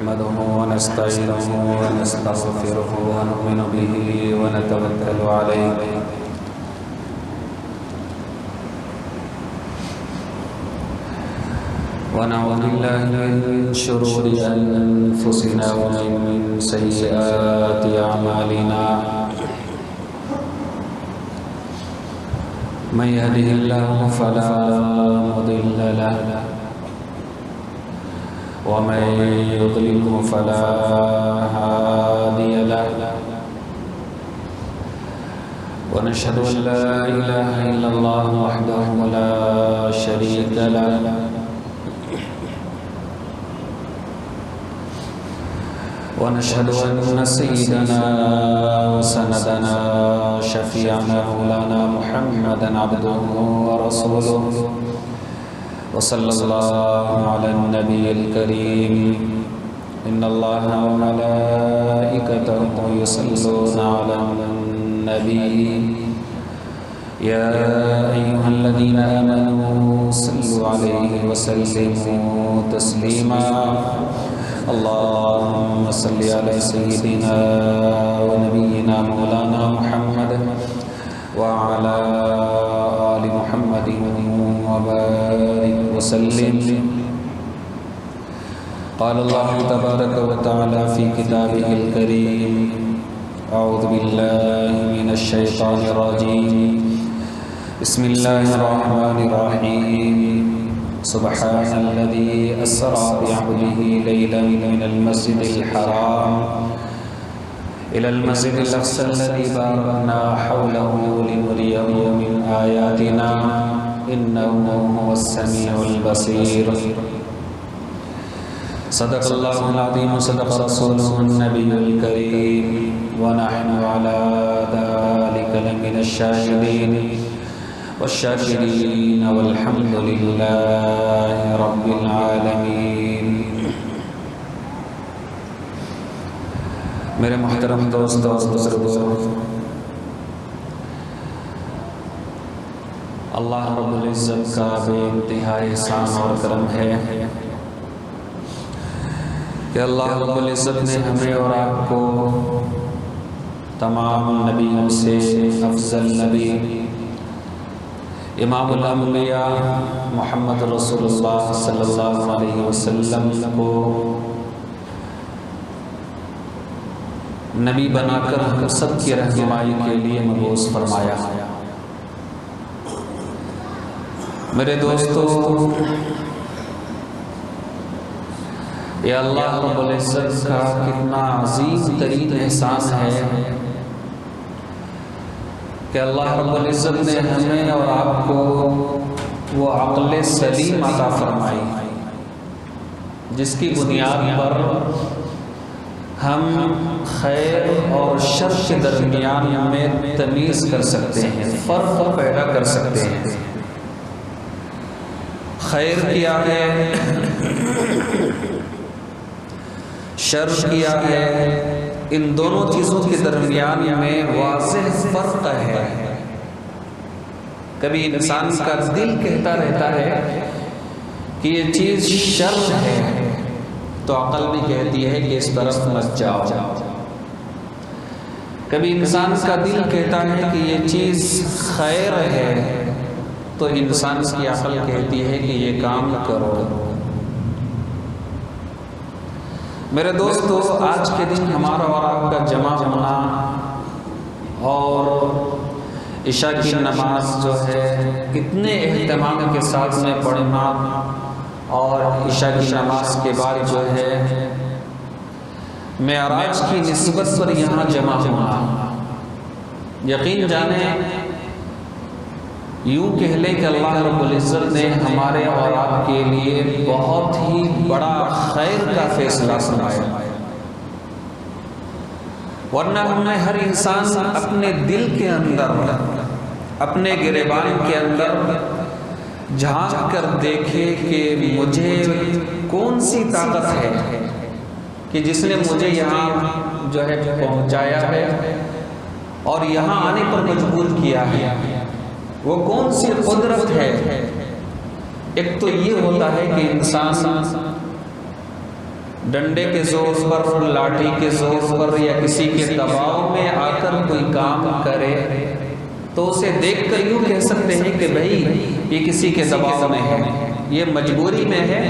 نحمده ونستعينه ونستغفره ونؤمن به ونتوكل عليه ونعوذ بالله من شرور أنفسنا ومن سيئات أعمالنا من يهده الله فلا مضل له ومن يضلله فلا هادي له ونشهد أن لا إله إلا الله وحده لا شريك له ونشهد أن سيدنا وسندنا شفيعنا مولانا محمدا عبده ورسوله وصلى الله على النبي الكريم إن الله وملائكته يصلون على النبي يا أيها الذين آمنوا صلوا عليه وسلموا تسليما اللهم صل على سيدنا ونبينا مولانا محمد وعلى آل محمد وبارك وسلم قال الله تبارك وتعالى في كتابه الكريم أعوذ بالله من الشيطان الرجيم بسم الله الرحمن الرحيم سبحان الذي أسرى بعبده ليلا من المسجد الحرام إلى المسجد الأقصى الذي باركنا حوله لنريه من آياتنا إنه هو السميع البصير صدق الله العظيم صدق رسوله النبي الكريم ونحن على ذلك لمن الشاهدين والشاكرين والحمد لله رب العالمين میرے محترم دوست اور بزرگوں، اللہ رب العزت کا بے انتہا احسان اور کرم ہے کہ اللہ رب العزت نے ہمیں اور آپ کو تمام نبیوں سے افضل نبی امام الانبیاء محمد رسول اللہ صلی اللہ علیہ وسلم کو نبی بنا کر ہم سب کی رہنمائی کے لیے مبعوث فرمایا۔ میرے دوستو، یہ اللہ رب العزت کا کتنا عظیم ترین احسان ہے کہ اللہ رب العزت نے ہمیں اور آپ کو وہ عقل سلیم عطا فرمائی جس کی بنیاد پر ہم خیر اور شر کے درمیان میں تمیز کر سکتے ہیں، فرق پیدا کر سکتے ہیں۔ خیر کیا ہے، شر کیا ہے، ان دونوں چیزوں کے درمیان میں واضح فرق ہے۔ کبھی انسان کا دل کہتا رہتا ہے کہ یہ چیز شر ہے تو عقل بھی کہتی ہے کہ اس طرف مت جاؤ۔ کبھی انسان کا دل کہتا ہے کہ یہ چیز خیر ہے تو انسان کی عقل کہتی ہے کہ یہ کام کرو۔ میرے دوستو، آج کے دن ہمارا اور آپ کا جمع ہونا اور عشاء کی نماز جو ہے اتنے اہتمام کے ساتھ میں پڑھنا اور عشاء کی نماز کے بعد جو ہے معراج کی نسبت پر یہاں جمع ہونا، یقین جانیں یوں کہہ لیں کہ اللہ رب العزت نے ہمارے اور آپ کے لیے بہت ہی بڑا خیر کا فیصلہ فرمایا، ورنہ ہمیں ہر انسان اپنے دل کے اندر، اپنے گریبان کے اندر جھانک کر دیکھے کہ مجھے کون سی طاقت ہے کہ جس نے مجھے یہاں جو ہے پہنچایا ہے اور یہاں آنے پر مجبور کیا ہے، وہ کون سی قدرت ہے۔ ایک تو یہ ہوتا ہے کہ انسان ڈنڈے کے زور پر، لاٹھی کے زور پر یا کسی کے دباؤ میں آ کر کوئی کام کرے تو اسے دیکھ کر یوں کہہ سکتے ہیں کہ بھائی یہ کسی کے دباؤ میں ہے، یہ مجبوری میں ہے،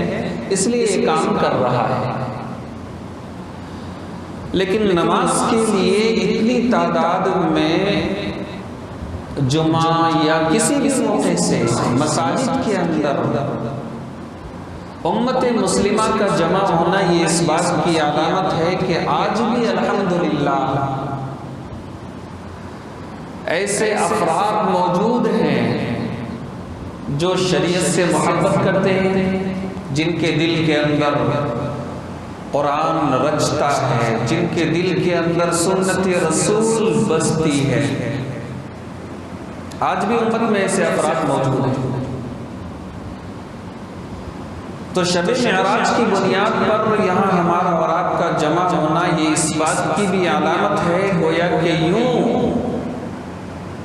اس لیے یہ کام کر رہا ہے۔ لیکن نماز کے لیے اتنی تعداد میں جمعہ یا کسی بھی موقع سے مساجد کے اندر امت مسلمہ کا جمع ہونا، یہ اس بات کی علامت ہے کہ آج بھی الحمدللہ ایسے افراد موجود ہیں جو شریعت سے محبت کرتے ہیں، جن کے دل کے اندر قرآن رچتا ہے، جن کے دل کے اندر سنت رسول بستی ہے۔ آج بھی امت میں ایسے افراد موجود ہیں۔ تو شب معراج کی بنیاد پر یہاں ہمارا اور آپ کا جمع ہونا، یہ اس بات کی بھی علامت ہے گویا کہ یوں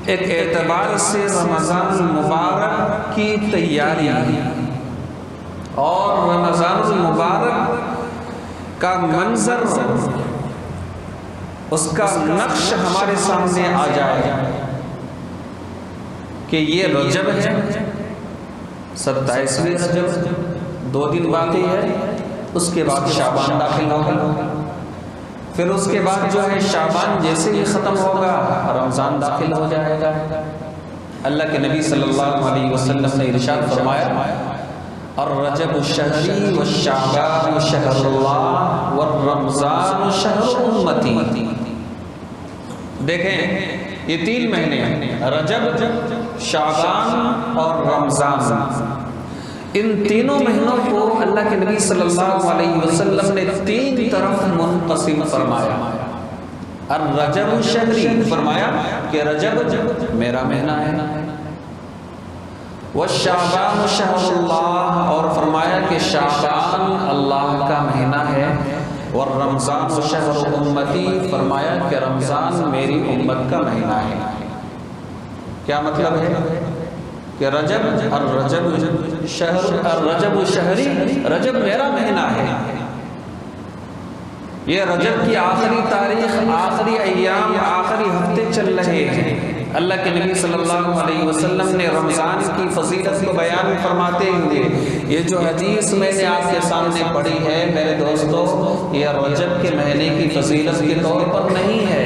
ایک اعتبار سے رمضان المبارک کی تیاری اور رمضان المبارک کا منظر، اس کا نقش ہمارے سامنے آ جائے کہ یہ رجب ہے، 27ویں رجب، 2 دن باقی ہے، اس کے بعد شعبان داخل ہوگا، پھر اس کے بعد جو ہے شعبان جیسے ہی ختم ہوگا رمضان داخل ہو جائے گا۔ اللہ کے نبی صلی اللہ علیہ وسلم نے ارشاد فرمایا، الرجب شہری والشعبان شہر اللہ والرمضان شہر امتی۔ دیکھیں یہ 3 مہینے ہیں، رجب، شعبان اور رمضان۔ ان تینوں مہینوں کو اللہ کے نبی صلی اللہ علیہ وسلم نے 3 طرف منقسم فرمایا۔ الرجب شہری، فرمایا کہ رجب میرا مہینہ ہے، والشعبان شہر اللہ، اور فرمایا کہ شعبان اللہ کا مہینہ ہے، والرمضان شہر امتی، فرمایا کہ رمضان میری امت کا مہینہ ہے۔ کیا مطلب ہے کہ الرجب شہری، رجب میرا مہینہ ہے۔ یہ رجب کی آخری تاریخ، آخری ایام، آخری ہفتے چل رہے ہیں۔ اللہ کے نبی صلی اللہ علیہ وسلم نے رمضان کی فضیلت کو بیان فرماتے ہوئے یہ جو حدیث میں نے آپ کے سامنے پڑھی ہے میرے دوستو، یہ رجب کے مہینے کی فضیلت کے طور پر نہیں ہے،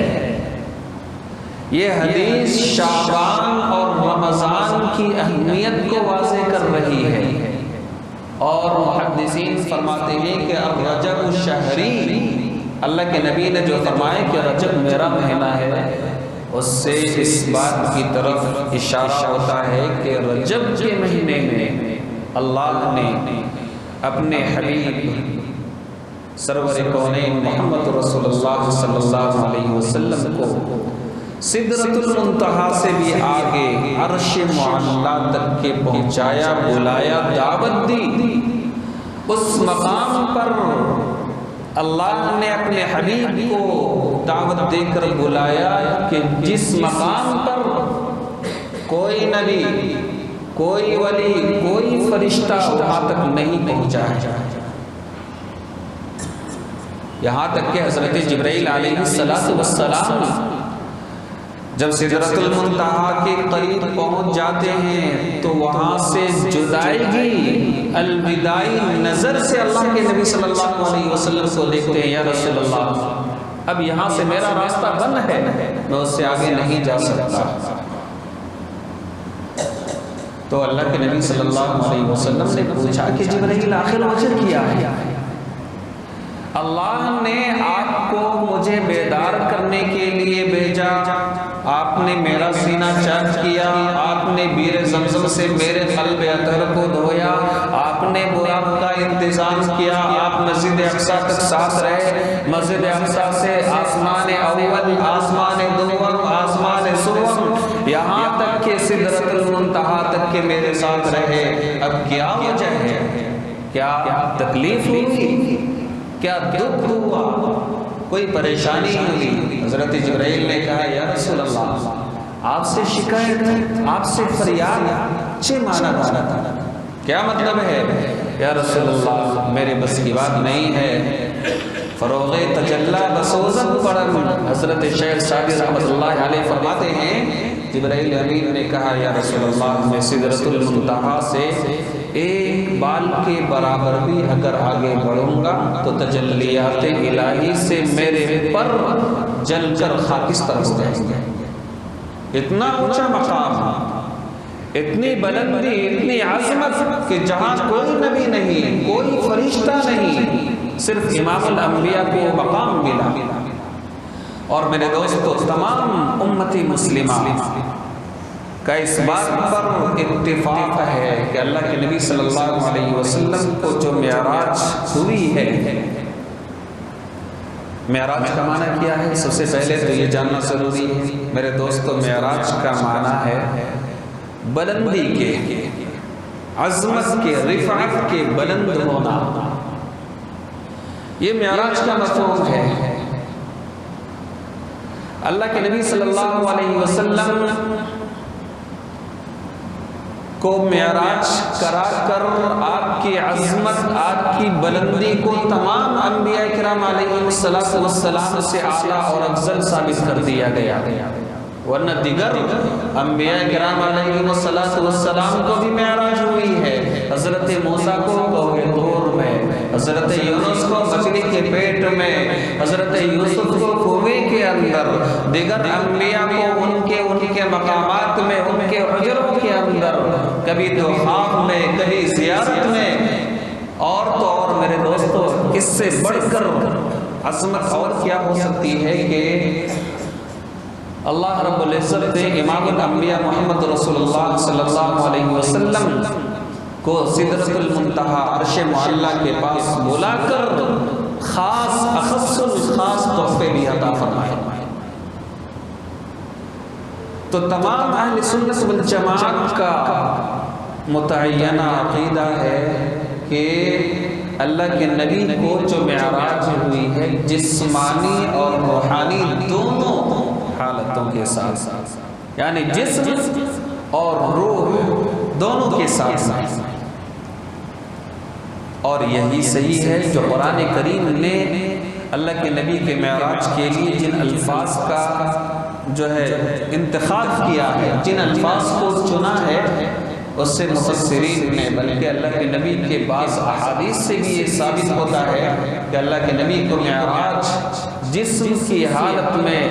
یہ حدیث شعبان اور رمضان کی اہمیت کو واضح کر رہی ہے۔ اور محدثین فرماتے ہیں کہ الرجب شہری، اللہ کے نبی نے جو فرمایا کہ رجب میرا مہینہ ہے، اس سے اس بات کی طرف اشارہ ہوتا ہے کہ رجب کے مہینے میں اللہ نے اپنے حبیب سرور کونین محمد رسول اللہ صلی اللہ علیہ وسلم کو سدرۃ المنتہا سے بھی آگے عرش معلیٰ تک کے پہنچایا، بلایا، دعوت دی۔ اس مقام پر اللہ نے اپنے حبیب کو دعوت دے کر بلایا کہ جس مقام پر کوئی نبی، کوئی ولی، کوئی فرشتہ وہاں تک نہیں پہنچا ہے، یہاں تک کہ حضرت جبرائیل علیہ السلام جب سدرۃ المنتہا کے قریب پہنچ جاتے ہیں تو وہاں سے جدائیگی، الوداعی نظر سے اللہ کے نبی صلی اللہ علیہ وسلم کو دیکھتے ہیں، یا رسول اللہ اب یہاں سے میرا راستہ بند ہے، میں اس سے آگے نہیں جا سکتا۔ تو اللہ کے نبی صلی اللہ علیہ وسلم نے پوچھا کہ جبرائیل آخر وجہ کیا ہے؟ اللہ نے آپ کو مجھے بیدار کرنے کے لیے بھیجا، آپ نے میرا سینہ چاک کیا، آپ نے بیر زمزم سے میرے قلب اطہر کو دھویا، آپ نے براق کا انتظام کیا، آپ مسجد اقصی تک ساتھ رہے، مسجد اقصی سے آسمان اول، آسمان دوم، آسمان سوم، یہاں تک کہ سدرۃ المنتہا تک کے میرے ساتھ رہے۔ اب کیا وجہ ہے؟ کیا تکلیف ہوئی؟ کیا دکھ ہوا؟ کوئی پریشانی ہوئی؟ حضرت جبرائیل نے کہا یا رسول اللہ آپ سے شکایت ہے، آپ سے فریاد، اچھے معنی تھا، کیا مطلب ہے؟ یا رسول اللہ میرے بس کی بات نہیں ہے، تجلا بسوزن پڑن. حضرت شیخ سعدی رحمۃ اللہ علیہ فرماتے ہیں جبرائیل امین نے کہا یا رسول اللہ میں سدرۃ المنتہا سے ایک بال کے برابر بھی اگر آگے بڑھوں گا تو تجلیات الہی سے میرے پر جل کر خاکستر ہو جائیں گے. اتنا اونچا مقام، اتنی بلندی، اتنی عظمت کہ جہاں کوئی نبی نہیں، کوئی فرشتہ نہیں، صرف امام الانبیاء کو مقام ملا. اور میرے دوستو تمام امتی مسلمہ کا اس بات پر اتفاق ہے کہ اللہ کے نبی صلی اللہ علیہ وسلم کو جو معراج ہوئی ہے، معراج کا معنی کیا ہے؟ سب سے پہلے تو یہ جاننا ضروری ہے میرے دوستو، معراج کا معنی ہے بلندی کے، عظمت کے، رفعت کے، بلند ہونا. یہ معراج کا مفہوم ہے. اللہ کے نبی صلی اللہ علیہ وسلم کو معراج کرا کر آپ کی عظمت، آپ کی بلندی کو تمام انبیاء کرام علیہ السلام سے اعلیٰ اور افضل ثابت کر دیا گیا. ورنہ دیگر انبیاء کرام علیہ السلام کو بھی معراج ہوئی ہے. حضرت موسیٰ کو کوہ طور میں، حضرت یونس کو مچھلی کے پیٹ میں، حضرت یوسف کو کنویں کے اندر، دیگر انبیاء کو ان کے مقامات میں، ان کے حجروں کے اندر، کبھی تو خواب میں، کبھی زیارت میں. اور تو اور میرے دوستو اس سے بڑھ کر عظمت اور کیا ہو سکتی ہے کہ اللہ رب العزت نے امام الانبیاء محمد رسول اللہ صلی اللہ علیہ وسلم کو سدرۃ المنتہا عرش معلیٰ کے پاس بلا کر خاص اخص الخاص تحفے بھی عطا فرمائے. تو تمام اہل سنت والجماعت کا متعینہ عقیدہ ہے کہ اللہ کے نبی کو جو معراج ہوئی ہے جسمانی اور روحانی دونوں حالتوں کے ساتھ، یعنی جسم اور روح دونوں کے ساتھ. اور یہی صحیح ہے جو قرآن کریم نے اللہ کے نبی کے معراج کے لیے جن الفاظ کا جو ہے انتخاب کیا ہے، جن الفاظ کو چنا ہے، اس سے مفسرین نے بلکہ اللہ کے نبی کے بعض احادیث سے بھی یہ ثابت ہوتا ہے کہ اللہ کے نبی کو معراج جسم کی حالت میں،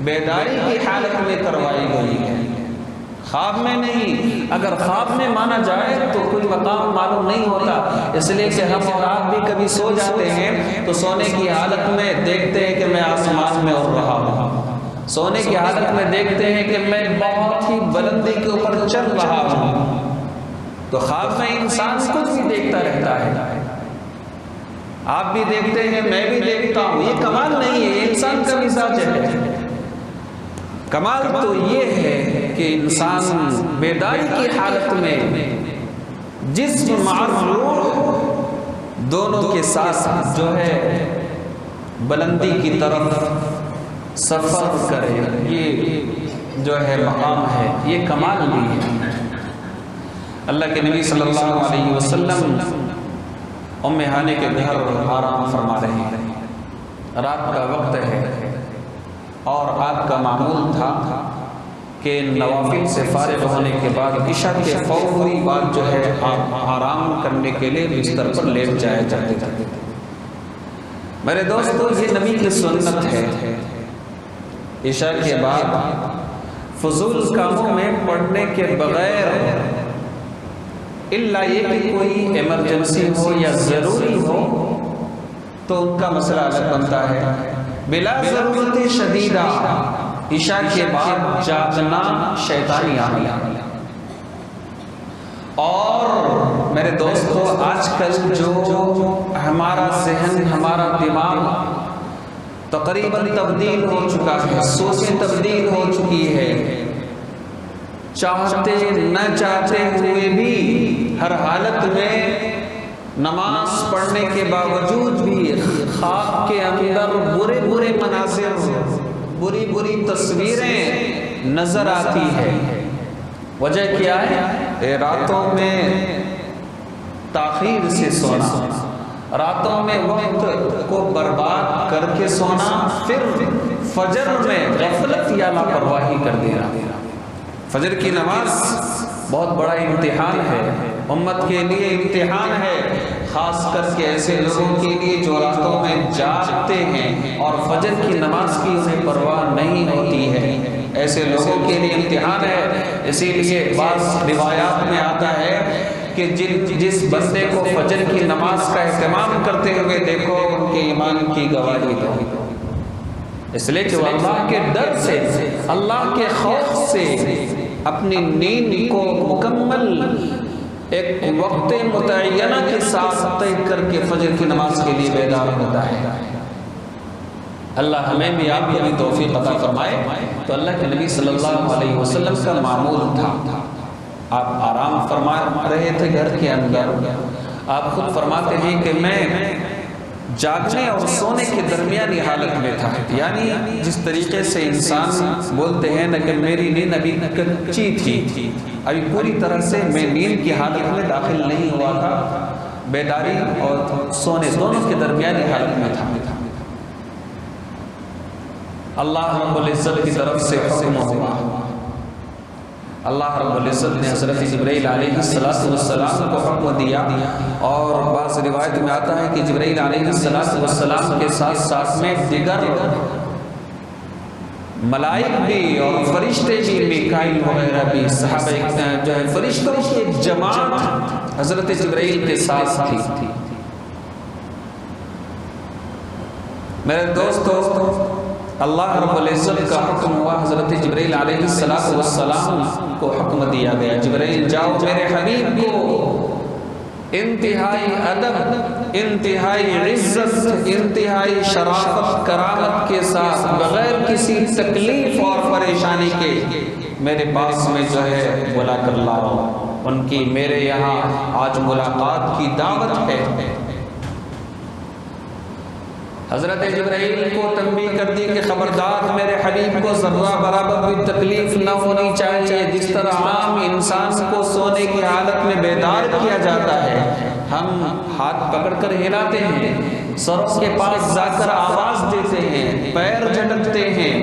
بیداری کی حالت میں کروائی گئی ہے، خواب میں نہیں. اگر خواب میں مانا جائے تو کوئی مقام معلوم نہیں ہوتا، اس لیے کہ ہم اور آپ بھی کبھی سو جاتے ہیں تو سونے کی حالت میں دیکھتے ہیں کہ میں آسمان میں اڑ رہا ہوں، سونے کی حالت میں دیکھتے ہیں کہ میں بہت ہی بلندی کے اوپر چل رہا ہوں. تو خواب میں انسان کچھ بھی دیکھتا رہتا ہے، آپ بھی دیکھتے ہیں، میں بھی دیکھتا ہوں. یہ کمال نہیں ہے، یہ انسان کا مزاج ہے. کمال تو یہ ہے کہ انسان بیداری کی حالت میں جسم اور روح دونوں کے ساتھ جو ہے بلندی کی طرف سفر کرے. یہ جو ہے مقام ہے، یہ کمال بھی ہے. اللہ کے نبی صلی اللہ علیہ وسلم ام ہانے کے گھر آرام فرما رہے ہیں، رات کا وقت ہے اور آپ کا معمول تھا کہ نوافل سے فارغ ہونے کے بعد عشاء کے فوری بعد جو ہے آرام کرنے کے لیے بستر پر لیٹ جایا جاتے تھے. میرے دوستو یہ نبی کی سنت ہے، عشاء کے بعد فضول کاموں میں پڑھنے کے بغیر، الا یہ کہ کوئی ایمرجنسی ہو یا ضروری ہو تو ان کا مسئلہ الگ بنتا ہے. بلا ضرورت شدیدہ عشاء کے بعد جاگنا شیطانی عمل ہے. اور میرے دوستو آج کل جو ہمارا ذہن، ہمارا دماغ تقریباً تبدیل ہو چکا ہے، سوچیں تبدیل ہو چکی ہے. چاہتے نہ چاہتے ہوئے بھی ہر حالت میں نماز پڑھنے کے باوجود بھی خواب کے اندر برے برے مناظر، بری بری تصویریں نظر آتی ہے. وجہ کیا ہے؟ راتوں میں تاخیر سے سونا، راتوں میں وقت کو برباد کر کے سونا، پھر فجر میں غفلت یا لاپرواہی کر دینا۔ فجر کی نماز بہت بڑا امتحان ہے، امت کے لیے امتحان ہے، خاص کر کے ایسے لوگوں کے لیے جو راتوں میں جاگتے ہیں اور فجر کی نماز کی انہیں پرواہ نہیں ہوتی ہے، ایسے لوگوں کے لیے امتحان ہے۔ اسی لیے بعض روایات میں آتا ہے کہ جس بندے کو فجر کی نماز کا اہتمام کرتے ہوئے دیکھو، ان کے ایمان کی گواہی دو، اس لیے کہ وہ اللہ کے ڈر سے، اللہ کے خوف سے اپنی نیند کو مکمل ایک وقت متعینہ کے ساتھ طے کر کے فجر کی نماز کے لیے بیدار ہوتا ہے۔ اللہ ہمیں بھی آپ کو بھی توفیق عطا فرمائے۔ تو اللہ کے نبی صلی اللہ علیہ وسلم کا معمول تھا، آپ آرام فرما رہے تھے گھر کے اندر، آپ خود فرماتے ہیں کہ میں جاگنے اور سونے کے درمیانی حالت میں تھا، یعنی جس طریقے سے انسان بولتے ہیں نا کہ میری نیند ابھی کچی تھی، ابھی پوری طرح سے میں نیند کی حالت میں داخل نہیں ہوا تھا، بیداری اور سونے دونوں کے درمیانی حالت میں تھا۔ اللہ رب العزت کی طرف سے حکم ہوا، اللہ رب العزت نے حضرت جبرائیل علیہ السلام کو حکم دیا، اور بعض روایت میں آتا ہے کہ جبرائیل علیہ السلام کے ساتھ ساتھ میں دیگر ملائک بھی اور فرشتے بھی، میکائیل وغیرہ بھی، صحابہ جو ہے فرشتوں کی ایک جماعت حضرت جبرائیل کے ساتھ تھی۔ میرے دوستو، اللہ رب العزت کا حکم ہوا، حضرت جبرائیل علیہ السلام کو حکم دیا گیا، جبرائیل جاؤ میرے حبیب کو انتہائی ادب، انتہائی عزت، انتہائی شرافت کرامت کے ساتھ، بغیر کسی تکلیف اور پریشانی کے میرے پاس میں جو ہے بلا کر لاؤ، ان کی میرے یہاں آج ملاقات کی دعوت ہے۔ حضرت جبرائیل کو تنبیہ کر دی کہ خبردار میرے حبیب کو ذرہ برابر بھی تکلیف نہ ہونی چاہیے، جس طرح عام انسان کو سونے کی حالت میں بیدار کیا جاتا ہے، ہم ہاتھ پکڑ کر ہلاتے ہیں، سروں کے پاس جا کر آواز دیتے ہیں، پیر جھٹکتے ہیں،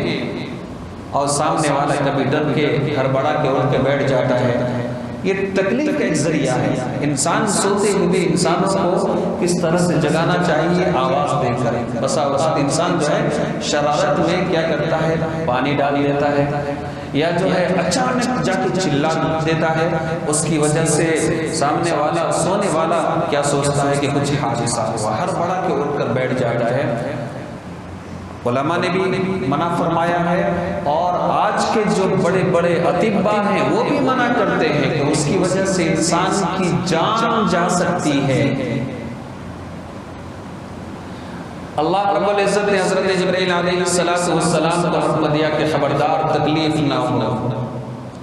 اور سامنے والا کبھی ڈر کے ہڑبڑا کے اٹھ کے بیٹھ جاتا ہے۔ یہ تکلیف کا ایک ذریعہ ہے، انسان سوتے ہوئے انسانوں کو کس طرح سے جگانا چاہیے، آواز دے کر۔ بسا اوقات انسان جو ہے شرارت میں کیا کرتا ہے، پانی ڈال دیتا ہے، یا جو ہے اچانک جا کے چلا دیتا ہے، اس کی وجہ سے سامنے والا سونے والا کیا سوچتا ہے کہ کچھ حادثہ ہوا، ہر بڑا کے اٹھ کر بیٹھ جاتا ہے۔ علماء نے بھی منع فرمایا ہے، اور آج کے جو بڑے بڑے اطباء ہیں وہ بھی منع کرتے ہیں کہ اس کی وجہ سے انسان کی جان جا سکتی ہے۔ اللہ رب العزت نے حضرت جبرائیل علیہ السلام کو حکم دیا کہ خبردار تکلیف نہ ہو۔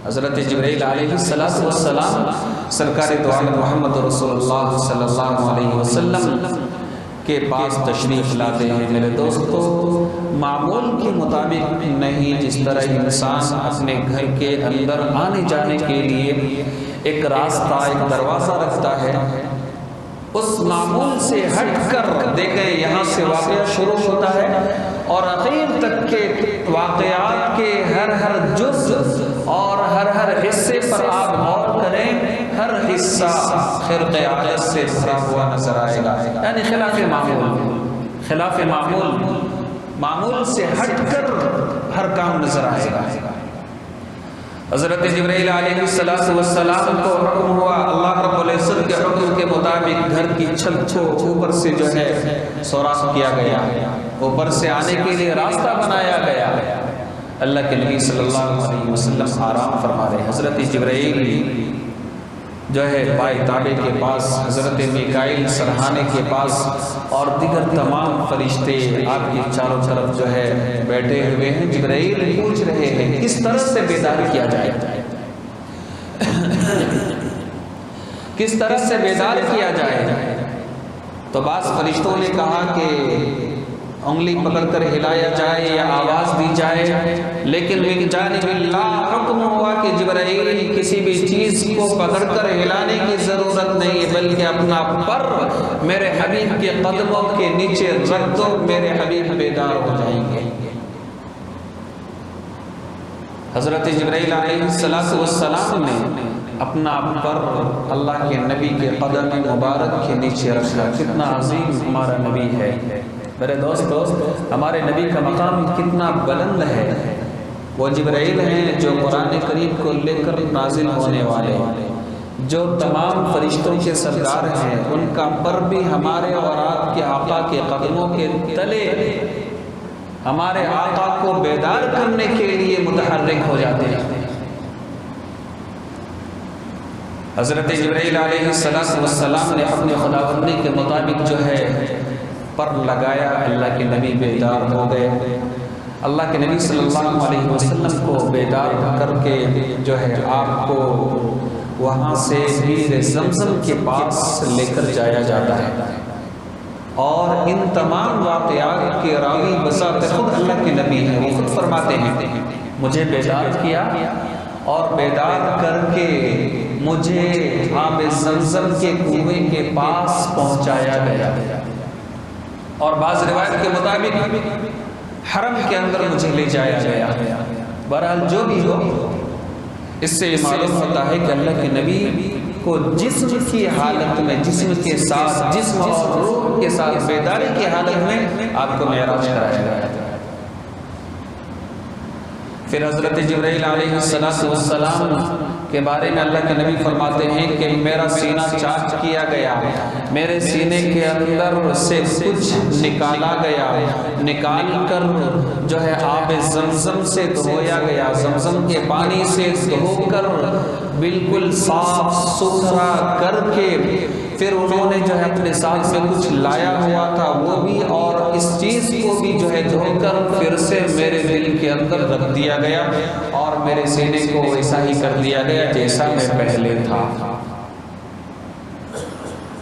حضرت جبرائیل علیہ السلام سرکار دو عالم محمد رسول اللہ صلی اللہ علیہ وسلم کے پاس تشریف لاتے ہیں۔ میرے دوستو، معمول کے مطابق نہیں، جس طرح انسان اپنے گھر کے اندر آنے جانے کے لیے ایک راستہ، ایک دروازہ رکھتا ہے، اس معمول سے ہٹ کر دیکھیں یہاں سے واقعہ شروع ہوتا ہے اور اخیر تک کے واقعات کے ہر جز اور ہر حصے پر آپ غور کریں، ہر حصہ خرق عادت سے بھرا ہوا نظر آئے گا، یعنی خلاف معمول سے ہٹ کر ہر کام نظر آئے گا۔ حضرت جبرائیل علیہ السلام کو حکم ہوا، اللہ رب العزت کے حکم کے مطابق گھر کی چھت کو اوپر سے جو ہے سوراخ کیا گیا، اوپر سے آنے کے لیے راستہ بنایا گیا۔ اللہ کے نبی صلی اللہ علیہ وسلم آرام فرما رہے، حضرت جبرائیل جو ہے پائے تابے کے پاس، حضرت میکائیل سرہانے کے پاس، اور دیگر تمام فرشتے آپ کی چاروں طرف جو ہے بیٹھے ہوئے ہیں۔ جبرائیل پوچھ رہے ہیں کس طرح سے بیدار کیا جائے، کس طرح سے بیدار کیا جائے۔ تو بعض فرشتوں نے کہا کہ انگلی پکڑ کر ہلایا جائے یا آواز دی جائے، لیکن من جانب اللہ حکم ہوا کہ جبرائیل کسی بھی چیز کو پکڑ کر ہلانے کی ضرورت نہیں ہے، بلکہ اپنا پر میرے حبیب کے قدموں کے نیچے رکھ دو، میرے حبیب بیدار ہو جائیں گے۔ حضرت جبرائیل علیہ السلام نے اپنا پر اللہ کے نبی کے قدم مبارک کے نیچے رکھا۔ کتنا عظیم ہمارا نبی ہے میرے دوستو، ہمارے نبی کا مقام کتنا بلند ہے۔ وہ جبرائیل ہیں جو قرآن کریم کو لے کر نازل ہونے والے، جو تمام فرشتوں کے سردار ہیں، ان کا پر بھی ہمارے اور آپ کے آقا کے قدموں کے تلے ہمارے آقا کو بیدار کرنے کے لیے متحرک ہو جاتے ہیں۔ حضرت جبرائیل علیہ السلام نے اپنے خداوندی کے مطابق جو ہے پر لگایا، اللہ کے نبی بیدار ہو گئے۔ اللہ کے نبی صلی اللہ علیہ وسلم کو بیدار کر کے جو ہے آپ کو وہاں سے بیر زمزم کے پاس لے کر جایا جاتا ہے، اور ان تمام واقعات کے راوی بذات خود اللہ کے نبی ہیں۔ وہ خود فرماتے ہیں مجھے بیدار کیا اور بیدار کر کے مجھے آب زمزم کے کنویں کے پاس پہنچایا گیا، اور بعض روایت کے مطابق حرم کے اندر مجھے لے جایا گیا۔ بہرحال جو بھی ہو، اس سے معلوم ہوتا ہے کہ اللہ کے نبی کو جسم کی حالت میں، جسم کے ساتھ، جسم اور روح کے ساتھ بیداری کی حالت میں آپ کو معراج کرایا گیا۔ پھر حضرت جبرائیل علیہ السلام کے بارے میں اللہ کے نبی فرماتے ہیں کہ میرا سینہ چاک کیا گیا، میرے سینے کے اندر سے کچھ نکالا گیا، نکال کر جو ہے آب زمزم سے دھویا گیا، زمزم کے پانی سے دھو کر بالکل صاف ستھرا کر کے پھر انہوں نے جو ہے اپنے ساتھ میں کچھ لایا ہوا تھا وہ بھی، اور اس چیز کو بھی جو ہے دھو کر پھر سے میرے دل کے اندر رکھ دیا گیا، اور میرے سینے کو ویسا ہی کر دیا گیا جیسا میں پہلے تھا۔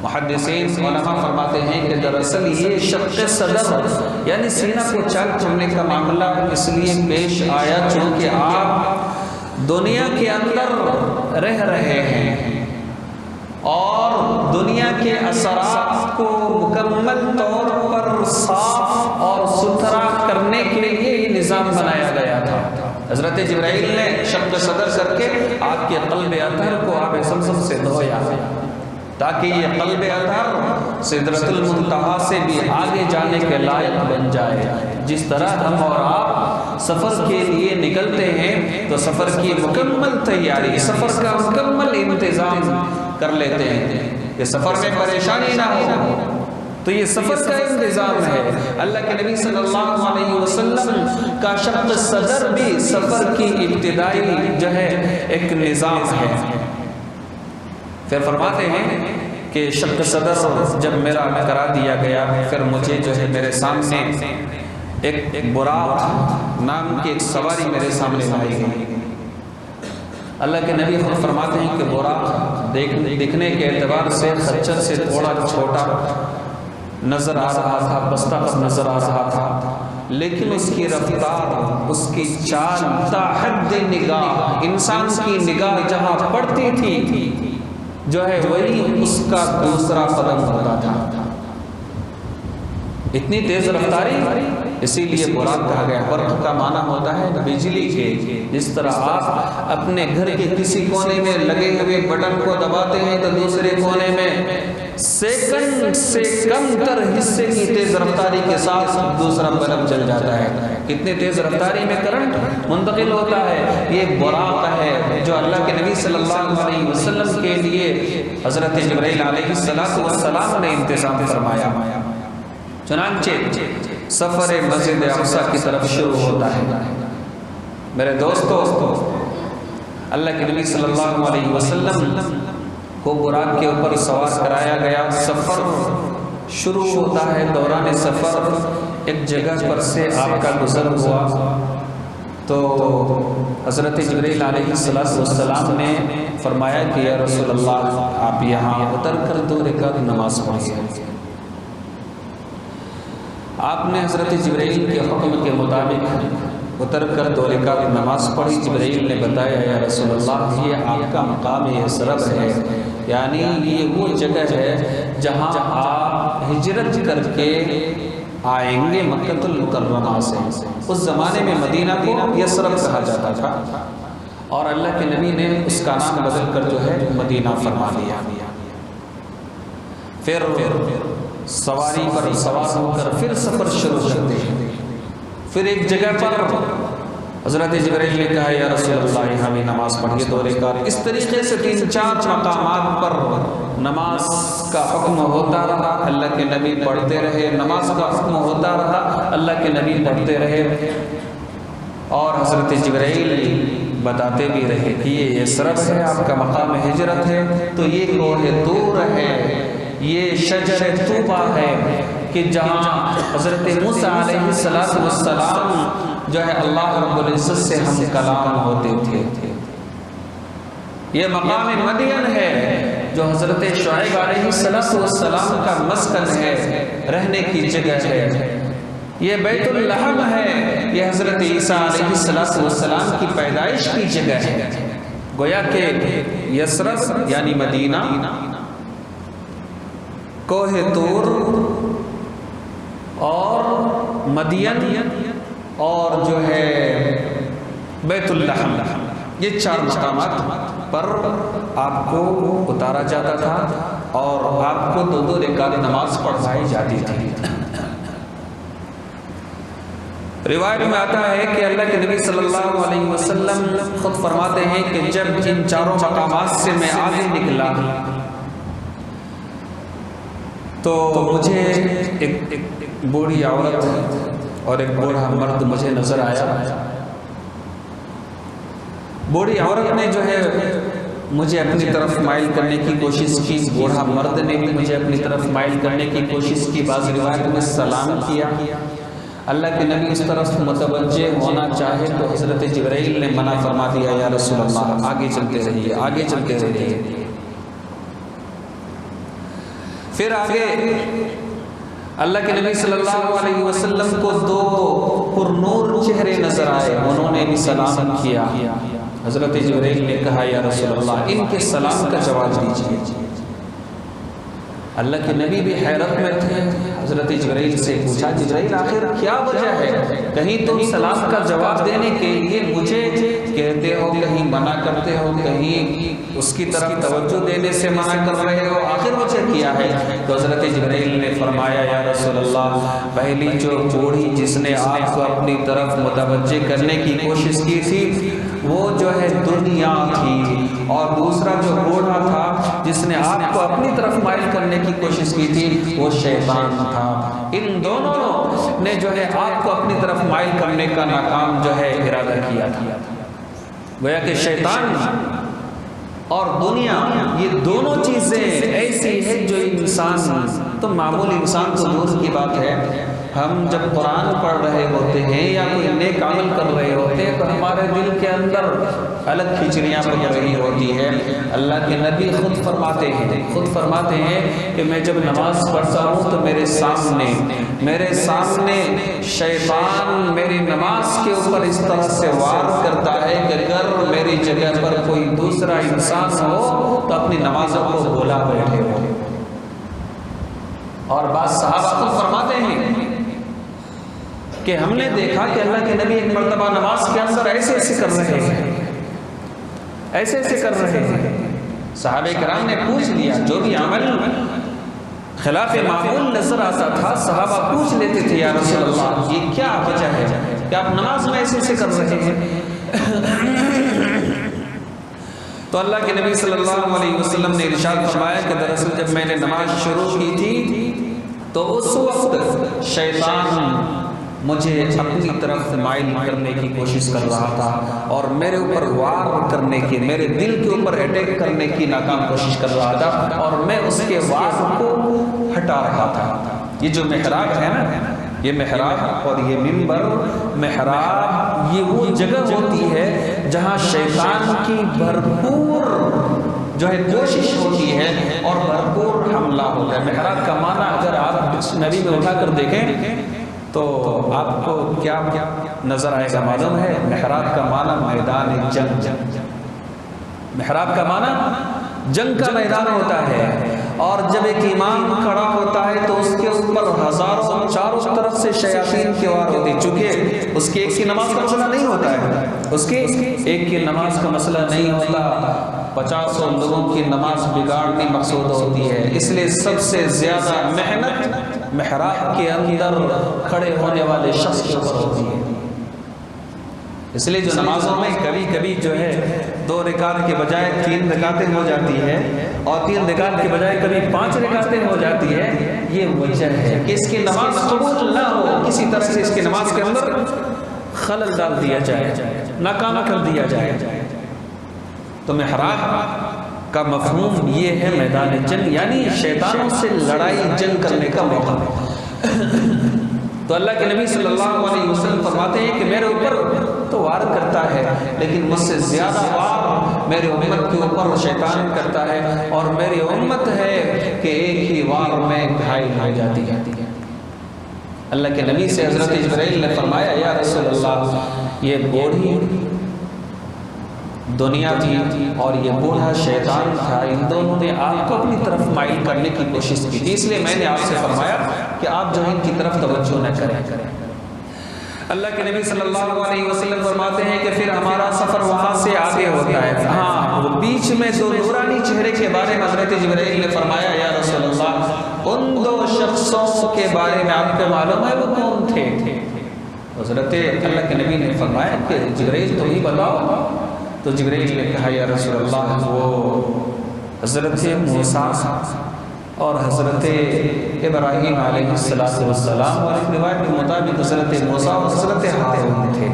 محدثین علماء فرماتے ہیں کہ دراصل یہ شق صدر یعنی سینہ کو چاک کرنے کا معاملہ اس لیے پیش آیا چونکہ آپ دنیا کے اندر رہ رہے ہیں، اور دنیا کے اثرات کو مکمل طور پر صاف اور ستھرا کرنے کے لیے یہ نظام بنایا گیا تھا۔ حضرت جبرائیل نے شق صدر کر کے آپ کے قلب اطہر کو آب زمزم سے دھویا تاکہ یہ قلب اطہر سدرۃ المنتہا سے بھی آگے جانے کے لائق بن جائے۔ جس طرح ہم اور آپ سفر کے لیے نکلتے ہیں تو سفر کی مکمل تیاری، سفر کا مکمل انتظام کر لیتے ہیں کہ سفر میں پریشانی نہ ہو، تو یہ سفر کا انتظام ہے۔ اللہ کے نبی صلی اللہ علیہ وسلم کا شق صدر بھی سفر کی ابتدائی جو ہے ایک نظام ہے۔ پھر فرماتے ہیں کہ شق صدر جب میرا کرا دیا گیا، پھر مجھے جو ہے میرے سامنے ایک براق نام کی ایک سواری میرے سامنے لائی گئی۔ اللہ کے نبی خود فرماتے ہیں کہ براق دیکھنے کے اعتبار سے خچر سے تھوڑا چھوٹا نظر آ رہا تھا، بستہ نظر آ رہا تھا، لیکن اس کی رفتار، اس کی چال تا حد نگاہ، انسان کی نگاہ جہاں پڑتی تھی جو ہے وہی اس کا دوسرا قدم ہوتا تھا۔ اتنی تیز رفتاری، اسی لیے براق کہا گیا۔ برق کا معنی ہوتا ہے بجلی کے۔ جس طرح آپ اپنے گھر کے کسی کونے میں لگے ہوئے بٹن کو دباتے ہیں تو دوسرے کونے میں سیکنڈ سے کم تر حصے کی تیز رفتاری کے ساتھ دوسرا بلب جل جاتا ہے۔ کتنی تیز رفتاری میں کرنٹ منتقل ہوتا ہے، یہ براق ہے جو اللہ کے نبی صلی اللہ علیہ وسلم کے لیے حضرت جبرائیل علیہ السلام نے انتظام فرمایا۔ چنانچہ سفر مسجد اقصی کی طرف شروع ہوتا ہے۔ میرے دوستو، اللہ کے نبی صلی اللہ علیہ وسلم کو براق کے اوپر سوار کرایا گیا۔ سفر شروع ہوتا ہے۔ دوران سفر ایک جگہ پر سے آپ کا گزر ہوا تو حضرت جبرائیل علیہ السلام نے فرمایا کہ یا رسول اللہ، آپ یہاں اتر کر 2 رکعت نماز پڑھیے۔ آپ نے حضرت جبرائیل کے حکم کے مطابق اتر کر 2 رکعت نماز پڑھی۔ جبرائیل نے بتایا یا رسول اللہ یہ آپ کا مقام یثرب ہے، یعنی یہ وہ جگہ ہے جہاں آپ ہجرت کر کے آئیں گے مکہ المکرمہ سے۔ اس زمانے میں مدینہ کو یثرب کہا جاتا تھا اور اللہ کے نبی نے اس کا نام بدل کر جو ہے مدینہ فرما دیا۔ پھر سواری پر سوار ہو کر پھر سفر شروع کرتے ہیں۔ پھر ایک جگہ پر حضرت جبرائیل نے کہا یا رسول اللہ یہاں بھی نماز پڑھیے 2 رکعت۔ اس طریقے سے 3-4 مقامات پر نماز کا حکم ہوتا رہا، اللہ کے نبی پڑھتے رہے، نماز کا حکم ہوتا رہا، اللہ کے نبی پڑھتے رہے، اور حضرت جبرائیل بتاتے بھی رہے کہ یہ یثرب ہے، آپ کا مقام ہجرت ہے، تو یہ کوہ طور ہے، یہ شجر طوبہ ہے کہ جہاں حضرت موسیٰ علیہ السلام جو ہے اللہ رب العزت سے ہم کلام ہوتے تھے۔ یہ مقام مدین ہے جو حضرت شعیب علیہ السلام کا مسکن ہے، رہنے کی جگہ ہے۔ یہ بیت اللحم ہے، یہ حضرت عیسیٰ علیہ السلام کی پیدائش کی جگہ ہے۔ گویا کہ یثرب یعنی مدینہ، کوہ طور اور مدین اور جو ہے بیت اللحم، یہ 4 مقامات پر آپ کو اتارا جاتا تھا اور آپ کو 2 رکعت نماز پڑھائی جاتی تھی۔ روایت میں آتا ہے کہ اللہ کے نبی صلی اللہ علیہ وسلم خود فرماتے ہیں کہ جب ان 4 مقامات سے میں آگے نکلا تو مجھے ایک بوڑھی عورت اور ایک بوڑھا مرد مجھے نظر آیا۔ بوڑھی عورت نے جو ہے مجھے اپنی طرف مائل کرنے کی کوشش کی، بوڑھا مرد نے بھی مجھے اپنی طرف مائل کرنے کی کوشش کی، بعض روایت میں سلام کیا۔ اللہ کے نبی اس طرف متوجہ ہونا چاہے تو حضرت جبرائیل نے منع فرما دیا یا رسول اللہ آگے چلتے رہیے، آگے چلتے رہیے۔ پھر آگے اللہ کے نبی صلی اللہ علیہ وسلم کو 2 پرنور چہرے نظر آئے، انہوں نے بھی سلام کیا۔ حضرت جبرائیل نے کہا یا رسول اللہ ان کے سلام کا جواب دیجیے۔ اللہ کے نبی بھی حیرت میں تھے، حضرت جبرائیل سے پوچھا جبرائیل آخر کیا وجہ ہے؟ کہیں تم سلام کا جواب دینے کے لیے مجھے کہتے ہو، کہیں منع کرتے ہو، کہیں اس کی طرف توجہ دینے سے منع کر رہے ہو، آخر وجہ کیا ہے؟ تو حضرت جبرائیل نے فرمایا یا رسول اللہ پہلی جو بوڑھی جس نے آپ کو اپنی طرف متوجہ کرنے کی کوشش کی تھی وہ جو ہے دنیا تھی، اور دوسرا جو بوڑھا تھا جس نے آپ کو اپنی طرف مائل کرنے کی کوشش کی تھی وہ شیطان تھا۔ ان دونوں نے جو ہے آپ کو اپنی طرف مائل کرنے کا ناکام جو ہے ارادہ کیا تھا۔ گویا کہ شیطان اور دنیا یہ دونوں چیزیں ایسی ہیں جو انسان تو معمولی انسان تو دور کی بات ہے، ہم جب قرآن پڑھ رہے ہوتے ہیں یا کوئی نیک عمل کر رہے ہوتے ہیں تو ہمارے دل کے اندر الگ کھچڑیاں بن رہی ہوتی ہے۔ اللہ کے نبی خود فرماتے ہیں کہ میں جب نماز پڑھتا ہوں تو میرے سامنے شیطان میری نماز کے اوپر اس طرح سے وار کرتا ہے کہ اگر میری جگہ پر کوئی دوسرا انسان ہو تو اپنی نمازوں کو بھولا بیٹھے ہو۔ اور بعض صحابہ خود فرماتے ہیں کہ ہم نے دیکھا کہ اللہ کے نبی ایک مرتبہ نماز کے اندر ایسے کر رہے ہیں، صحابہ کرام نے پوچھ لیا، جو بھی عمل خلاف معمول نظر آتا تھا صحابہ پوچھ لیتے تھے یا رسول اللہ یہ کیا وجہ ہے کہ آپ نماز میں ایسے کر رہے ہیں؟ تو اللہ کے نبی صلی اللہ علیہ وسلم نے ارشاد فرمایا کہ دراصل جب میں نے نماز شروع کی تھی تو اس وقت شیطان مجھے اپنی طرف مائل کرنے کی کوشش کر رہا تھا اور میرے اوپر وار کرنے کی، میرے دل کے اوپر اٹیک کرنے کی ناکام کوشش کر رہا تھا اور میں اس کے وار کو ہٹا رہا تھا۔ یہ جو محراب ہے نا، یہ محراب اور یہ منبر، محراب یہ وہ جگہ ہوتی ہے جہاں شیطان کی بھرپور جو ہے کوشش ہوتی ہے اور بھرپور حملہ ہوتا ہے۔ محراب کا معنی اگر آپ ڈکشنری میں اٹھا کر دیکھیں تو آپ کو کیا نظر آئے گا معلوم ہے؟ محراب کا معنی میدان جنگ، محراب کا معنی جنگ کا میدان ہوتا ہے، اور جب ایک امام کھڑا ہوتا ہے تو اس کے اوپر ہزاروں چاروں طرف سے شیاطین کی وار ہوتی، چونکہ اس کی ایک کی نماز کا مسئلہ نہیں ہوتا ہے، اس کی ایک کی نماز کا مسئلہ نہیں ہوتا، 50 لوگوں کی نماز بگاڑنی مقصود ہوتی ہے، اس لیے سب سے زیادہ محنت محراب کے اندر کھڑے ہونے والے شخص کے اوپر ہوتی ہے۔ اس لیے جو نمازوں میں کبھی کبھی جو ہے 2 رکعت کے بجائے 3 رکعتیں ہو جاتی ہے، اور 3 رکعت کے بجائے کبھی 5 رکعتیں ہو جاتی ہے، یہ وجہ ہے کہ اس کی نماز قبول نہ ہو، کسی طرح سے اس کی نماز کے اندر خلل ڈال دیا جائے، ناکام کر دیا جائے۔ تو محراب کا مفہوم یہ ہے میدان جنگ، یعنی شیطانوں سے لڑائی جنگ کرنے کا موقع۔ تو اللہ کے نبی صلی اللہ علیہ وسلم فرماتے ہیں کہ میرے اوپر تو وار کرتا ہے، لیکن مجھ سے زیادہ وار میرے امت کے اوپر شیطان کرتا ہے، اور میری امت ہے کہ ایک ہی وار میں گھائل ہو جاتی ہے۔ اللہ کے نبی سے حضرت جبرائیل نے فرمایا، یا رسول اللہ، یہ بوڑھی دنیا تھی اور یہ بوڑھا شیطان تھا، ان دونوں نے آپ کو اپنی طرف مائل کرنے کی کوشش کی تھی، اس لیے میں نے آپ سے فرمایا کہ آپ جو ان کی طرف توجہ نہ کریں۔ اللہ کے نبی صلی اللہ علیہ وسلم فرماتے ہیں کہ پھر ہمارا سفر وہاں سے آگے ہوتا ہے۔ ہاں، وہ بیچ میں 2 نورانی چہرے کے بارے میں حضرت جبرائیل نے فرمایا، یا رسول اللہ، ان 2 شخصوں کے بارے میں آپ کو معلوم ہے وہ کون تھے؟ حضرت اللہ کے نبی نے فرمایا کہ جبرائیل تم ہی بتاؤ۔ تو جبرائیل نے کہا، یا رسول اللہ، وہ حضرت موسیٰ اور حضرت ابراہیم علیہ السلام، اور ایک روایت کے مطابق حضرت موسیٰ اور حضرت ہارون تھے،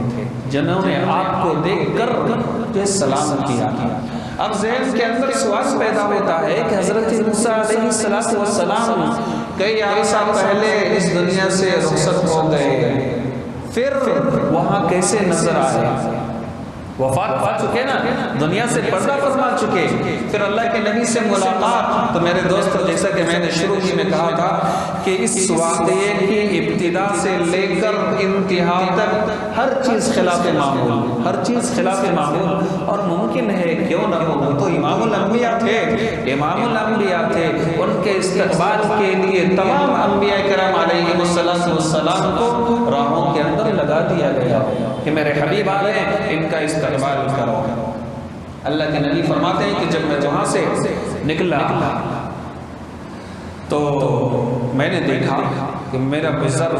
جنہوں نے آپ کو دیکھ کر جو سلام کیا۔ اب ذہن کے اندر سوال پیدا ہوتا ہے کہ حضرت موسیٰ علیہ السلام کئی عرصہ پہلے اس دنیا سے رخصت ہو گئے، پھر وہاں کیسے نظر آئے؟ وفات پا چکے نا، دنیا سے پردہ فرما چکے، پھر اللہ کے نبی سے ملاقات۔ تو میرے دوست، جیسا کہ میں نے شروع ہی میں کہا تھا کہ اس واقعے کی ابتدا سے لے کر انتہا تک ہر چیز خلاف معمول، ہر چیز خلاف معمول، اور ممکن ہے کیوں نہ ہو، وہ تو امام الانبیاء تھے، امام الانبیاء تھے، ان کے استقبال کے لیے تمام انبیاء کرام علیہ السلام کو راہوں کے اندر لگا دیا گیا کہ میرے حبیب آ رہے ہیں، ان کا استقبال کرو۔ اللہ کے نبی فرماتے ہیں کہ جب میں وہاں سے نکلا تو میں نے دیکھا کہ میرا بزر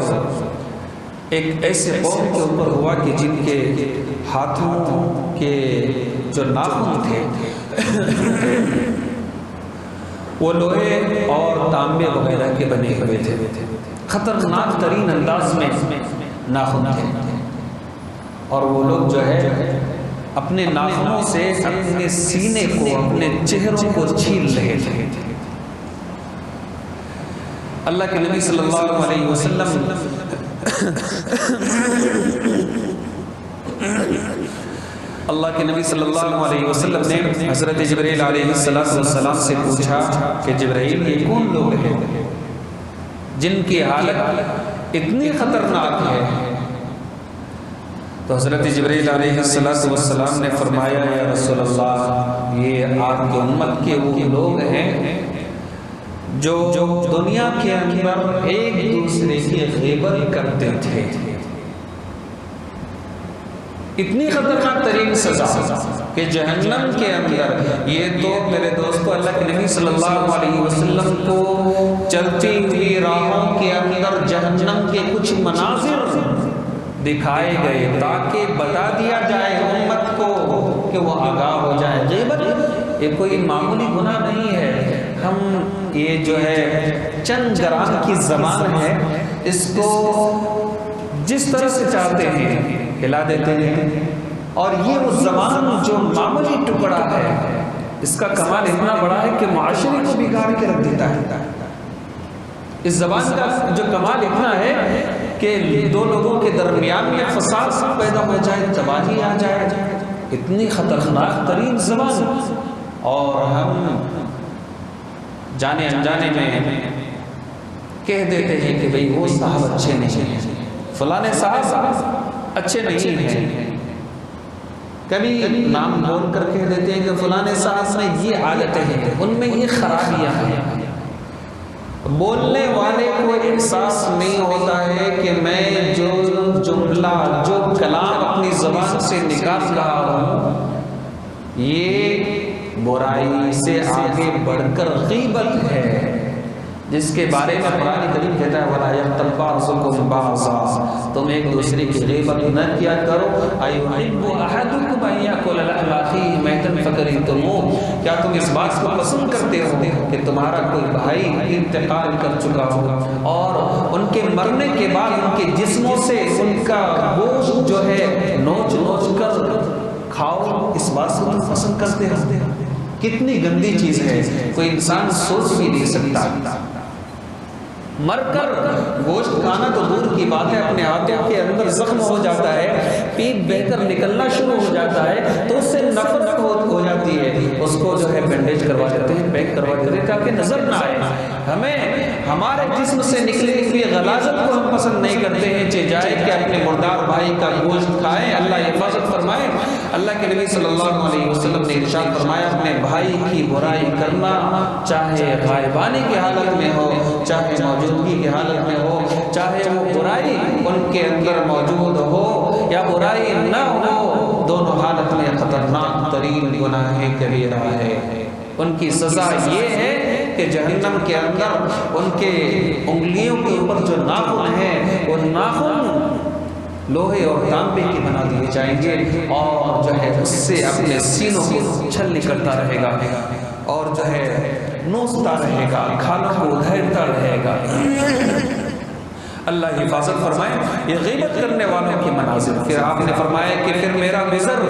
ایک ایسے قوم کے اوپر ہوا کہ جن کے ہاتھوں کے جو ناخن تھے وہ لوہے اور تانبے وغیرہ کے بنے ہوئے تھے، خطرناک ترین انداز میں ناخن تھے، اور وہ لوگ جو ہے اپنے ناخنوں سے اپنے سینے کو، اپنے چہروں کو چھیل رہے تھے۔ اللہ کے نبی صلی اللہ علیہ وسلم اللہ کے نبی صلی اللہ علیہ وسلم نے حضرت جبرائیل علیہ السلام سے پوچھا کہ جبرائیل، یہ کون لوگ ہیں جن کی حالت اتنی خطرناک ہے؟ تو حضرت جبرائیل علیہ السلام نے فرمایا، یا رسول اللہ، یہ آپ کی امت کے وہ لوگ ہیں جو دنیا کے اندر ایک دوسرے کی غیبت کرتے تھے۔ اتنی خطرناک ترین سزا کہ جہنم کے اندر، یہ تو میرے دوستو اللہ کے نبی صلی اللہ علیہ وسلم کو چلتی ہوئی راہوں کے اندر جہنم کے کچھ مناظر دکھائے گئے تاکہ بتا دیا جائے امت کو کہ وہ آگاہ ہو جائے۔ غیبت یہ کوئی معمولی گناہ نہیں ہے، ہم یہ جو ہے چند گرام کی زبان ہے، اس کو جس طرح سے چاہتے ہیں ہلا دیتے ہیں، اور یہ وہ زبان جو معمولی ٹکڑا ہے، اس کا کمال اتنا بڑا ہے کہ معاشرے کو بگاڑ کے رکھ دیتا ہے۔ اس زبان کا جو کمال اتنا ہے کہ 2 لوگوں کے درمیان میں فساد پیدا ہو جائے، تباہی آ جائے، اتنی خطرناک ترین زبان، اور ہم جانے انجانے میں کہہ دیتے ہیں کہ بھئی وہ صاحب اچھے نہیں ہیں، فلانے صاحب اچھے نہیں ہیں، کبھی نام بول کر کہہ دیتے ہیں کہ فلانے صاحب میں یہ عادتیں ہیں، ان میں یہ خرابیاں ہیں۔ بولنے والے کو احساس نہیں ہوتا ہے کہ میں جو جملہ جو کلام اپنی زبان سے نکال رہا ہوں یہ برائی سے آگے بڑھ کر غیبت ہے، جس کے بارے میں قرآن کریم کہتا ہے وَلَا يَغْتَبْ بَعْضُكُمْ بَعْضًا، تم ایک دوسرے کی غیبت نہ کیا کرو۔ أَيُحِبُّ أَحَدُكُمْ أَن يَأْكُلَ لَحْمَ أَخِيهِ مَيْتًا فَكَرِهْتُمُوهُ، کیا تم اس بات کو پسند کرتے ہو کہ تمہارا کوئی بھائی انتقال کر چکا ہو اور ان کے مرنے کے بعد ان کے جسموں سے ان کا گوشت جو ہے نوچ نوچ کر کھاؤ، اس بات سے تم پسند کرتے ہو؟ کتنی گندی چیز ہے، کوئی انسان سوچ بھی نہیں سکتا۔ مر کر گوشت کھانا تو دور کی بات ہے، اپنے ہاتھوں کے اندر زخم ہو جاتا ہے، پیپ بہہ کر نکلنا شروع ہو جاتا ہے تو اس سے نفرت ہو جاتی ہے، اس کو جو ہے بینڈیج کروا دیتے ہیں، پیک کروا دیتے ہیں تاکہ نظر نہ آئے۔ ہمیں ہمارے جسم سے نکلے ہوئے غلاظت کو ہم پسند نہیں کرتے ہیں، چاہے کہ اپنے مردار بھائی کا گوشت کھائیں، اللہ حفاظت فرمائے۔ اللہ کے نبی صلی اللہ علیہ وسلم نے ارشاد فرمایا اپنے بھائی کی برائی کرنا چاہے غائبانی کی حالت میں ہو چاہے موجودگی کی حالت میں ہو، چاہے وہ برائی ان کے اندر موجود ہو یا برائی نہ ہو، دونوں حالت میں خطرناک ترین گناہ کبیرہ ہے۔ ان کی سزا یہ ہے کہ جہنم کے اندر ان کے انگلیوں کے اوپر جو ناخن ہیں وہ ناخن لوہے اور تانبے کے بنا دیے جائیں گے اور جو ہے اس سے اپنے سینوں کو چھل نکلتا رہے گا اور جو ہے نوچتا رہے گا، کھالوں کو ادھیڑتا رہے گا۔ اللہ حفاظت فرمائے یہ غیبت کرنے والوں کی مناظر۔ پھر آپ نے فرمایا کہ پھر میرا وزر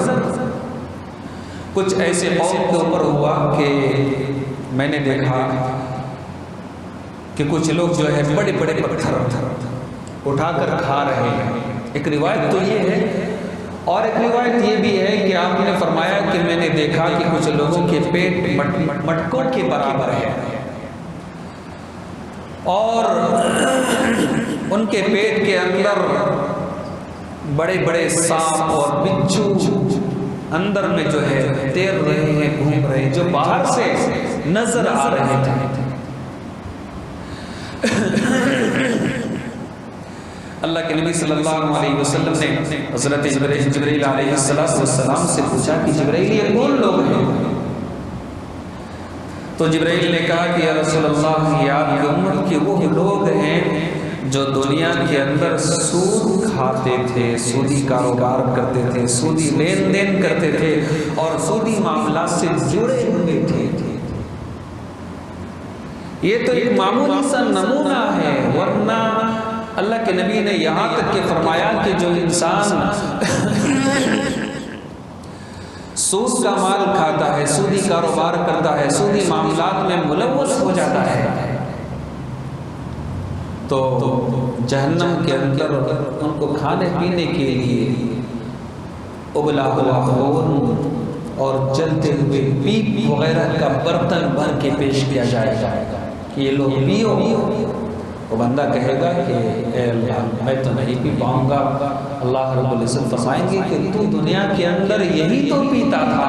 کچھ ایسے قوم کے اوپر ہوا کہ میں نے دیکھا کہ کچھ لوگ جو ہے بڑے بڑے پتھر اٹھا کر کھا رہے ہیں۔ ایک روایت تو یہ ہے اور ایک روایت یہ بھی ہے کہ آپ نے فرمایا کہ میں نے دیکھا کہ کچھ لوگوں کے پیٹ مٹکوں کے برابر ہے اور ان کے پیٹ کے اندر بڑے بڑے سانپ اور بچھو اندر میں جو ہے تیر رہے ہیں، گھوم رہے ہیں، جو باہر سے نظر آ رہے تھے۔ اللہ کے نبی صلی اللہ علیہ وسلم نے حضرت جبرائیل علیہ السلام سے پوچھا کہ جبرائیل یہ کون لوگ ہیں؟ تو جبرائیل نے کہا کہ یا رسول اللہ یہ آپ کی امت کے وہ لوگ ہیں جو دنیا کے اندر سود کھاتے تھے، سودی کاروبار کرتے تھے، سودی لین دین کرتے تھے اور سودی معاملات سے جڑے ہوئے تھے۔ یہ تو ایک معمولی سا نمونہ ہے، ورنہ اللہ کے نبی نے یہاں تک کہ فرمایا کہ جو انسان سود کا مال کھاتا ہے، سودی کاروبار کرتا ہے، سودی معاملات میں ملوث ہو جاتا ہے تو جہنم کے اندر ان کو کھانے پینے کے لیے ابلا ہوا خون اور جلتے ہوئے پیپ وغیرہ کا برتن بھر کے پیش کیا جائے گا کہ یہ لوگ پیو۔ وہ بندہ کہے گا کہ اے اللہ میں تو نہیں پی پاؤں گا۔ اللہ رب العزت فرمائیں گے کہ تو دنیا کے اندر یہی تو پیتا تھا۔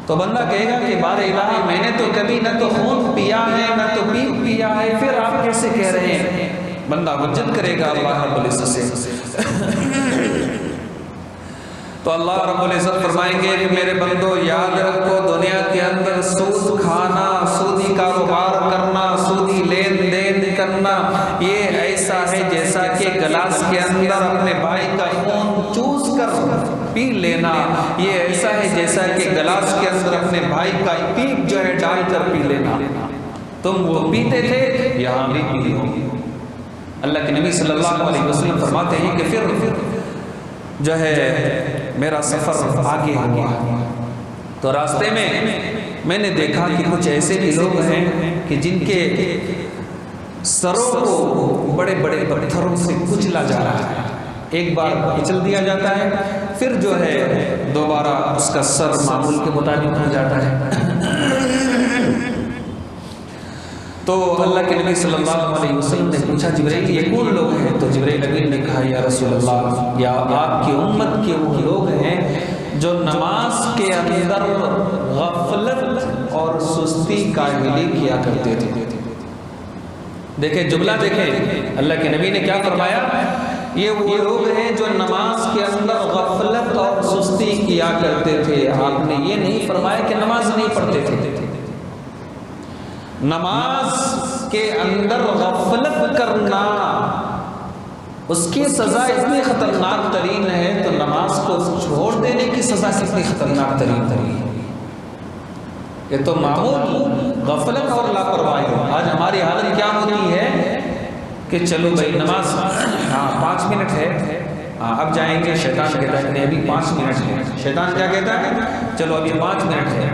تو بندہ کہے گا کہ بار الہی میں نے تو کبھی نہ تو خون پیا ہے نہ تو پیپ پیا ہے، پھر آپ کیسے کہہ رہے ہیں؟ بندہ حجت کرے گا اللہ رب العزت سے۔ تو اللہ رب العزت فرمائیں گے کہ میرے بندو یاد رکھو دنیا کے اندر سود کھانا، سودی کاروبار کرنا، سودی لین دین کرنا یہ ایسا ہے جیسا کہ گلاس کے اندر اپنے بھائی کا خون چوس کر پی لینا، یہ ایسا ہے جیسا کہ گلاس کے اندر اپنے بھائی کا پیپ جو ہے ڈال کر پی لینا۔ تم وہ پیتے تھے یہاں بھی پی ہو۔ اللہ کے نبی صلی اللہ علیہ وسلم فرماتے ہیں کہ پھر جو ہے میرا سفر آگے ہوا تو راستے میں نے دیکھا کہ کچھ ایسے بھی لوگ ہیں کہ جن کے سروں کو بڑے بڑے پتھروں سے کچلا جا رہا ہے۔ ایک بار کچل دیا جاتا ہے پھر جو ہے دوبارہ اس کا سر معمول کے مطابق ہو جاتا ہے۔ تو اللہ کے نبی صلی اللہ علیہ وسلم نے پوچھا جبرائیل یہ کون لوگ ہیں؟ تو جبرائیل امین نے کہا یا رسول اللہ یا آپ کی امت کے وہ لوگ ہیں جو نماز کے اندر غفلت اور سستی کاہلی کیا کرتے تھے۔ دیکھیں جملہ دیکھیں، اللہ کے نبی نے کیا فرمایا؟ یہ وہ لوگ ہیں جو نماز کے اندر غفلت اور سستی کیا کرتے تھے۔ آپ نے یہ نہیں فرمایا کہ نماز نہیں پڑھتے تھے۔ نماز کے اندر غفلت کرنا اس کی سزا اتنی خطرناک ترین ہے، تو نماز کو چھوڑ دینے کی سزا کتنی خطرناک ترین ہے۔ یہ تو معمول غفلت اور لاپرواہی۔ آج ہماری حالت کیا ہوتی ہے کہ چلو بھائی نماز 5 منٹ ہے، اب جائیں گے، شیطان کہتا ہے کہ ابھی 5 منٹ ہے۔ شیطان کیا کہتا ہے؟ چلو ابھی 5 منٹ ہے،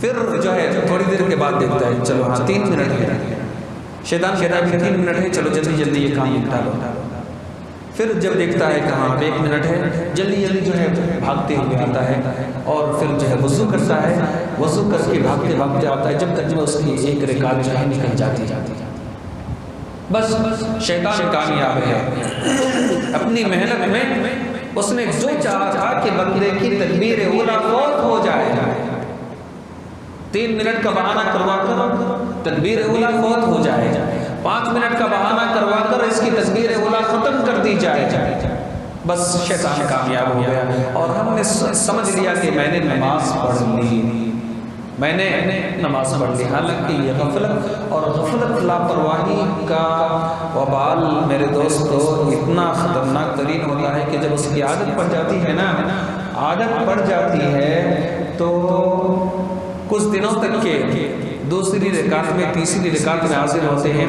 پھر جو ہے تھوڑی دیر کے بعد دیکھتا ہے چلو 3 منٹ ہے۔ شیطان کہتا ہے 3 منٹ ہے، چلو جلدی جلدی یہ کام نپٹا لو۔ پھر جب دیکھتا ہے کہ ہاں 1 منٹ ہے، جلدی جلدی جو ہے بھاگتے ہوئے آتا ہے اور پھر جو ہے وضو کرتا ہے، وضو کر کے بھاگتے بھاگتے آتا ہے، جب تک جو اس کی 1 رکعت جو ہے نکل جاتی ہے۔ بس شیطان کامیاب ہے اپنی محنت میں۔ اس نے جو چاہا تھا کہ بندے کی تکبیر اولیٰ فوت ہو جائے، 3 منٹ کا بہانہ کروا کر تکبیر اولیٰ فوت ہو جائے، 5 منٹ کا بہانہ کروا کر اس کی تکبیر اولیٰ ختم کر دی جائے، بس شیطان کامیاب ہو گیا۔ اور ہم نے سمجھ لیا کہ میں نے نماز پڑھ لی، میں نے نماز پڑھ لی، حالانکہ یہ غفلت اور غفلت لاپرواہی کا وبال میرے دوستو اتنا خطرناک ترین ہوتا ہے کہ جب اس کی عادت پڑ جاتی ہے نا، عادت پڑ جاتی ہے تو کچھ دنوں تک کے دوسری رکعت میں تیسری رکعت میں حاضر ہوتے ہیں،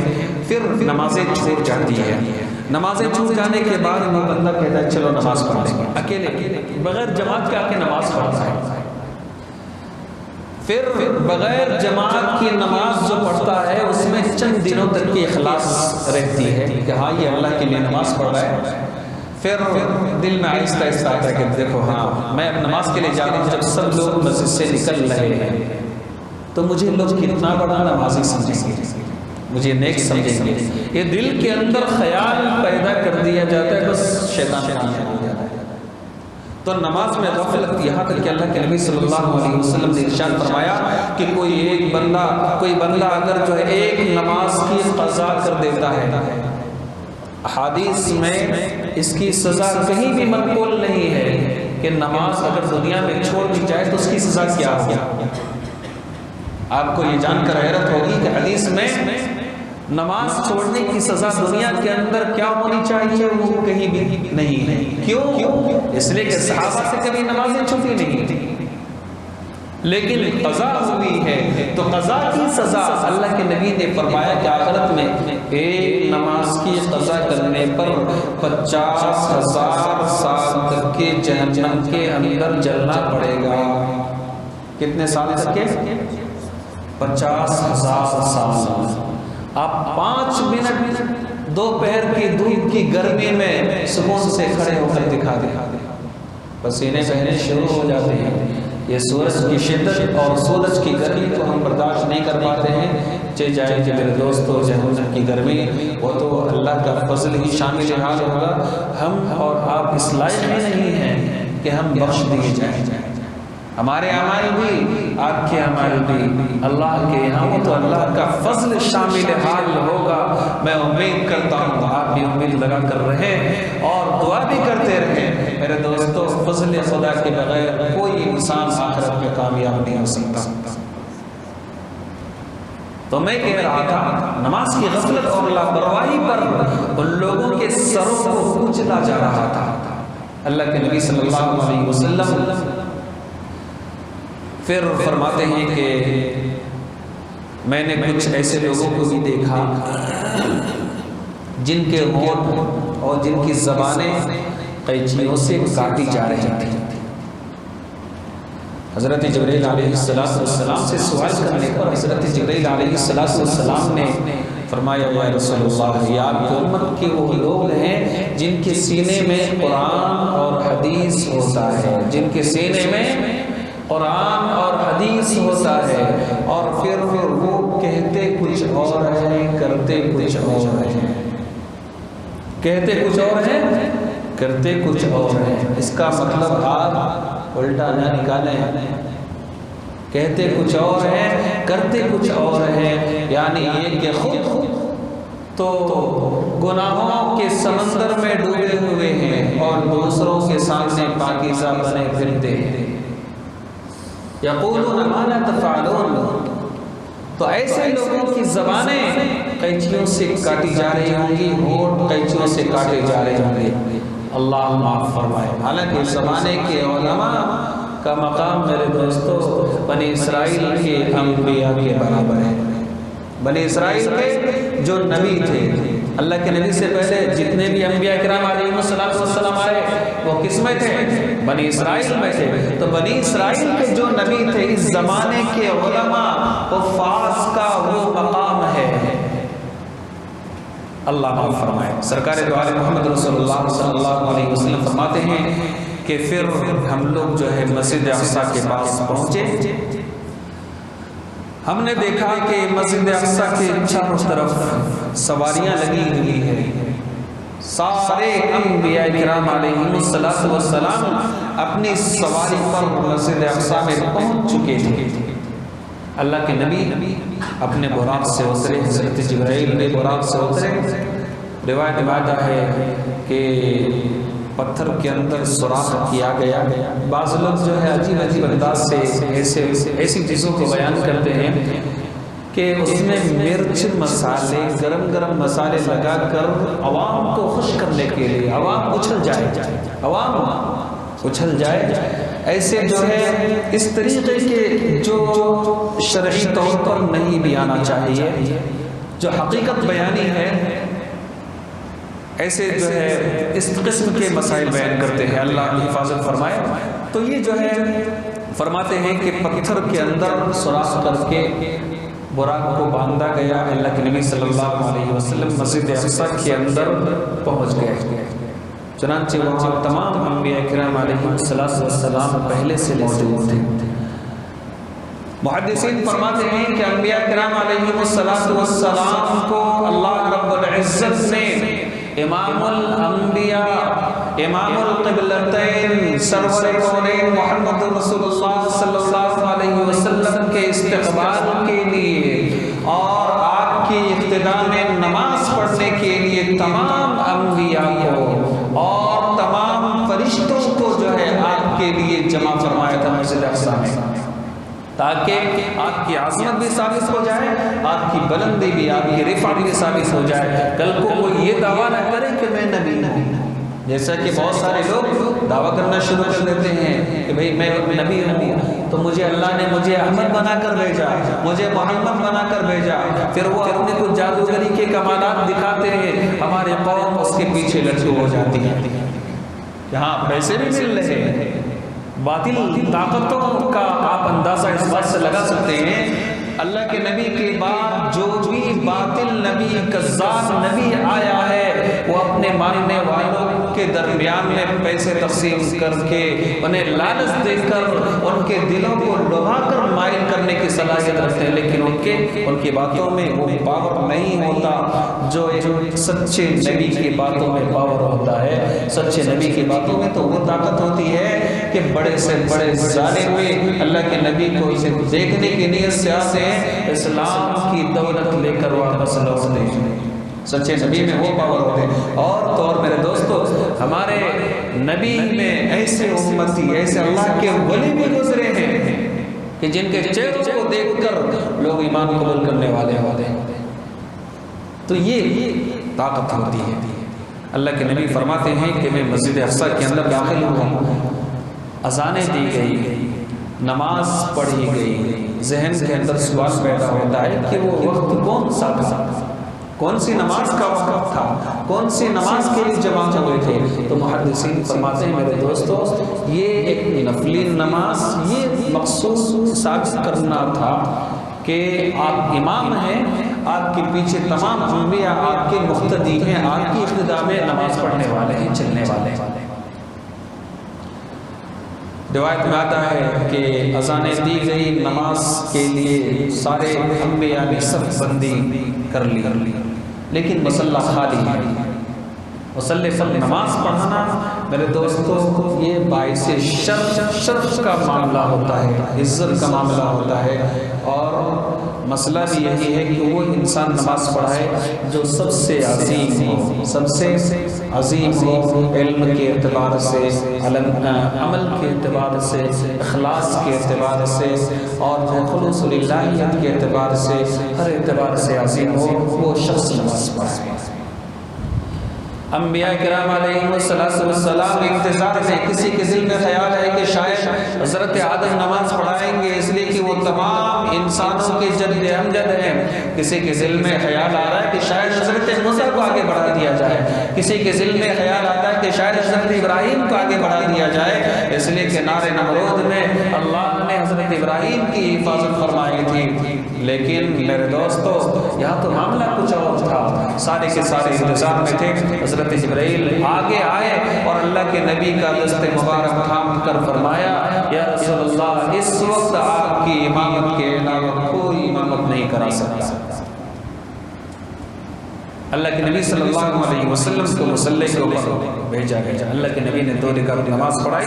پھر نمازیں چھوٹ جاتی ہے۔ نمازیں چھوٹ جانے کے بعد وہ بندہ کہتا ہے چلو نماز پڑھ لیں گے، اکیلے بغیر جماعت کے آ کے نماز پڑھتا ہے۔ پھر بغیر جماعت کی نماز جو پڑھتا ہے اس میں چند دنوں تک کی اخلاص رہتی ہے کہ ہاں یہ اللہ کے لیے نماز پڑھ رہا ہے۔ پھر دل میں آہستہ آہستہ آتا ہے کہ دیکھو ہاں میں اب نماز کے لیے جا رہا ہوں، جب سب لوگ مسجد سے نکل رہے ہیں تو مجھے لوگ کتنا بڑا نمازی سمجھیں گے، مجھے نیک سمجھیں گے۔ یہ دل کے اندر خیال پیدا کر دیا جاتا ہے، بس شیطان کامیاب ہو جاتا ہے۔ تو نماز میں غفلت، یہاں تک کہ اللہ کے نبی صلی اللہ علیہ وسلم نے ارشاد فرمایا کہ کوئی بندہ اگر جو ہے ایک نماز کی قضا کر دیتا ہے، احادیث میں اس کی سزا کہیں بھی منقول نہیں ہے کہ نماز اگر دنیا میں چھوڑ دی جائے تو اس کی سزا کیا ہوگی۔ آپ کو یہ جان کر حیرت ہوگی کہ حدیث میں نماز چھوڑنے کی سزا دنیا کے اندر کیا ہونی چاہیے، وہ کہیں بھی نہیں ہے۔ کیوں؟ اس لیے کہ صحابہ سے کبھی نمازیں چھوٹی نہیں تھی، لیکن قضا ہوئی ہے تو قضا کی سزا اللہ کے نبی نے فرمایا کہ آخرت میں ایک نماز کی قضا کرنے پر 50,000 سال تک کے جہنم کے اندر جلنا پڑے گا۔ کتنے سال تک کے؟ 50,000 سال۔ آپ 5 منٹ دوپہر کی دھوپ کی گرمی میں سکون سے کھڑے ہو کر دکھا دیں، پسینے بہنے شروع ہو جاتے ہیں۔ یہ سورج کی شدت اور سورج کی گرمی تو ہم برداشت نہیں کر پاتے ہیں، چاہے کہ میرے دوستو جہنم کی گرمی وہ تو اللہ کا فضل ہی شامل حال ہوگا۔ ہم اور آپ اس لائق ہی نہیں ہیں کہ ہم بخش دیے جائیں۔ ہمارے اعمال بھی، آپ کے اعمال بھی اللہ کے یہاں وہ تو اللہ کا فضل شامل حال ہوگا۔ میں امید کرتا ہوں آپ بھی امید لگا کر رہے اور دعا بھی کرتے رہے۔ میرے دوستو فضل خدا کے بغیر کوئی انسان آخرت میں کامیاب نہیں ہو سکتا۔ تو میں کہہ رہا تھا نماز کی غفلت اور لاپرواہی پر ان لوگوں کے سروں کو کچلا جا رہا تھا۔ اللہ کے نبی صلی اللہ علیہ وسلم پھر فرماتے ہیں کہ میں نے کچھ ایسے لوگوں کو بھی دیکھا جن کے ہونٹ اور جن کی زبانیں قینچیوں سے کاٹی جا رہی تھیں۔ حضرت جبرائیل علیہ السلام سے سوال کرنے پر حضرت جبرائیل علیہ السلام نے فرمایا یا رسول اللہ، یہ آپ کی امت کے وہ لوگ ہیں جن کے سینے میں قرآن اور حدیث ہوتا ہے، جن کے سینے میں قرآن اور حدیث ہوتا ہے، اور پھر وہ کہتے کچھ اور ہیں کرتے کچھ اور ہیں، کہتے کچھ اور ہیں کرتے کچھ اور ہیں۔ اس کا مطلب آپ الٹا نہ نکالیں، کہتے کچھ اور ہیں کرتے کچھ اور ہیں، یعنی یہ کہ خود تو گناہوں کے سمندر میں ڈوبے ہوئے ہیں اور دوسروں کے سامنے پاکیزہ بنے پھرتے ہیں۔ یقولون ما لا تفعلون، تو ایسے لوگوں کی زبانیں قینچیوں سے کاٹی جا رہی ہوں گی، ہونٹ قینچیوں سے کاٹے جا رہے ہوں گے، اللہ معاف فرمائے۔ حالانکہ زمانے کے علماء کا مقام میرے دوستو بنی اسرائیل کے انبیاء کے برابر ہے۔ بنی اسرائیل کے جو نبی تھے، اللہ کے نبی سے پہلے جتنے بھی انبیاء کرام علیہ السلام آئے وہ کس میں تھے؟ بنی اسرائیل میں تھے۔ تو بنی اسرائیل کے جو نبی تھے، اس زمانے کے علماء حفاظ کا وہ مقام ہے، اللہ معاف فرمائے۔ سرکار دو عالم محمد رسول اللہ صلی اللہ علیہ وسلم فرماتے ہیں کہ پھر ہم لوگ جو ہے مسجد اقصیٰ کے پاس پہنچے، ہم نے دیکھا کہ مسجد اقصیٰ کے چاروں طرف سواریاں لگی ہوئی ہیں، سارے انبیاء کرام علیہ السلام اپنی سواری پر مسجد اقصیٰ میں پہنچ چکے تھے۔ اللہ کے نبی اپنے براق سے اترے، حضرت جبرائیل نے براق سے اترے۔ روایت میں ہے کہ پتھر کے اندر سوراخ کیا گیا۔ بعض لوگ جو ہے عجیب عجیب انداز سے ایسی چیزوں کو بیان کرتے ہیں کہ اس میں مرچ مسالے، گرم گرم مسالے لگا کر عوام کو خوش کرنے کے لیے، عوام اچھل جائے، ایسے جو ہے اس طریقے کے جو شرعی طور پر نہیں بھی آنا چاہیے، جو حقیقت بیانی ہے، ایسے جو ہے اس قسم کے مسائل بیان کرتے ہیں۔ اللہ حفاظت فرمائے۔ تو یہ جو ہے فرماتے ہیں کہ پتھر کے اندر سوراخ کر کے براق کو باندھا گیا۔ اللہ کے نبی صلی اللہ علیہ وسلم مسجد اقصیٰ کے اندر پہنچ گئے، چنانچہ وہاں تمام انبیاء کرام علیہ السلام پہلے سے موجود تھے۔ محدثین فرماتے ہیں کہ انبیاء کرام علیہ السلام کو اللہ رب العزت نے امام الانبیاء، امام القبلتین، سرور کونین محمد رسول اللہ صلی اللہ علیہ وسلم کے استقبال کے لیے اور آپ کی اقتداء میں نماز پڑھنے کے لیے تمام انبیاء کو اور تمام فرشتوں کو جو ہے آپ کے لیے جمع فرمایا تھا مسجد اقصیٰ میں، تاکہ آپ کی عظمت بھی ثابت ہو جائے، آپ کی بلندی بھی، آپ کی رفعت بھی ثابت ہو جائے۔ کل کو کوئی یہ دعویٰ نہ کرے کہ میں نبی ہوں، جیسا کہ بہت سارے لوگ دعویٰ کرنا شروع کر دیتے ہیں کہ بھئی میں نبی ہوں، تو مجھے اللہ نے مجھے احمد بنا کر بھیجا، مجھے محمد بنا کر بھیجا۔ پھر وہ اپنے کو جادوگری کے کمالات دکھاتے ہیں، ہمارے قوم اس کے پیچھے لٹو ہو جاتی ہے، یہاں پیسے بھی مل رہے ہیں۔ باطل طاقتوں کا آپ اندازہ اس بات سے لگا سکتے ہیں، اللہ کے نبی کے بعد جو بھی باطل نبی، کذاب نبی آیا ہے، وہ اپنے ماننے والوں کے درمیان میں پیسے تقسیم کر کے، انہیں لالچ دے کر، ان کے دلوں کو لبھا کر مائل کرنے کی صلاحیت رکھتے ہیں، لیکن ان کی باتوں میں وہ پاور نہیں ہوتا جو ایک سچے نبی کی باتوں میں پاور ہوتا ہے۔ سچے نبی کی باتوں میں تو وہ طاقت ہوتی ہے کہ بڑے سے بڑے ظالم بھی اللہ کے نبی کو اسے دیکھنے کی نیت سے آتے ہیں، اسلام کی دولت لے کر واپس لوٹتے ہیں۔ سچے نبی میں وہ پاور ہوتے ہیں۔ اور میرے دوستو، ہمارے نبی میں ایسے امتی، ایسے اللہ کے ولی بھی گزرے ہیں کہ جن کے چہروں کو دیکھ کر لوگ ایمان قبول کرنے والے ہوتے ہیں۔ تو یہ طاقت ہوتی ہے۔ اللہ کے نبی فرماتے ہیں کہ میں مسجد اقصیٰ کے اندر داخل ہوں، اذانیں دی گئی، نماز پڑھی گئی، ذہن کے اندر سوال پیدا ہوتا ہے کہ وہ وقت کون سا تھا، کون سی نماز کا وقت تھا، کون سی نماز کے لیے جمع ہوئے تھے۔ تو محدثین فرماتے ہیں میرے دوستو، یہ ایک نفلی نماز، یہ مقصود ثابت کرنا تھا کہ آپ امام ہیں، آپ کے پیچھے تمام انبیاء آپ کے مقتدی ہیں، آپ کی اقتداء میں نماز پڑھنے والے ہیں، چلنے والے ہیں۔ روایت میں آتا ہے کہ اذانیں دی گئی، نماز کے لیے سارے انبیاء نے صف بندی کر لی، لیکن مصلی خالی ہے۔ مصلی پر نماز پڑھنا میرے دوستو یہ باعث شرف کا معاملہ ہوتا ہے، عزت کا معاملہ ہوتا ہے، اور مسئلہ بھی یہی ہے کہ وہ انسان نماز پڑھائے جو سب سے عظیم ہو، سب سے عظیم ہو، علم کے اعتبار سے، عمل کے اعتبار سے، اخلاص کے اعتبار سے، اور خلوص للہیت کے اعتبار سے، ہر اعتبار سے عظیم ہو، وہ شخص نماز پڑھائے۔ انبیاء کرام علیہ السلام انتظار میں، کسی کے دل میں خیال ہے کہ شاید حضرت آدم نماز پڑھائیں گے اس لیے کہ وہ تمام انسانوں کے جد امجد ہیں، کسی کے دل میں خیال آ رہا ہے کہ شاید حضرت موسیٰ کو آگے بڑھا دیا جائے، کسی کے دل میں خیال آتا ہے کہ شاید حضرت ابراہیم کو آگے بڑھا دیا جائے، اس لیے کہ نار نمرود میں اللہ نے حضرت ابراہیم کی حفاظت فرمائی تھی۔ لیکن میرے دوستو یہاں تو معاملہ کچھ اور تھا، سارے کے سارے انتظار میں تھے، حضرت جبرائیل آگے آئے اور اللہ کے نبی کا دست مبارک تھام کر فرمایا، یا رسول اللہ اس وقت آپ کی امامت کے علاوہ کوئی امامت نہیں کرا سکتا۔ اللہ کے نبی صلی اللہ علیہ وسلم کو مصلی کے اوپر بھیجا گیا، اللہ کے نبی نے 2 رکعت نماز پڑھائی،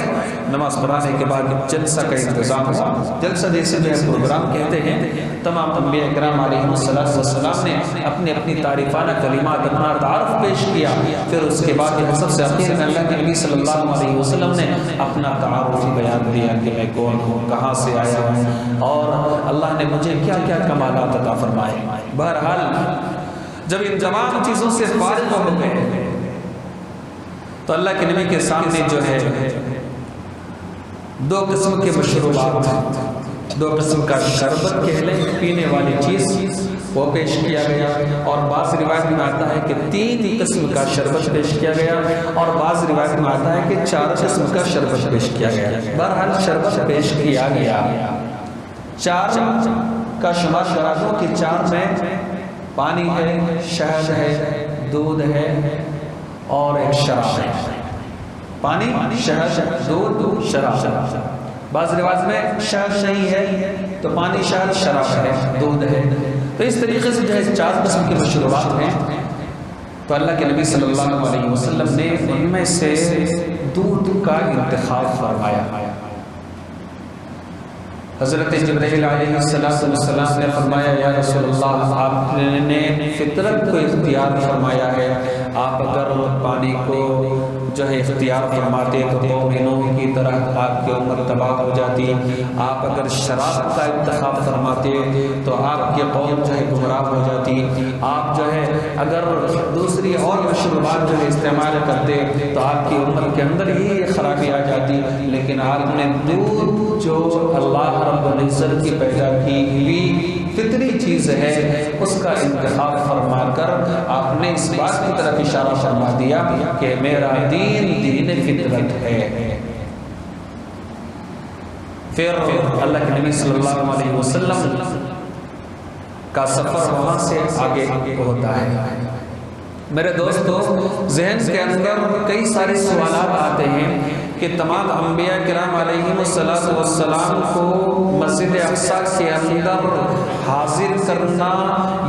نماز پڑھانے کے بعد جلسہ کا انتظام ہوا، جلسہ جیسے جو ہے پروگرام کہتے ہیں، تمام انبیاء کرام علیہ السلام نے اپنی اپنی تعریفانہ کلمات، اپنا تعارف پیش کیا، پھر اس کے بعد سب سے آخر میں اللہ کے نبی صلی اللہ علیہ وسلم نے اپنا تعارفی بیان دیا کہ میں کون ہوں، کہاں سے آیا ہوں، اور اللہ نے مجھے کیا کیا کمالات عطا فرمائے۔ بہرحال جب ان تمام چیزوں سے فارغ ہو گئے تو اللہ کے نبی کے سامنے جو ہے 2 قسم کے مشروبات، 2 قسم کا شربت کہہ لیں، پینے والی چیز وہ پیش کیا گیا، اور بعض روایت میں آتا ہے کہ 3 قسم کا شربت پیش کیا گیا، اور بعض روایت میں آتا ہے کہ 4 قسم کا شربت پیش کیا گیا۔ بہرحال شربت پیش کیا گیا، 4 کا شمار کرا دو کہ 4 میں پانی ہے، شہد ہے، دودھ ہے، اور ایک شراب ہے۔ پانی، شہد، دودھ، شراب۔ بعض روایت میں شہد نہیں ہے تو پانی، شہد، شراب ہے، دودھ ہے۔ تو اس طریقے سے جو ہے 4 قسم کے مشروبات ہیں، تو اللہ کے نبی صلی اللہ علیہ وسلم نے ان میں سے دودھ کا انتخاب فرمایا۔ حضرت جبرائیل علیہ السلام نے فرمایا، یا رسول اللہ آپ نے فطرت کو اختیار فرمایا ہے، آپ اگر پانی کو جو ہے اختیار فرماتے تو قوم نوح کی طرح آپ کی امت تباہ ہو جاتی، آپ اگر شراب کا انتخاب فرماتے تو آپ کی قوم جو ہے گمراہ ہو جاتی، آپ جو ہے اگر دوسری اور مشروبات جو ہے استعمال کرتے تو آپ کی امت کے اندر ہی خرابی آ جاتی، لیکن آپ نے دودھ جو اللہ رب العزت کی پیدا کی ہوئی فطری چیز ہے اس کا انتخاب فرما کر آپ نے اس بات کی طرف اشارہ فرما دیا کہ میرا دین دین فطرت ہے۔ پھر اللہ کے نبی صلی اللہ علیہ وسلم کا سفر وہاں سے آگے ہوتا ہے۔ میرے دوستو ذہن کے اندر کئی سارے سوالات آتے ہیں کہ تمام انبیاء کرام علیہ السلام کو مسجد اقصیٰ کے اندر حاضر کرنا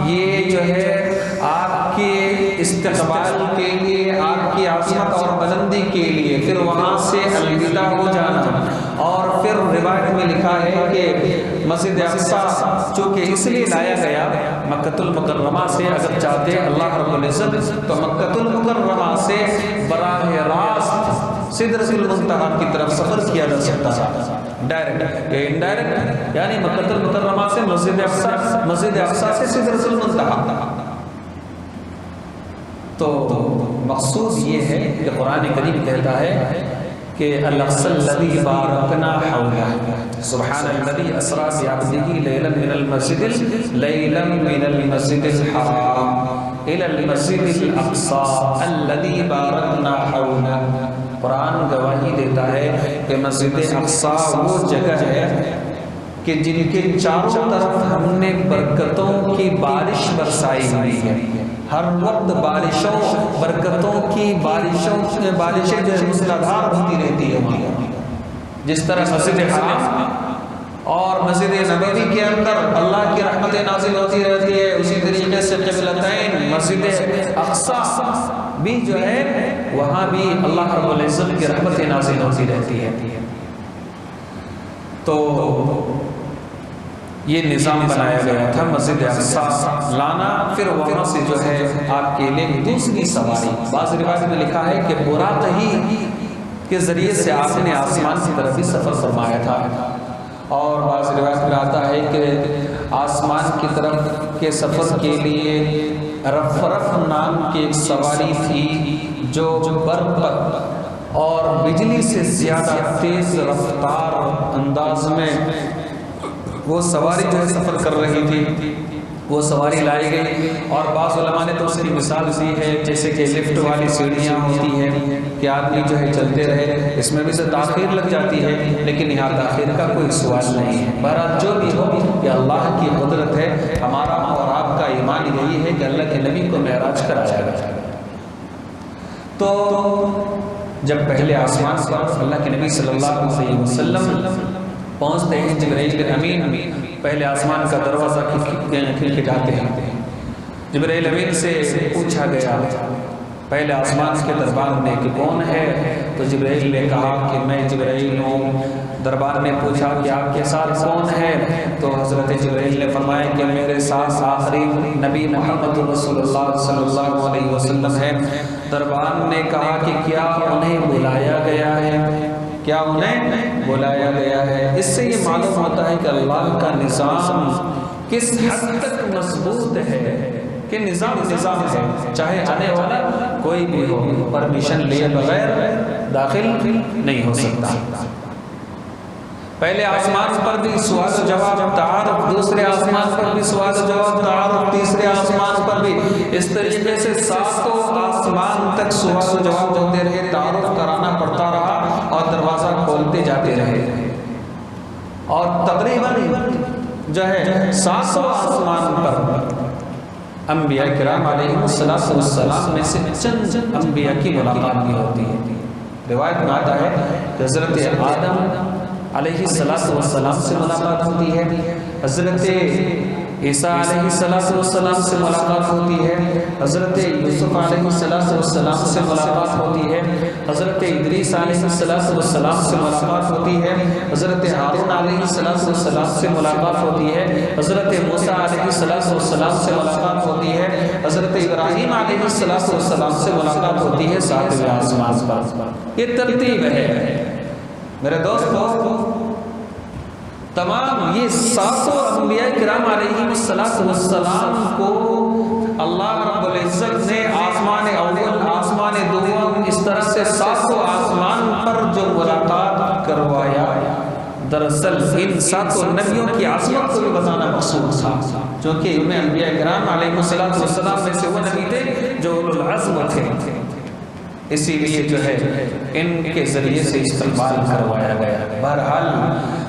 یہ جو ہے آپ کے استقبال کے لیے، آپ کی عظمت اور بلندی کے لیے، پھر وہاں سے الوداع ہو جانا، اور پھر روایت میں لکھا ہے کہ مسجد اقصیٰ چونکہ اس لیے لایا گیا مکہ المکرمہ سے، اگر چاہتے اللہ رب العزت تو مکہ المکرمہ سے براہ راست سدرۃ المنتہا کی طرف سفر کیا جا سکتا ہے، ڈائریکٹ یا انڈائریکٹ، یعنی مکہ المکرمہ سے مسجد اقصیٰ سے سدرۃ المنتہا۔ تو مقصود یہ ہے کہ قرآن کریم کہتا ہے کہ الاقصی الذی بارکنا حولہ، سبحان الذی اسریٰ بعبدہ لیلا من المسجد الحرام الی المسجد الاقصی الذی بارکنا حولہ۔ قرآن گواہی دیتا ہے کہ مسجد اقصیٰ وہ جگہ ہے کہ جن کے چاروں طرف ہم نے برکتوں کی بارش برسائی ہوئی ہے، ہر وقت بارشوں برکتوں کی بارشیں جو ہے مسلادھار ہوتی رہتی ہے وہاں۔ جس طرح مسجد حرام اور مسجد نبوی کے اندر اللہ کی رحمتیں نازل ہوتی رہتی ہے، اسی طریقے سے قبلتین مسجد اقصی بھی جو ہے وہاں بھی اللہ رب العزت کی رحمتیں نازل ہوتی رہتی ہے۔ تو یہ نظام بنایا گیا تھا مسجد اقصی لانا، پھر وہاں سے جو ہے آپ کے لیے دوسری سواری۔ بعض روایت میں لکھا ہے کہ براق ہی کے ذریعے سے آپ نے آسمان کی طرف بھی سفر فرمایا تھا، اور بعض روایت میں آتا ہے کہ آسمان کی طرف کے سفر کے لیے رفرف نام کی ایک سواری تھی جو برق اور بجلی سے زیادہ تیز رفتار انداز میں وہ سواری جو ہے سفر کر رہی تھی، وہ سواری لائی گئی۔ اور بعض علماء نے تو اس کی مثال دی ہے جیسے کہ لفٹ والی سیڑھیاں ہوتی ہیں کہ آدمی جو ہے چلتے رہے، اس میں بھی سے تاخیر لگ جاتی ہے، لیکن یہاں تاخیر کا کوئی سوال نہیں ہے۔ بہرحال جو بھی ہو کہ اللہ کی قدرت ہے، ہمارا اور آپ کا ایمان یہی ہے کہ اللہ کے نبی کو معراج کرایا گیا۔ تو جب پہلے آسمان پر اللہ کے نبی صلی اللہ علیہ وسلم پہنچتے ہیں، جبرائیل امین پہلے آسمان کا دروازہ کھٹکھٹاتے ہیں۔ جبرائیل امین سے پوچھا گیا پہلے آسمان کے دربار میں کہ کون ہے، تو جبرائیل نے کہا کہ میں جبرائیل ہوں۔ دربار نے پوچھا کہ آپ کے ساتھ کون ہے، تو حضرت جبرائیل نے فرمایا کہ میرے ساتھ آخری نبی محمد رسول اللہ صلی اللہ علیہ وسلم ہے۔ دربار نے کہا کہ کیا انہیں بلایا گیا ہے، کیا انہیں بلایا گیا ہے؟ اس سے یہ معلوم ہوتا ہے کہ اللہ کا نظام کس حد تک مضبوط ہے کہ نظام ہے، چاہے آنے والا کوئی بھی ہو، پرمیشن لیے بغیر داخل نہیں ہو سکتا۔ پہلے آسمان پر بھی سوال و جواب تعارف، دوسرے آسمان پر بھی سوال و جواب تعارف، تیسرے آسمان پر بھی، اس طریقے سے ساتوں آسمان تک سوال و جواب ہوتے رہے، تعارف کرانا پڑتا رہا اور دروازہ کھولتے جاتے رہے۔ اور تقریباً جو ہے ساتوں آسمان پر انبیاء کرام علیہ السلام میں سے چند انبیاء کی ملاقات بھی ہوتی ہے۔ روایت میں آتا ہے کہ حضرت آدم علیہ السلام سے ملاقات ہوتی ہے، حضرت عیسیٰ علیہ السلام سے ملاقات ہوتی ہے، حضرت یوسف علیہ السلام سے ملاقات ہوتی ہے، حضرت ادریس علیہ السلام سے ملاقات ہوتی ہے، حضرت ہارون علیہ السلام سے ملاقات ہوتی ہے، حضرت موسیٰ علیہ السلام سے ملاقات ہوتی ہے، حضرت ابراہیم علیہ السلام سے ملاقات ہوتی ہے ساتویں آسمان پر۔ یہ ترتیب ہے میرے دوستو۔ تمام یہ ساتوں انبیاء کرام علیہ السلام کو اللہ رب العزت نے آسمان اول، آسمان دوم، اس طرح سے ساتوں آسمان پر جو ملاقات کروایا، دراصل ان ساتوں نبیوں کی عظمت کو بھی بتانا مقصود تھا، چونکہ انہیں انبیاء کرام علیہ السلام میں سے وہ نبی تھے جو اولو العزم تھے، اسی لیے جو ہے ان کے ذریعے سے استقبال کروایا گیا۔ بہرحال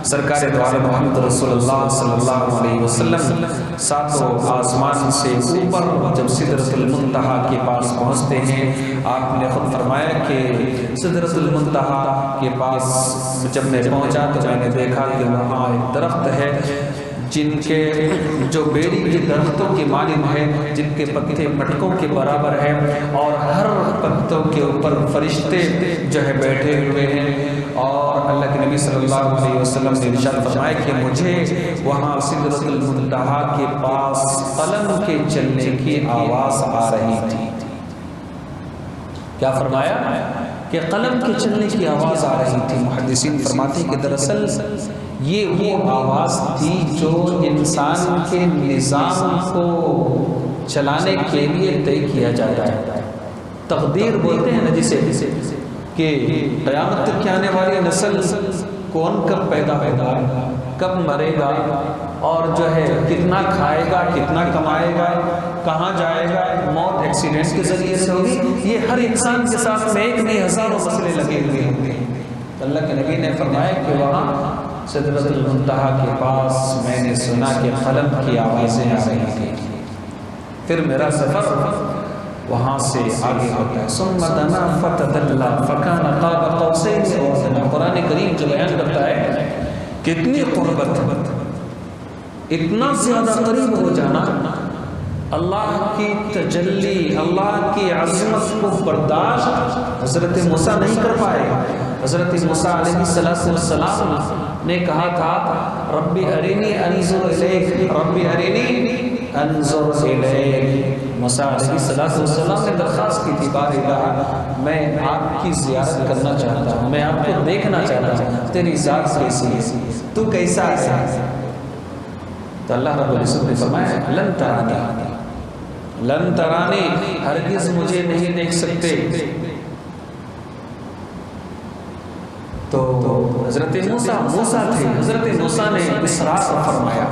سرکار دو عالم محمد رسول اللہ صلی اللہ علیہ وسلم ساتوں آسمان سے اوپر جب سدرۃ المنتہا کے پاس پہنچتے ہیں، آپ نے خود فرمایا کہ سدرۃ المنتہا کے پاس جب میں پہنچا تو میں نے دیکھا کہ وہاں ایک درخت ہے جن کے جو بیری کے درختوں کی مانند ہے، جن کے پتے مٹکوں کے برابر ہیں، اور ہر پتوں کے اوپر فرشتے جو ہے بیٹھے ہوئے ہیں۔ اور اللہ کے نبی صلی اللہ علیہ وسلم نے ارشاد فرمایا کہ مجھے وہاں سدرۃ المنتہا کے پاس قلم کے چلنے کی آواز آ رہی تھی۔ کیا فرمایا؟ کہ قلم کے چلنے کی آواز آ رہی تھی۔ محدثین فرماتے ہیں کہ دراصل یہ وہ آواز تھی جو انسان کے نظام کو چلانے کے لیے طے کیا جاتا ہے۔ تقدیر بولتے ہیں نا جسے، کہ قیامت تک کے آنے والی نسل کون کب پیدا ہوگا، کب مرے گا، اور جو ہے کتنا کھائے گا، کتنا کمائے گا، کہاں جائے گا، موت ایکسیڈنٹ کے ذریعے سے ہوگی، یہ ہر انسان کے ساتھ میں ایک نہیں ہزاروں مسئلے لگے ہوئے ہوتے ہیں۔ اللہ کے نبی نے فرمایا کہ وہاں سدرۃ المنتہا کے پاس میں نے سنا کہ قلم کی آوازیں آ رہی تھیں۔ پھر میرا سفر وہاں سے آگے ہوتا ہے۔ ثم دنا فتدلى فكان قاب قوسين او ادنى۔ قرآن کریم جو بیان کرتا ہے کتنی قربت، اتنا زیادہ قریب ہو جانا، اللہ کی تجلی، اللہ کی عظمت کو برداشت حضرت موسیٰ نہیں کر پائے۔ حضرت موسیٰ علیہ السلام نے کہا تھا ربی ارینی انظر الیک، ربی ارینی انظر الیک۔ موسیٰ علیہ السلام نے درخواست کی تھی بار الہ میں آپ کی زیارت کرنا چاہتا ہوں، میں آپ کو دیکھنا چاہتا ہوں، تیری ذات کیسی ہے، تو کیسا ہے؟ تو اللہ رب العزت نے فرمایا لن ترانی، لن ترانی، ہرگز مجھے نہیں دیکھ سکتے۔ تو حضرت موسیٰ تھے، حضرت موسیٰ نے اصرار فرمایا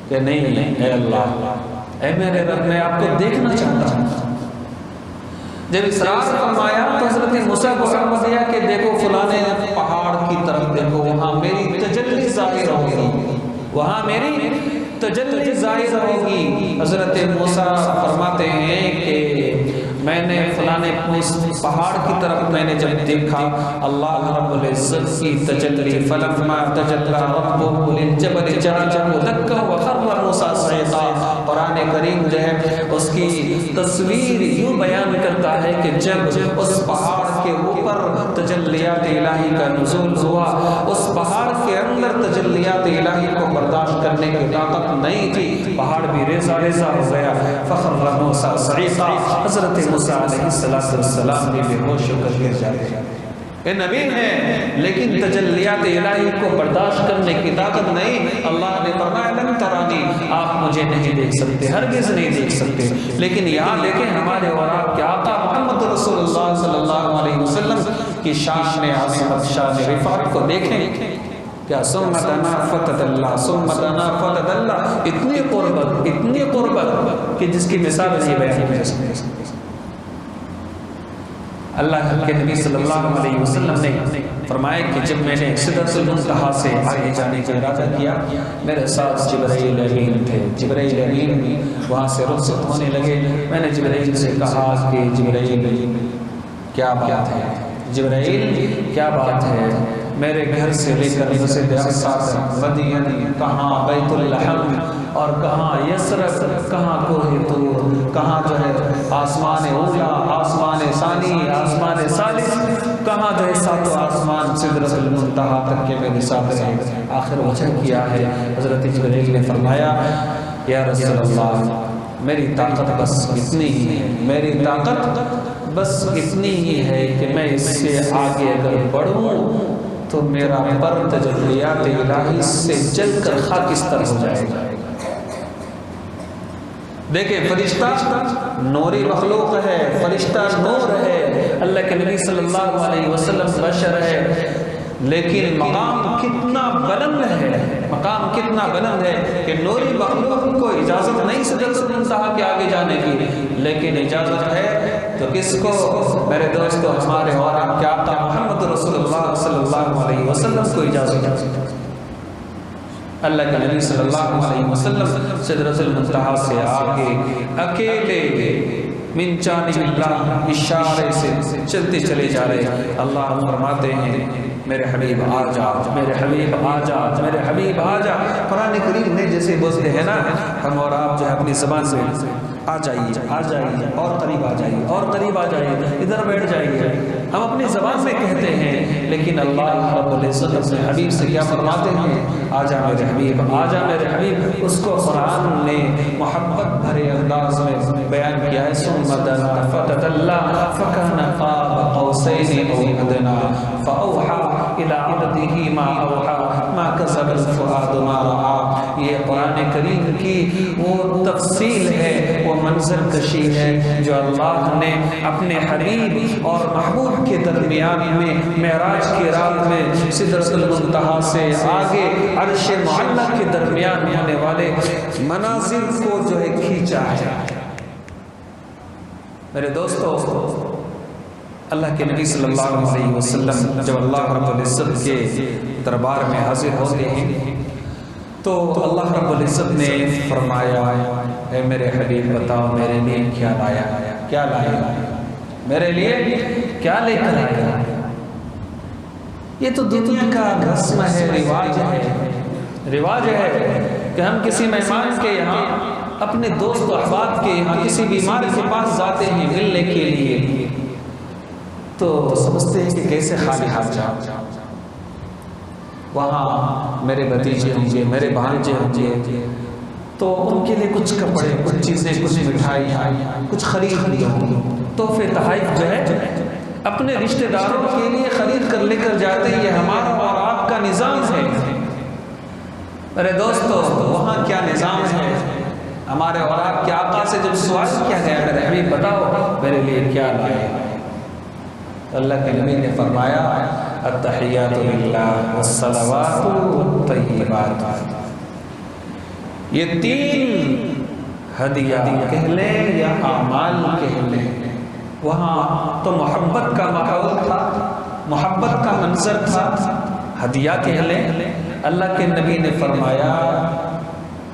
کہ نہیں اے اللہ، اے میرے رب، میں آپ کو دیکھنا چاہتا ہوں۔ جب اصرار فرمایا تو حضرت موسیٰ کو حکم دیا کہ دیکھو فلانے پہاڑ کی طرف دیکھو، وہاں میری تجلی ظاہر ہوگی، وہاں میری تجلی ظاہر ہوگی۔ حضرت موسیٰ فرماتے ہیں کہ میں نے فلانے پہاڑ کی طرف میں نے جب دیکھا، اللہ رب العزت کی تجلی، فلما تجلی ربہ للجبل جعلہ دکا وخر موسیٰ صعقا۔ قرآن کریم جو ہے اس کی تصویر یوں بیان کرتا ہے کہ جب اس پہاڑ کے اوپر تجلیات الہی کا نزول ہوا، اس پہاڑ کے اندر تجلیات الہی کو برداشت کرنے کی طاقت نہیں تھی، پہاڑ بھی ریزہ ریزہ ہو گیا، فخر موسیٰ صعقا۔ حضرت موسیٰ علیہ السلام نے بے ہوش ہو کر گر جاتے ہیں۔ اے نبی ہیں لیکن تجلیات الہی کو برداشت کرنے کی طاقت نہیں۔ اللہ نے فرمایا لن ترانی، آپ مجھے نہیں دیکھ سکتے، ہرگز نہیں دیکھ سکتے۔ لیکن یہاں دیکھیں ہمارے اور آپ کے آقا محمد رسول اللہ صلی اللہ علیہ وسلم کی شان عظمت، شان رفعت کو دیکھیں کیا، ثم دنا فتدلی، ثم دنا فتدلی، اتنی قربت کہ جس کی مثال نہیں بیان کی جا سکتی۔ اللہ کے نبی صلی اللہ علیہ وسلم نے فرمایا کہ جب میں نے سدرۃ المنتہا سے آگے جانے کا ارادہ کیا، میرے ساتھ جبرائیل امین تھے، جبرائیل امین وہاں سے رخصت ہونے لگے۔ میں نے جبرائیل سے کہا کہ جبرائیل کیا بات ہے، جبرائیل کیا بات ہے، میرے گھر سے لے کر مسجد اقصیٰ مدین، کہاں بیت اللحم اور کہاں یسرف، کہاں کوہ طور، کہاں جو ہے آسمان اولا، آسمان ثانی، آسمان ثالث، کہاں جو ہے ساتوں آسمان، سدرۃ المنتہا تک کے میرے ساتھ رہے۔ آخر وجہ کیا ہے؟ حضرت جبرائیل نے فرمایا یا رسول اللہ، میری طاقت بس اتنی ہی ہے، میری طاقت بس اتنی ہی ہے کہ میں اس سے آگے اگر بڑھوں تو میرا پر تجلیات الہی سے جل کر خاکستر ہو جائے گا۔ دیکھیں فرشتہ نوری مخلوق ہے، فرشتہ نور ہے، اللہ کے نبی صلی اللہ علیہ وسلم بشر ہے، لیکن مقام کتنا بلند ہے، مقام کتنا بلند ہے کہ نوری مخلوق کو اجازت نہیں سدرۃ المنتہا کے آگے جانے کی، لیکن اجازت ہے تو کس کو؟ میرے دوستو ہمارے اور آپ کے آقا محمد رسول اللہ صلی اللہ علیہ وسلم کو اجازت ہے۔ اللہ کے نبی صلی اللہ علیہ وسلم سدرۃ المنتہا سے آگے اکیلے من جانب اللہ اشارے سے چلتے چلے جا رہے ہیں۔ اللہ فرماتے ہیں میرے حبیب آ جا، میرے حبیب آ جا، میرے حبیب آ جا۔ قرآن کریم میں جیسے بولتے ہیں نا ہم اور آپ جو ہے اپنی زبان سے آ جائیے، آ جائیے، اور قریب آ جائیے، اور قریب آ جائیے، ادھر بیٹھ جائیے، ہم اپنی زبان میں کہتے ہیں، لیکن اللہ رب العزت اپنے حبیب سے کیا فرماتے ہیں؟ آ جا میرے حبیب، آ جا میرے حبیب۔ اس کو قرآن نے محبت بھرے انداز میں بیان کیا ہے، ثم دنا فتدلی فکان قاب قوسین او ادنی فاوحی الی عبده ما اوحی ما کذب الفؤاد ما رأی۔ یہ قرآن کریم کی وہ تفصیل ہے، وہ منظر کشی ہے جو اللہ نے اپنے حبیب اور محبوب کے درمیان میں معراج کی رات میں سدرۃ المنتہا سے آگے عرش معلیٰ کے درمیان ہونے والے مناظر کو جو ہے کھینچا ہے۔ میرے دوستو اللہ کے نبی صلی اللہ علیہ وسلم جب اللہ رب العزت کے دربار میں حاضر ہوتے ہیں تو اللہ رب العزت نے فرمایا اے میرے حبیب بتاؤ میرے لیے کیا لایا، کیا لایا، میرے لیے کیا لے کر آیا؟ یہ تو دنیا کا رسم ہے، رواج ہے کہ ہم کسی مہمان کے یہاں، اپنے دوست و احباب کے یہاں، کسی بیمار کے پاس جاتے ہیں ملنے کے لیے، تو سمجھتے ہیں کہ کیسے خالی ہاتھ جاؤ، وہاں میرے بھتیجے ہوں گے، میرے بھانجے ہوں گے، تو ان کے لیے کچھ کپڑے، کچھ چیزیں، کچھ مٹھائی، کچھ خرید لیا، تحفے تحائف جو ہے اپنے رشتہ داروں کے لیے خرید کر لے کر جاتے ہیں۔ یہ ہمارا اور آپ کا نظام ہے۔ ارے دوستو، وہاں کیا نظام ہے؟ ہمارے اور آپ کے آقا سے جب سوال کیا گیا، میرے حبیب بتاؤ میرے لیے کیا لائے؟ اللہ کے نبی نے فرمایا التحیات للہ والصلوات والطیبات، یہ 3 ہدیہ کہہ لیں یا اعمال کہہ لیں، وہاں تو محبت کا ماحول تھا، محبت کا منظر تھا، ہدیہ کہہ لیں۔ اللہ کے نبی نے فرمایا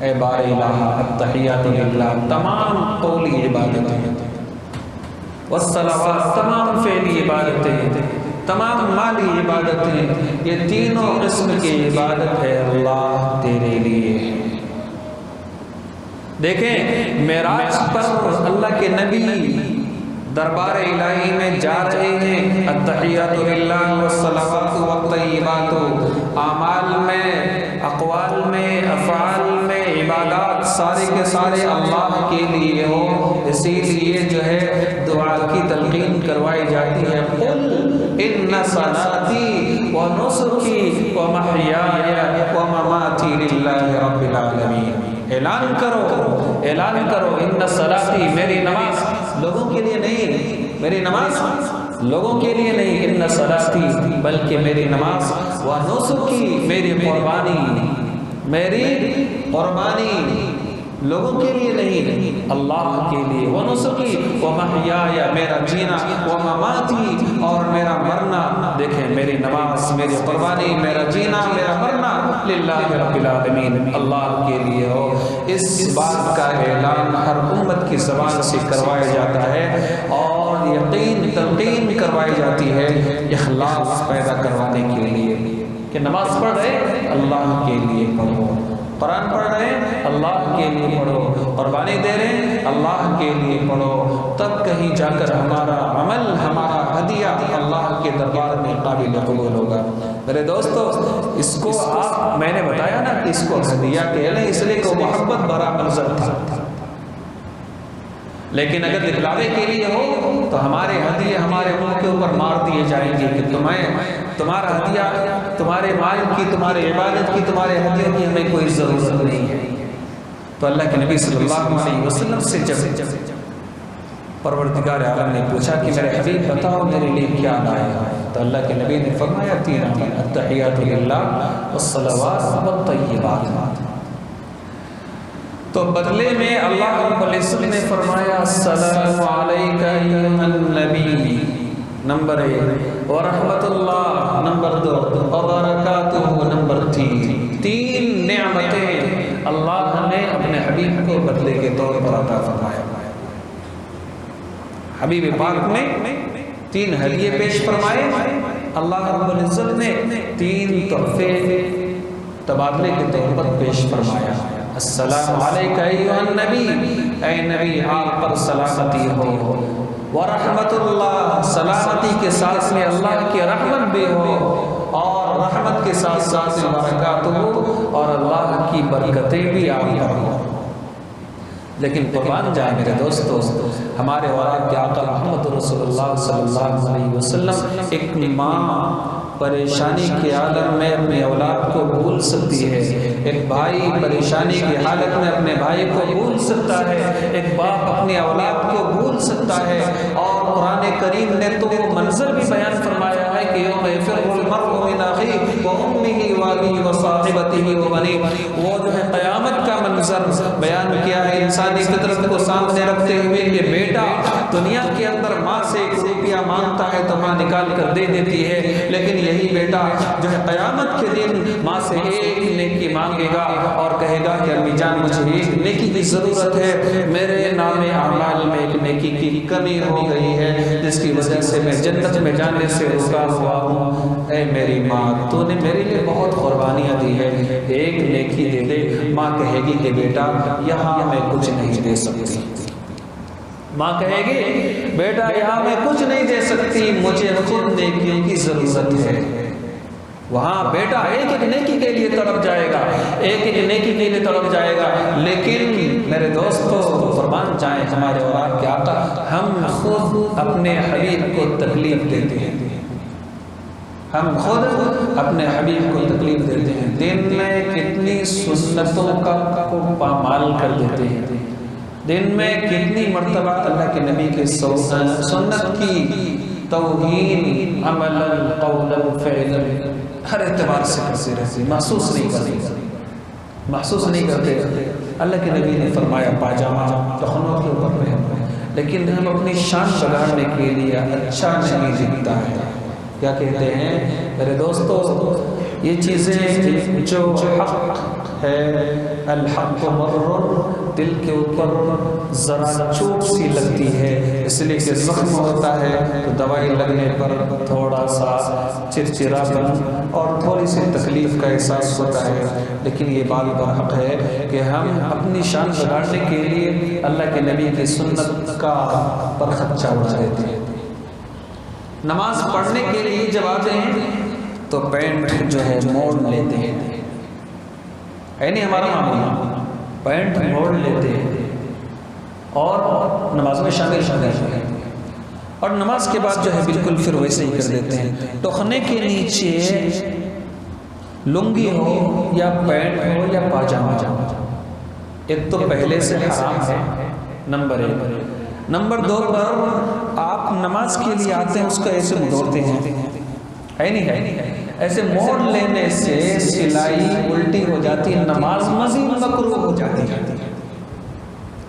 اے بار الہ التحیات للہ، تمام قولی عبادتیں، والصلوات، تمام فعلی عبادتیں، تمام مالی عبادتیں، یہ تینوں قسم کی عبادت ہے اللہ تیرے لیے ہے۔ دیکھیں معراج پر اللہ کے نبی دربار الہی میں جا رہے ہیں، التحیات للہ والصلوات والطیبات، اعمال میں، اقوال میں، افعال میں، عبادات سارے کے سارے اللہ کے لیے ہو، اسی لیے جو ہے دعا کی تلقین کروائی جاتی ہے، قل ان صلاتی ونسکی ومحیای ومماتی للہ رب العالمین، اعلان کرو ان صلاتی، میری نماز لوگوں کے لیے نہیں، میری نماز لوگوں کے لیے نہیں، ان صلاتی، بلکہ میری نماز، ونسکی، میری قربانی لوگوں کے لیے نہیں، اللہ کے لیے، ونسکی ومحیای، میرا جینا، ومماتی، اور میرا مرنا، دیکھیں میری نماز، میری قربانی، میرا جینا، میرا مرنا للہ رب العالمین، اللہ کے لیے ہو۔ اس بات کا اعلان ہر امت کی زبان سے کروایا جاتا ہے، اور یقین تلقین کروائی جاتی ہے اخلاص پیدا کروانے کے لیے کہ نماز پڑھ رہے اللہ کے لیے پڑھو، قرآن پڑھ رہے ہیں اللہ کے لیے پڑھو، قربانی دے رہے ہیں اللہ کے لیے پڑھو، تب کہیں جا کر ہمارا عمل، ہمارا ہدیہ اللہ کے دربار میں قابل قبول ہوگا۔ میرے دوستو، اس کو آپ، میں نے بتایا نا کہ اس کو ہدیہ کہہ لیں، اس لیے کہ وہ بڑا منظر تھا، لیکن اگر دکھلاوے کے لیے ہو تو ہمارے ہدیے ہمارے منہ کے اوپر مار دیے جائیں گے کہ تمہارا ہدیہ، تمہارے مال کی، تمہارے عبادت کی، تمہارے ہدیوں کی ہمیں کوئی ضرورت نہیں ہے۔ تو اللہ کے نبی صلی اللہ علیہ وسلم سے جب پروردگار عالم نے پوچھا کہ میرے حبیب بتاؤ میرے لیے کیا لایا ہے، تو اللہ کے نبی نے فرمایا 3 عمل، التحیات للہ والصلوات والطیبات۔ تو بدلے میں اللہ رب العزت نے فرمایا السلام علیکہ ایھا النبی، نمبر 1، ورحمت اللہ، نمبر 2، وبرکاتہ، نمبر 3 نعمتیں اللہ نے اپنے حبیب کو بدلے کے طور پر عطا فرمایا۔ حبیب پاک نے 3 ہدیے پیش فرمائے، اللہ رب العزت نے 3 تحفے تبادلے کے طور پر پیش فرمایا۔ السلام علیکہ ایھا النبی، اے نبی آپ پر سلامتی ہو، ورحمت اللہ، سلامتی کے ساتھ میں اللہ کی رحمت بھی ہو، اور رحمت کے ساتھ ساتھ برکات ہو، اور اللہ کی برکتیں بھی آپ پر ہو۔ لیکن قربان جائے میرے دوستو، ہمارے اور آپ کے آقا محمد رسول اللہ صلی اللہ علیہ وسلم، ایک ماں پریشانی کے عالم میں اپنے اولاد کو بھول سکتی ہے، ایک بھائی پریشانی کی حالت میں اپنے بھائی کو بھول سکتا ہے، ایک باپ اپنی اولاد کو بھول سکتا ہے، اور قرآن کریم نے تو وہ منظر بھی بیان فرمایا ہے کہ یوم یفر المرء من اخیہ وامہ وابیہ وصاحبتہ وبنیہ، وہ جو ہے قیامت کا منظر بیان کیا ہے انسانی فطرت کو سامنے رکھتے ہوئے کہ بیٹا دنیا کے اندر ماں سے 1 روپیہ مانگتا ہے تو ماں نکال کر دے دیتی ہے، لیکن یہی بیٹا جو ہے قیامت کے دن ماں سے ایک نیکی مانگے گا اور کہے گا کہ امی جان مجھے ایک نیکی کی ضرورت ہے، میرے نام اعمال میں ایک نیکی کی کمی ہو گئی ہے جس کی وجہ سے میں جنت میں جانے سے رکا ہوا ہوں، اے میری ماں تو نے میرے لیے بہت قربانیاں دی ہے، ایک نیکی دے دے۔ ماں کہے گی کہ بیٹا یہاں میں کچھ نہیں دے سکتی، ماں کہے گی بیٹا یہاں میں کچھ نہیں دے سکتی، مجھے خود نیکیوں کی ضرورت ہے۔ وہاں بیٹا ایک ایک نیکی کے لیے تڑپ جائے گا، ایک ایک نیکی کے لیے تڑپ جائے گا، لیکن میرے دوستو فرمان جائیں ہمارے اور آپ کے آقا، ہم خود اپنے حبیب کو تکلیف دیتے ہیں، ہم خود اپنے حبیب کو تکلیف دیتے ہیں، دن میں کتنی سنتوں کا پامال کر دیتے ہیں، دن میں کتنی مرتبہ اللہ کے نبی کے سنت کی توہین عملا قولا فعلا ہر اعتبار سے کرتے رہتے، محسوس نہیں کرتے۔ اللہ کے نبی نے فرمایا پاجامہ ٹخنوں کے اوپر پہنو، لیکن ہم اپنی شان بگاڑنے کے لیے اچھا نہیں دکھتا ہے، کیا کہتے ہیں میرے دوستو، یہ چیزیں جو حق ہے، الحق مر، دل کے اوپر ذرا چوٹ سی لگتی ہے، اس لیے کہ زخم ہوتا ہے تو دوائی لگنے پر تھوڑا سا چرچرا پن اور تھوڑی سی تکلیف کا احساس ہوتا ہے، لیکن یہ بات برحق ہے کہ ہم اپنی شان بگاڑنے کے لیے اللہ کے نبی کی سنت کا پر خرچہ اڑا دیتے ہیں۔ نماز پڑھنے کے لیے جب آتے ہیں تو پینٹ جو ہے موڑ لیتے ہیں، ہے نہیں ہمارا معاملہ، پینٹ موڑ لیتے ہیں اور نماز میں شامل ہوتے ہیں، اور نماز کے بعد جو ہے بالکل پھر ویسے ہی کر دیتے ہیں، ٹخنے کے نیچے لنگی ہو یا پینٹ ہو یا پاجامہ، ایک تو پہلے سے حرام ہے نمبر 1، نمبر 2 پر آپ نماز کے لیے آتے ہیں اس کو ایسے موڑتے ہیں، ہے نہیں، ایسے موڑ لینے سے سلائی الٹی ہو جاتی ہے، نماز مزید مکروہ ہو جاتی ہے،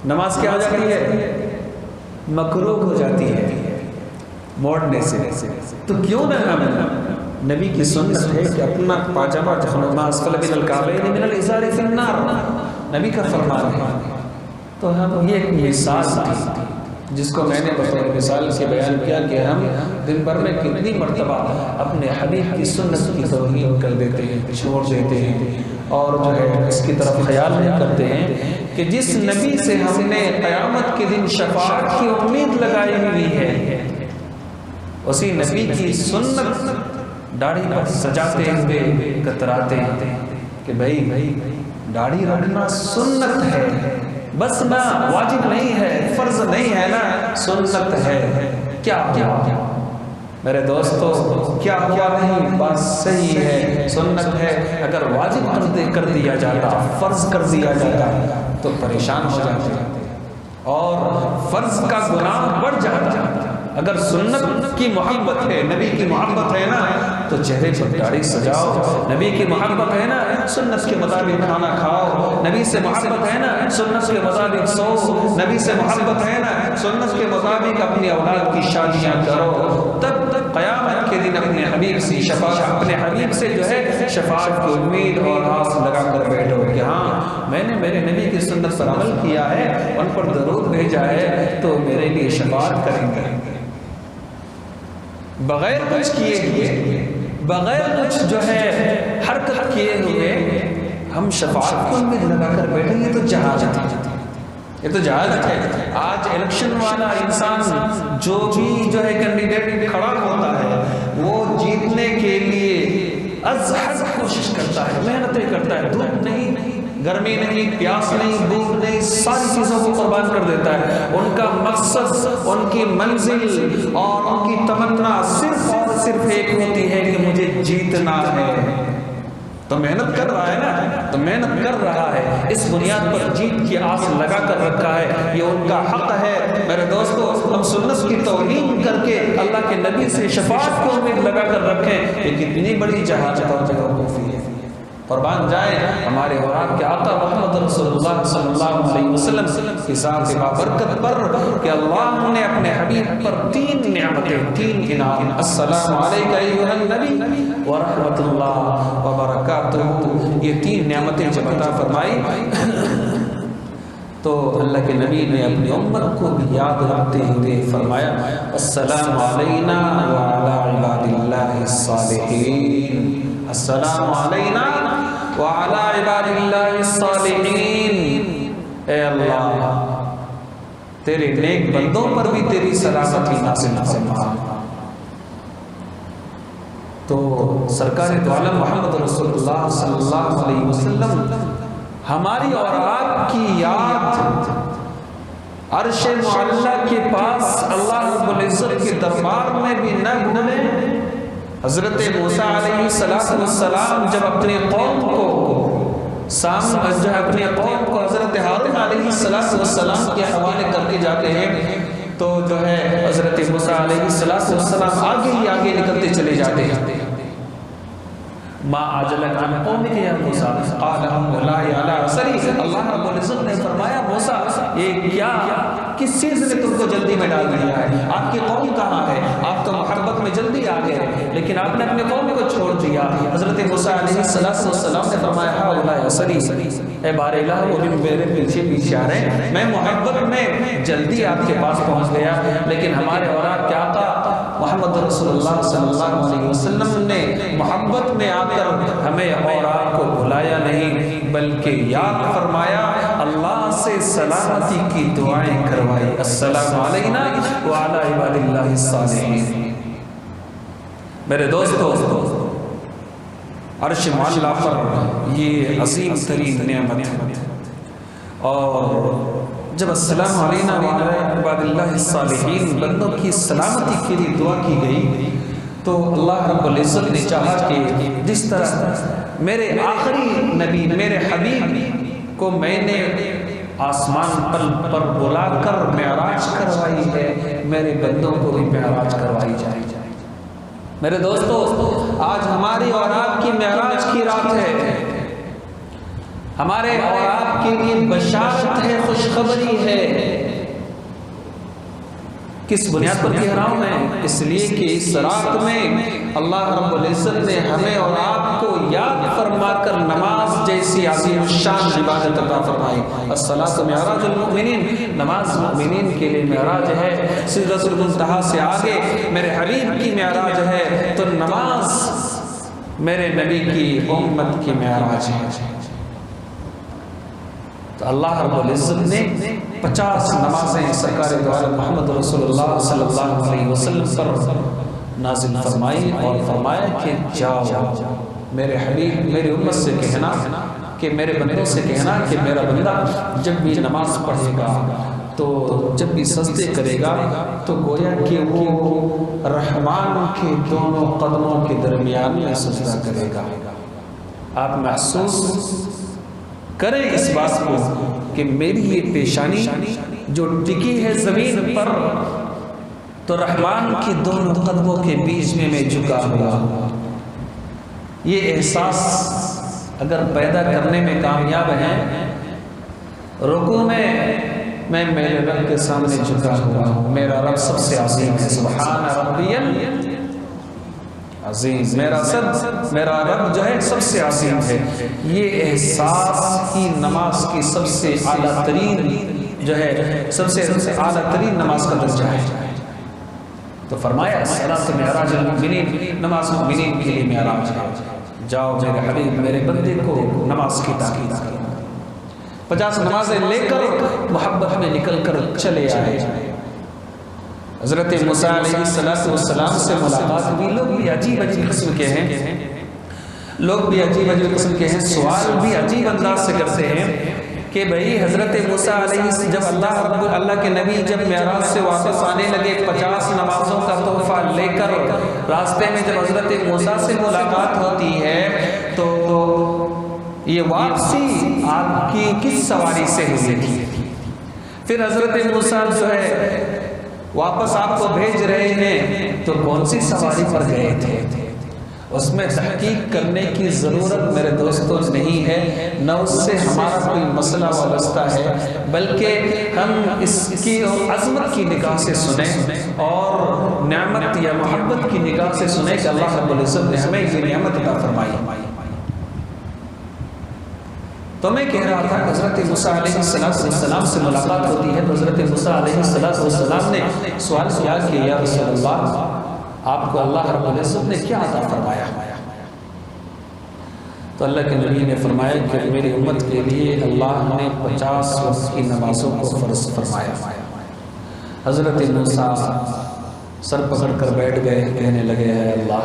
نماز کیا ہو جاتی ہے، مکروہ ہو جاتی ہے موڑنے سے۔ تو کیوں نہ ہم، نبی کی سنت ہے کہ اپنا پاجامہ ما اسفل من الکعبین من الازار فی النار، نبی کا فرمان ہے، تو ہم یہ ایک مثال تھی جس کو میں نے بطور مثال سے بیان کیا کہ ہم دن بھر میں کتنی مرتبہ اپنے حبیب کی سنت کی توہین کر دیتے ہیں، چھوڑ دیتے ہیں، اور جو ہے اس کی طرف خیال نہیں کرتے ہیں کہ جس نبی سے ہم نے قیامت کے دن شفاعت کی امید لگائی ہوئی ہے، اسی نبی کی سنت داڑھی پر سجاتے ہوئے کتراتے ہیں کہ بھائی داڑھی رکھنا سنت ہے، بس نہ واجب نہیں ہے، فرض نہیں ہے نا، سنت ہے۔ کیا میرے دوستو، کیا نہیں، بات صحیح ہے، سنت ہے، اگر واجب کر دیا جاتا، فرض کر دیا جاتا تو پریشان ہو جاتے اور فرض کا گناہ بڑھ جاتا۔ اگر سنت کی محبت ہے، نبی کی محبت ہے نا، تو چہرے پر داڑھی سجاؤ، نبی کی محبت ہے نا، سنت کے مطابق کھانا کھاؤ، نبی سے محبت ہے نا، سنت کے مطابق سو، نبی سے محبت ہے نا، سنت کے مطابق اپنی اولاد کی شادیاں کرو، تب قیامت کے دن اپنے حبیب سے شفاعت، اپنے حبیب سے جو ہے شفاعت کی امید اور آس لگا کر بیٹھو کہ ہاں میں نے میرے نبی کی سنت پر عمل کیا ہے، ان پر درود بھیجا ہے، تو میرے لیے شفاعت کریں گے۔ بغیر کچھ کیے ہوئے، بغیر کچھ جو ہے حرکت کیے ہوئے ہم شفاعت کو امید لگا کر بیٹھیں گے تو جہالت ہے، یہ تو جہالت ہے۔ آج الیکشن والا انسان جو بھی جو ہے کینڈیڈیٹ کھڑا ہوتا ہے وہ جیتنے کے لیے از حد کوشش کرتا ہے، محنتیں کرتا ہے، دھوپ نہیں، گرمی نہیں، پیاس نہیں، بھوک نہیں، ساری چیزوں کو قربان کر دیتا ہے۔ ان کا مقصد، ان کی منزل اور ان کی تمنا صرف اور صرف ایک ہوتی ہے کہ مجھے جیتنا ہے، تو محنت کر رہا ہے نا، تو محنت کر رہا ہے، اس بنیاد پر جیت کی آس لگا کر رکھا ہے، یہ ان کا حق ہے۔ میرے دوستو، ہم سنت کی توہین کر کے اللہ کے نبی سے شفاعت کو امید لگا کر رکھیں، یہ کتنی بڑی جہالت اور بیوقوفی ہے۔ قربان جائے ہمارے اور آپ کے آقا محمد رسول اللہ صلی اللہ علیہ وسلم کی ذات بابرکت پر کہ اللہ نے اپنے حبیب پر 3 نعمتیں، 3 انعام، السلام علیکہ ایھا النبی ورحمۃ اللہ وبرکاتہ، یہ 3 نعمتیں جب عطا فرمائی تو اللہ کے نبی نے اپنی امت کو بھی یاد رکھتے ہوئے فرمایا السلام علینا وعلی عباد اللہ الصالحین، السلام علینا وعلی عباد اللہ الصالحین۔ اے اللہ تیرے نیک بندوں پر بھی تیری سلامتی نازل فرما۔ تو سرکار دو عالم محمد رسول اللہ صلی اللہ علیہ وسلم ہماری اور آپ کی یاد عرش معلیٰ کے پاس اللہ رب العزت کے دربار میں بھی نہ بھولیں۔ حضرت موسیٰ علیہ السلام جب اپنے قوم کو اپنے قوم کو حضرت ہارون علیہ السلام کے حوالے کر کے جاتے ہیں تو جو ہے حضرت موسیٰ علیہ السلام آگے ہی آگے نکلتے چلے جاتے ہیں۔ ما عجلک عن قومک یا موسیٰ قال هم اولائی علی اثری، اللہ رب العزت نے فرمایا موسیٰ یہ کیا کس چیز نے تم کو جلدی میں ڈال دیا ہے؟ آپ کی قوم کہاں ہے؟ آپ تو محبت میں جلدی آ گئے لیکن آپ نے اپنے قوم کو چھوڑ دیا۔ حضرت موسیٰ علیہ السلام نے فرمایا ہا اولائی اثری، اے بار الہ وہ بھی میرے پیچھے پیچھے آ رہے ہیں، میں محبت میں جلدی آپ کے پاس پہنچ گیا لیکن ہمارے اور آپ کے آقا محمد رسول اللہ صلی اللہ علیہ وسلم نے محبت میں آ کر ہمیں اور آپ کو بلایا نہیں بلکہ یاد فرمایا، اللہ سے سلامتی کی دعائیں کروائی، السلام علینا وعلی عباد اللہ الصالحین۔ میرے دوستو عرش معلیٰ پر یہ عظیم ترین نعمت ہے، اور جب السلام علینا وعلی عباد اللہ الصالحین بندوں کی سلامتی کے لیے دعا کی گئی تو اللہ رب العزت نے چاہا کہ جس طرح میرے آخری نبی میرے حبیب کو میں نے آسمان پر بلا کر معراج کروائی ہے، میرے بندوں کو بھی معراج کروائی جائے۔ میرے دوستو آج ہماری اور آپ کی معراج کی رات ہے، ہمارے اور آپ کے لیے بشارت ہے، خوشخبری ہے۔ کس بنیاد پر کہہ رہا ہوں میں؟ اس لیے کہ اس رات میں اللہ رب العزت نے ہمیں اور آپ کو یاد فرما کر نماز جیسی عظیم الشان عبادت عطا فرمائی۔ الصلاۃ معراج المؤمنین، نماز مؤمنین کے لیے معراج ہے۔ سدرۃ المنتہا سے آگے میرے حبیب کی معراج ہے تو نماز میرے نبی کی امت کی معراج ہے۔ تو اللہ رب العزت نے 50 نمازیں سرکار دو عالم محمد رسول اللہ صلی اللہ علیہ وسلم پر نازل فرمائی اور فرمایا کہ جاؤ میرے حبیب میری امت سے کہنا کہ میرے بندوں سے کہنا کہ میرا بندہ جب بھی نماز پڑھے گا تو جب بھی سجدے کرے گا تو گویا کہ وہ رحمان کے دونوں قدموں کے درمیان میں سجدہ کرے گا۔ آپ محسوس کریں اس بات کو کہ میری یہ پیشانی جو ٹکی ہے زمین پر تو رحمان کی دونوں قدموں کے بیچ میں جھکا ہوا۔ یہ احساس اگر پیدا کرنے میں کامیاب ہیں، رکوع میں میں میرے رب کے سامنے جھکا ہوا ہوں، میرا رب سب سے عظیم ہے، سبحان ربی عظیم، میرا رب جو ہے سب سے عظیم ہے۔ یہ احساس ہی نماز کی سب سے اعلیٰ ترین جو ہے سب سے اعلیٰ ترین نماز کا درجہ ہے۔ تو فرمایا صلاۃ معراج المؤمنین، نماز مؤمنین کے لیے معراج ہے۔ جاؤ میرے حبیب میرے بندے کو نماز کی تاکید کرو۔ 50 نمازیں لے کر محبت میں نکل کر چلے آئے۔ حضرت موسیٰ علیہ السلام سے ملاقات بھی، لوگ بھی عجیب عجیب قسم کے ہیں، سوال بھی عجیب انداز سے کرتے ہیں کہ بھئی حضرت موسیٰ علیہ جب اللہ کے نبی جب معراج سے واپس آنے لگے 50 نمازوں کا تحفہ لے کر، راستے میں جب حضرت موسیٰ سے ملاقات ہوتی ہے تو یہ واپسی آپ کی کس سواری سے ہوئی تھی؟ پھر حضرت موسیٰ جو ہے واپس آپ کو بھیج رہے ہیں تو کون سی سواری پر گئے تھے؟ اس میں تحقیق کرنے کی ضرورت میرے دوستوں نہیں ہے، نہ اس سے ہمارا کوئی مسئلہ وابستہ ہے، بلکہ ہم اس کی عظمت کی نگاہ سے سنیں اور نعمت یا محبت کی نگاہ سے سنیں کہ اللہ رب العزت نے ہمیں یہ نعمت عطا فرمائی۔ تو میں کہہ رہا تھا کہ حضرت موسیٰ علیہ السلام سے ملاقات ہوتی ہے تو حضرت موسیٰ علیہ السلام نے سوال کیا کہ یا رسول اللہ، آپ کو اللہ رب العزت نے کیا عطا فرمایا؟ تو اللہ کے نبی نے فرمایا کہ میری امت کے لیے اللہ نے 50 وقت کی نمازوں کو فرض فرمایا۔ حضرت موسیٰ سر پکڑ کر بیٹھ گئے، کہنے لگے ہے اللہ،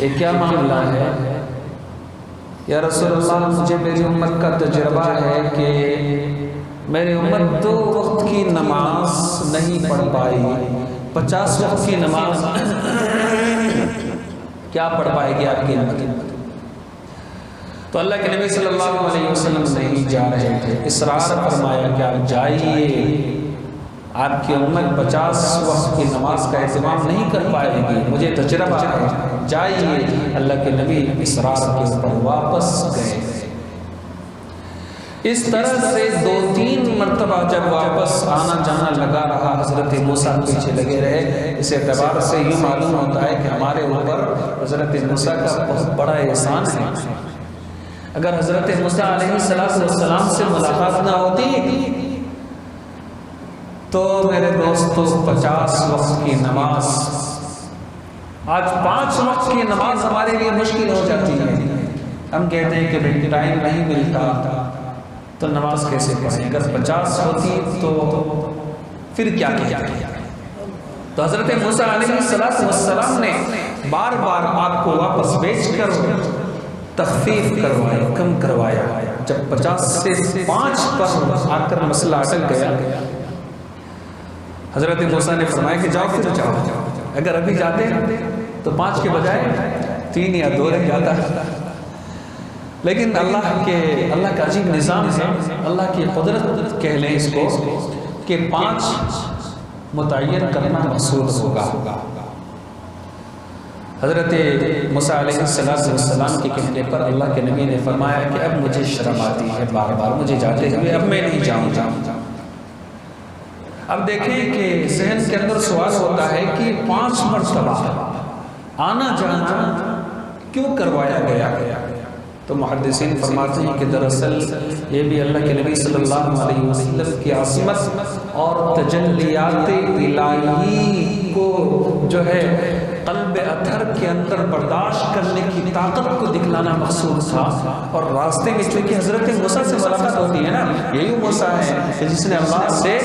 یہ کیا معاملہ ہے؟ یا رسول اللہ، مجھے میری امت کا تجربہ ہے کہ میری امت 2 وقت کی نماز نہیں پڑھ پائی، 50 وقت کی نماز کیا پڑھ پائے گی آپ کی امت؟ تو اللہ کے نبی صلی اللہ علیہ وسلم نہیں جا رہے تھے، اصرار فرمایا کہ آپ جائیے، آپ کی امت 50 وقت کی نماز کا اہتمام نہیں کر پائے گی، مجھے تجربہ ہے، جائیے۔ اللہ کے نبی اصرار کے اوپر واپس گئے۔ اس طرح سے 2-3 مرتبہ جب واپس آنا جانا لگا رہا، حضرت موسیٰ پیچھے لگے رہے۔ اس اعتبار سے یوں معلوم ہوتا ہے کہ ہمارے اوپر حضرت موسیٰ کا بہت بڑا احسان ہے۔ اگر حضرت موسیٰ علیہ السلام سے ملاقات نہ ہوتی تو میرے دوستو 50 وقت کی نماز، آج 5 وقت کی نماز ہمارے لیے مشکل ہو جاتی ہے۔ ہم کہتے ہیں کہ بھئی ٹائم نہیں ملتا تو نماز کیسے پڑھیں؟ اگر 50 ہوتی تو پھر کیا کیا؟ تو حضرت موسیٰ علیہ السلام نے بار بار آپ کو واپس بھیج کر تخفیف کروایا، کم کروایا۔ جب 50 سے 5 پر آ کر مسئلہ اٹک گیا، حضرت موسیٰ نے فرمایا کہ جاؤ، پھر جاؤ۔ اگر ابھی جاتے تو 5 کے بجائے 3 یا 2 رہ جاتا، لیکن اللہ کا عجیب نظام ہے، اللہ کی قدرت کہہ لیں اس کو، کہ 5 متعین کرنا مقصود ہوگا۔ حضرت موسیٰ علیہ السلام کے کہنے پر اللہ کے نبی نے فرمایا کہ اب مجھے شرم آتی ہے بار بار مجھے جاتے ہوئے، اب میں نہیں جاؤں گا۔ اب دیکھیں کہ ذہن کے اندر سوال ہوتا ہے کہ 5 مرتبہ آنا جانا کیوں کروایا گیا؟ تو محدثین فرماتے ہیں کہ دراصل یہ بھی اللہ کے نبی صلی اللہ علیہ وسلم کی عظمت اور تجلیات الہی کو جو ہے قلب اطہر کے اندر برداشت کرنے کی طاقت کو دکھلانا مقصود تھا۔ اور راستے میں چونکہ حضرت موسیٰ سے ملاقات ہوتی ہے نا، یہی موسیٰ ہے کہ جس نے اللہ سے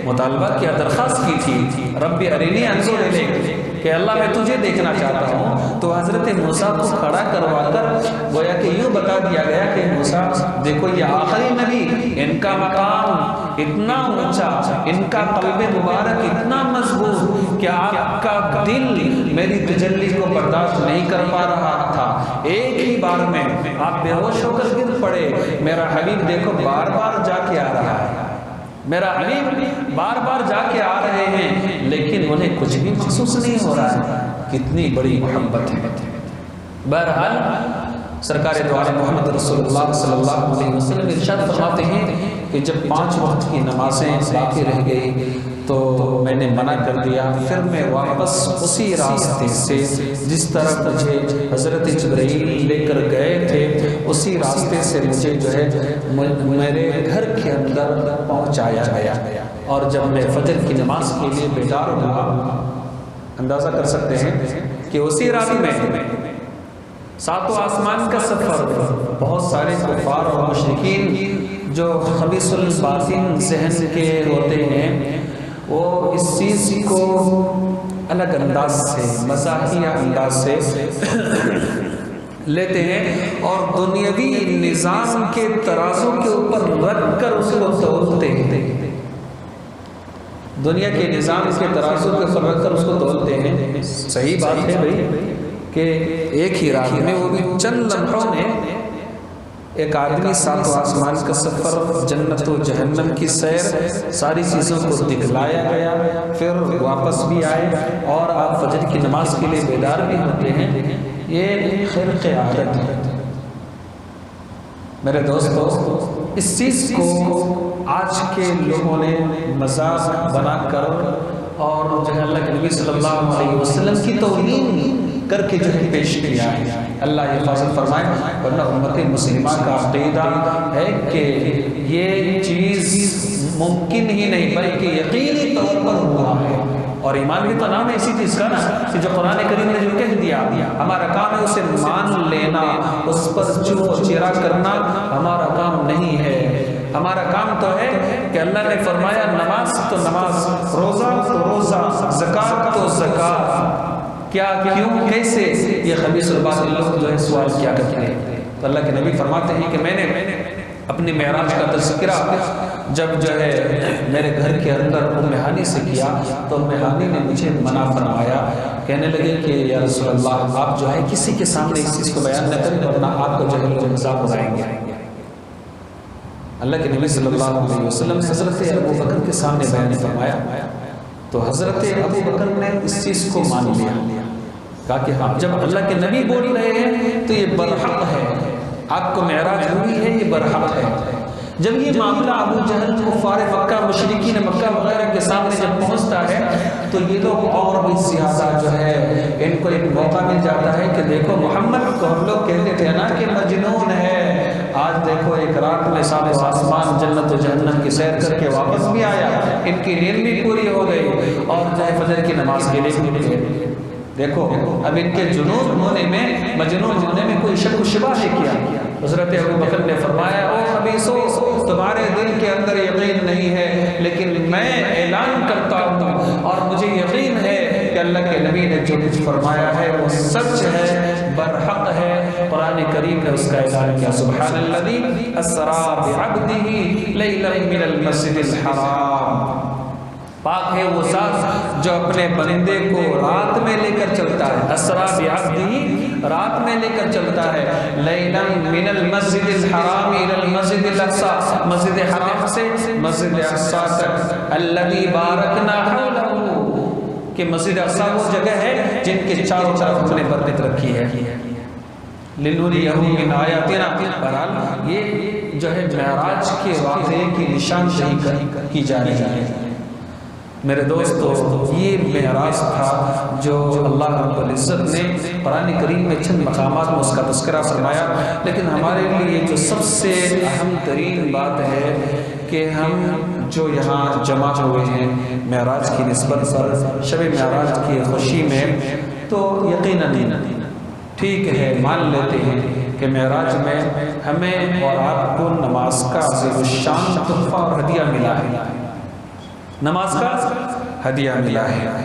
مطالبہ کیا، درخواست کی تھی، رب ارینی انظر الیک، کہ اللہ میں تجھے دیکھنا چاہتا ہوں۔ تو حضرت موسیٰ کو کھڑا کروا کر گویا کہ یوں بتا دیا گیا کہ موسیٰ دیکھو یہ آخری نبی، ان کا مقام اتنا اونچا، ان کا قلب مبارک اتنا مضبوط کہ آپ کا دل میری تجلی کو برداشت نہیں کر پا رہا تھا۔ ایک ہی بار میں آپ بے ہوش ہو کر گر پڑے۔ میرا حبیب دیکھو بار بار جا کے آ رہا ہے، میرا حبیب بار بار جا کے آ رہے ہیں، لیکن انہیں کچھ بھی محسوس نہیں ہو رہا ہے۔ کتنی بڑی محبت ہے۔ بہرحال سرکار دو عالم محمد رسول اللہ صلی اللہ علیہ وسلم ارشاد فرماتے ہیں کہ جب 5 وقت کی نمازیں باقی رہ گئی تو میں نے منع کر دیا، پھر میں واپس اسی راستے سے جس طرح مجھے حضرت جبرائیل لے کر گئے تھے اسی راستے سے مجھے جو ہے میرے گھر کے اندر پہنچایا گیا۔ اور جب میں فجر کی نماز کے لیے بیدار ہوا، اندازہ کر سکتے ہیں کہ اسی رات میں 7 آسمان کا سفر، بہت سارے کفار اور مشرکین جو خبیث الباطن ذہن کے ہوتے ہیں وہ اس چیز کو الگ انداز سے، مزاحیہ انداز سے لیتے ہیں اور دنیاوی نظام کے ترازو کے اوپر رکھ کر اس کو تولتے ہیں۔ دنیا کے نظام کے ترازو کے اوپر رکھ کر اس کو تولتے ہیں۔ صحیح بات ہے بھائی کہ ایک ہی رات میں، وہ بھی چند لمحوں میں ایک آدمی ساتوں آسمان کا سفر، جنت و جہنم کی سیر، ساری چیزوں کو دکھلایا گیا، پھر واپس بھی آئے اور آپ فجر کی نماز کے لیے بیدار بھی ہوتے ہیں، یہ خرق عادت ہے۔ میرے دوستو، اس چیز کو آج کے لوگوں نے مذاق بنا کر اور جو ہے اللہ کے نبی صلی اللہ علیہ وسلم کی توہین کر کے جو ہے پیش کیا ہے۔ اللہ حفاظت فرمائے، ورنہ امت مسلمہ کا عقیدہ ہے کہ یہ چیز ممکن ہی نہیں بلکہ یقینی طور پر ہوا ہے۔ اور ایمان بھی تو نام ہے اسی چیز کا نا، کہ جو قرآن کریم نے جو کہہ دیا، ہمارا کام ہے اسے مان لینا، اس پر چو چرا کرنا ہمارا کام نہیں ہے۔ ہمارا کام تو ہے کہ اللہ نے فرمایا نماز تو نماز، روزہ تو روزہ، زکوٰۃ تو زکوٰۃ، کیا کیوں کیسے، یہ خبیث الباطل لوگ جو ہے سوال کیا کرتے ہیں۔ تو اللہ کے نبی فرماتے ہیں کہ میں نے اپنی معراج کا تذکرہ جب جو ہے میرے گھر کے اندر ام ہانی سے کیا تو ام ہانی نے مجھے منع فرمایا، کہنے لگے کہ یا رسول اللہ آپ جو ہے کسی کے سامنے اس چیز کو بیان نہ کریں ورنہ آپ کو جو ہے لوگ مذاق اڑائیں گے۔ اللہ کے نبی صلی اللہ علیہ وسلم نے حضرت ابو بکر کے سامنے بیان فرمایا تو حضرت ابو بکر نے اس چیز کو مان لیا، کہا کہ ہاں جب اللہ کے نبی بول رہے ہیں تو یہ برحق ہے، آپ کو معراج ہوئی ہے یہ برحق ہے۔ جب یہ معاملہ ابو جہل کفار مکہ مشرکین مکہ وغیرہ کے سامنے جب پہنچتا ہے تو یہ لوگ اور بھی زیادہ جو ہے ان کو ایک موقع مل جاتا ہے کہ دیکھو محمد کو ہم لوگ کہتے تھے نا کہ مجنون ہے، آج دیکھو ایک رات میں سارے آسمان جنت و جہنم کی سیر کر کے واپس بھی آیا، ان کی نیند بھی پوری ہو گئی اور جو ہے فجر کی نماز کے لیے بھی گئے۔ دیکھو اب ان کے جنون ہونے میں، مجنون ہونے میں کوئی شک و شبہ نہیں کیا۔ حضرت ابو بکر نے فرمایا او خبیثو، تمہارے دل کے اندر یقین نہیں ہے، لیکن میں اعلان کرتا ہوں اور مجھے یقین ہے کہ اللہ کے نبی نے جو کچھ فرمایا ہے وہ سچ ہے، برحق ہے۔ قرآن کریم نے اس کا اعلان کیا، سبحان الذی اسری بعبدہ لیلا من المسجد الحرام، پاک ہے وہ ذات جو اپنے بندے کو رات میں لے کر چلتا ہے، اسری بعبدہ رات میں لے کر چلتا ہے، لیلا من المسجد الحرام الى المسجد الاقصی، مسجد حرام سے مسجد اقصی تک، الذی بارکنا حولہ، کہ مسجد اقصی وہ جگہ ہے جن کے چاروں طرف ہم نے برکت رکھی ہے، لنریہ من آیاتنا۔ بہرحال یہ جو ہے معراج کے واقعے کی نشاندہی کی جا رہی ہے۔ میرے دوستو یہ معراج تھا جو اللہ رب العزت نے قرآن کریم میں چند مقامات میں اس کا تذکرہ فرمایا، لیکن ہمارے لیے جو سب سے اہم ترین بات ہے کہ ہم جو یہاں جمع ہوئے ہیں معراج کی نسبت پر، شب معراج کی خوشی میں، تو یقیناً ٹھیک ہے مان لیتے ہیں کہ معراج میں ہمیں اور آپ کو نماز کا عظیم الشان تحفہ اور ہدیہ ملا ہے، نماز کا ہدیہ ملا ہے،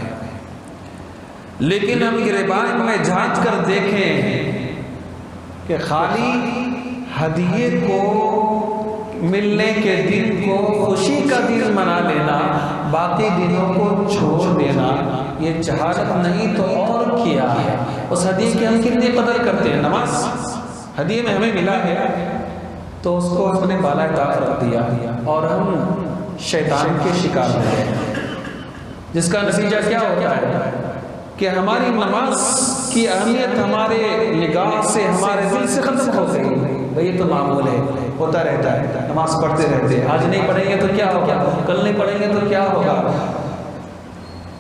لیکن ہم گریبان میں جھانک کر دیکھیں کہ خالی ہدیے کو ملنے کے دن کو خوشی کا دن منا لینا، باقی دنوں کو چھوڑ دینا، یہ جہالت نہیں تو اور کیا ہے۔ اس ہدیے کی ہم کتنی قدر کرتے ہیں، نماز ہدیے میں ہمیں ملا ہے تو اس کو اپنے بالائے طاق رکھ دیا اور ہم شیطان کے شکار ہوئے، جس کا نتیجہ کیا ہوتا ہے کہ ہماری نماز کی اہمیت ہمارے نگاہ سے، ہمارے دل سے ختم ہو گئی۔ بھئی یہ تو معمول ہے، ہوتا رہتا ہے، نماز پڑھتے رہتے ہیں، آج نہیں پڑھیں گے تو کیا ہوگا، کل نہیں پڑھیں گے تو کیا ہوگا۔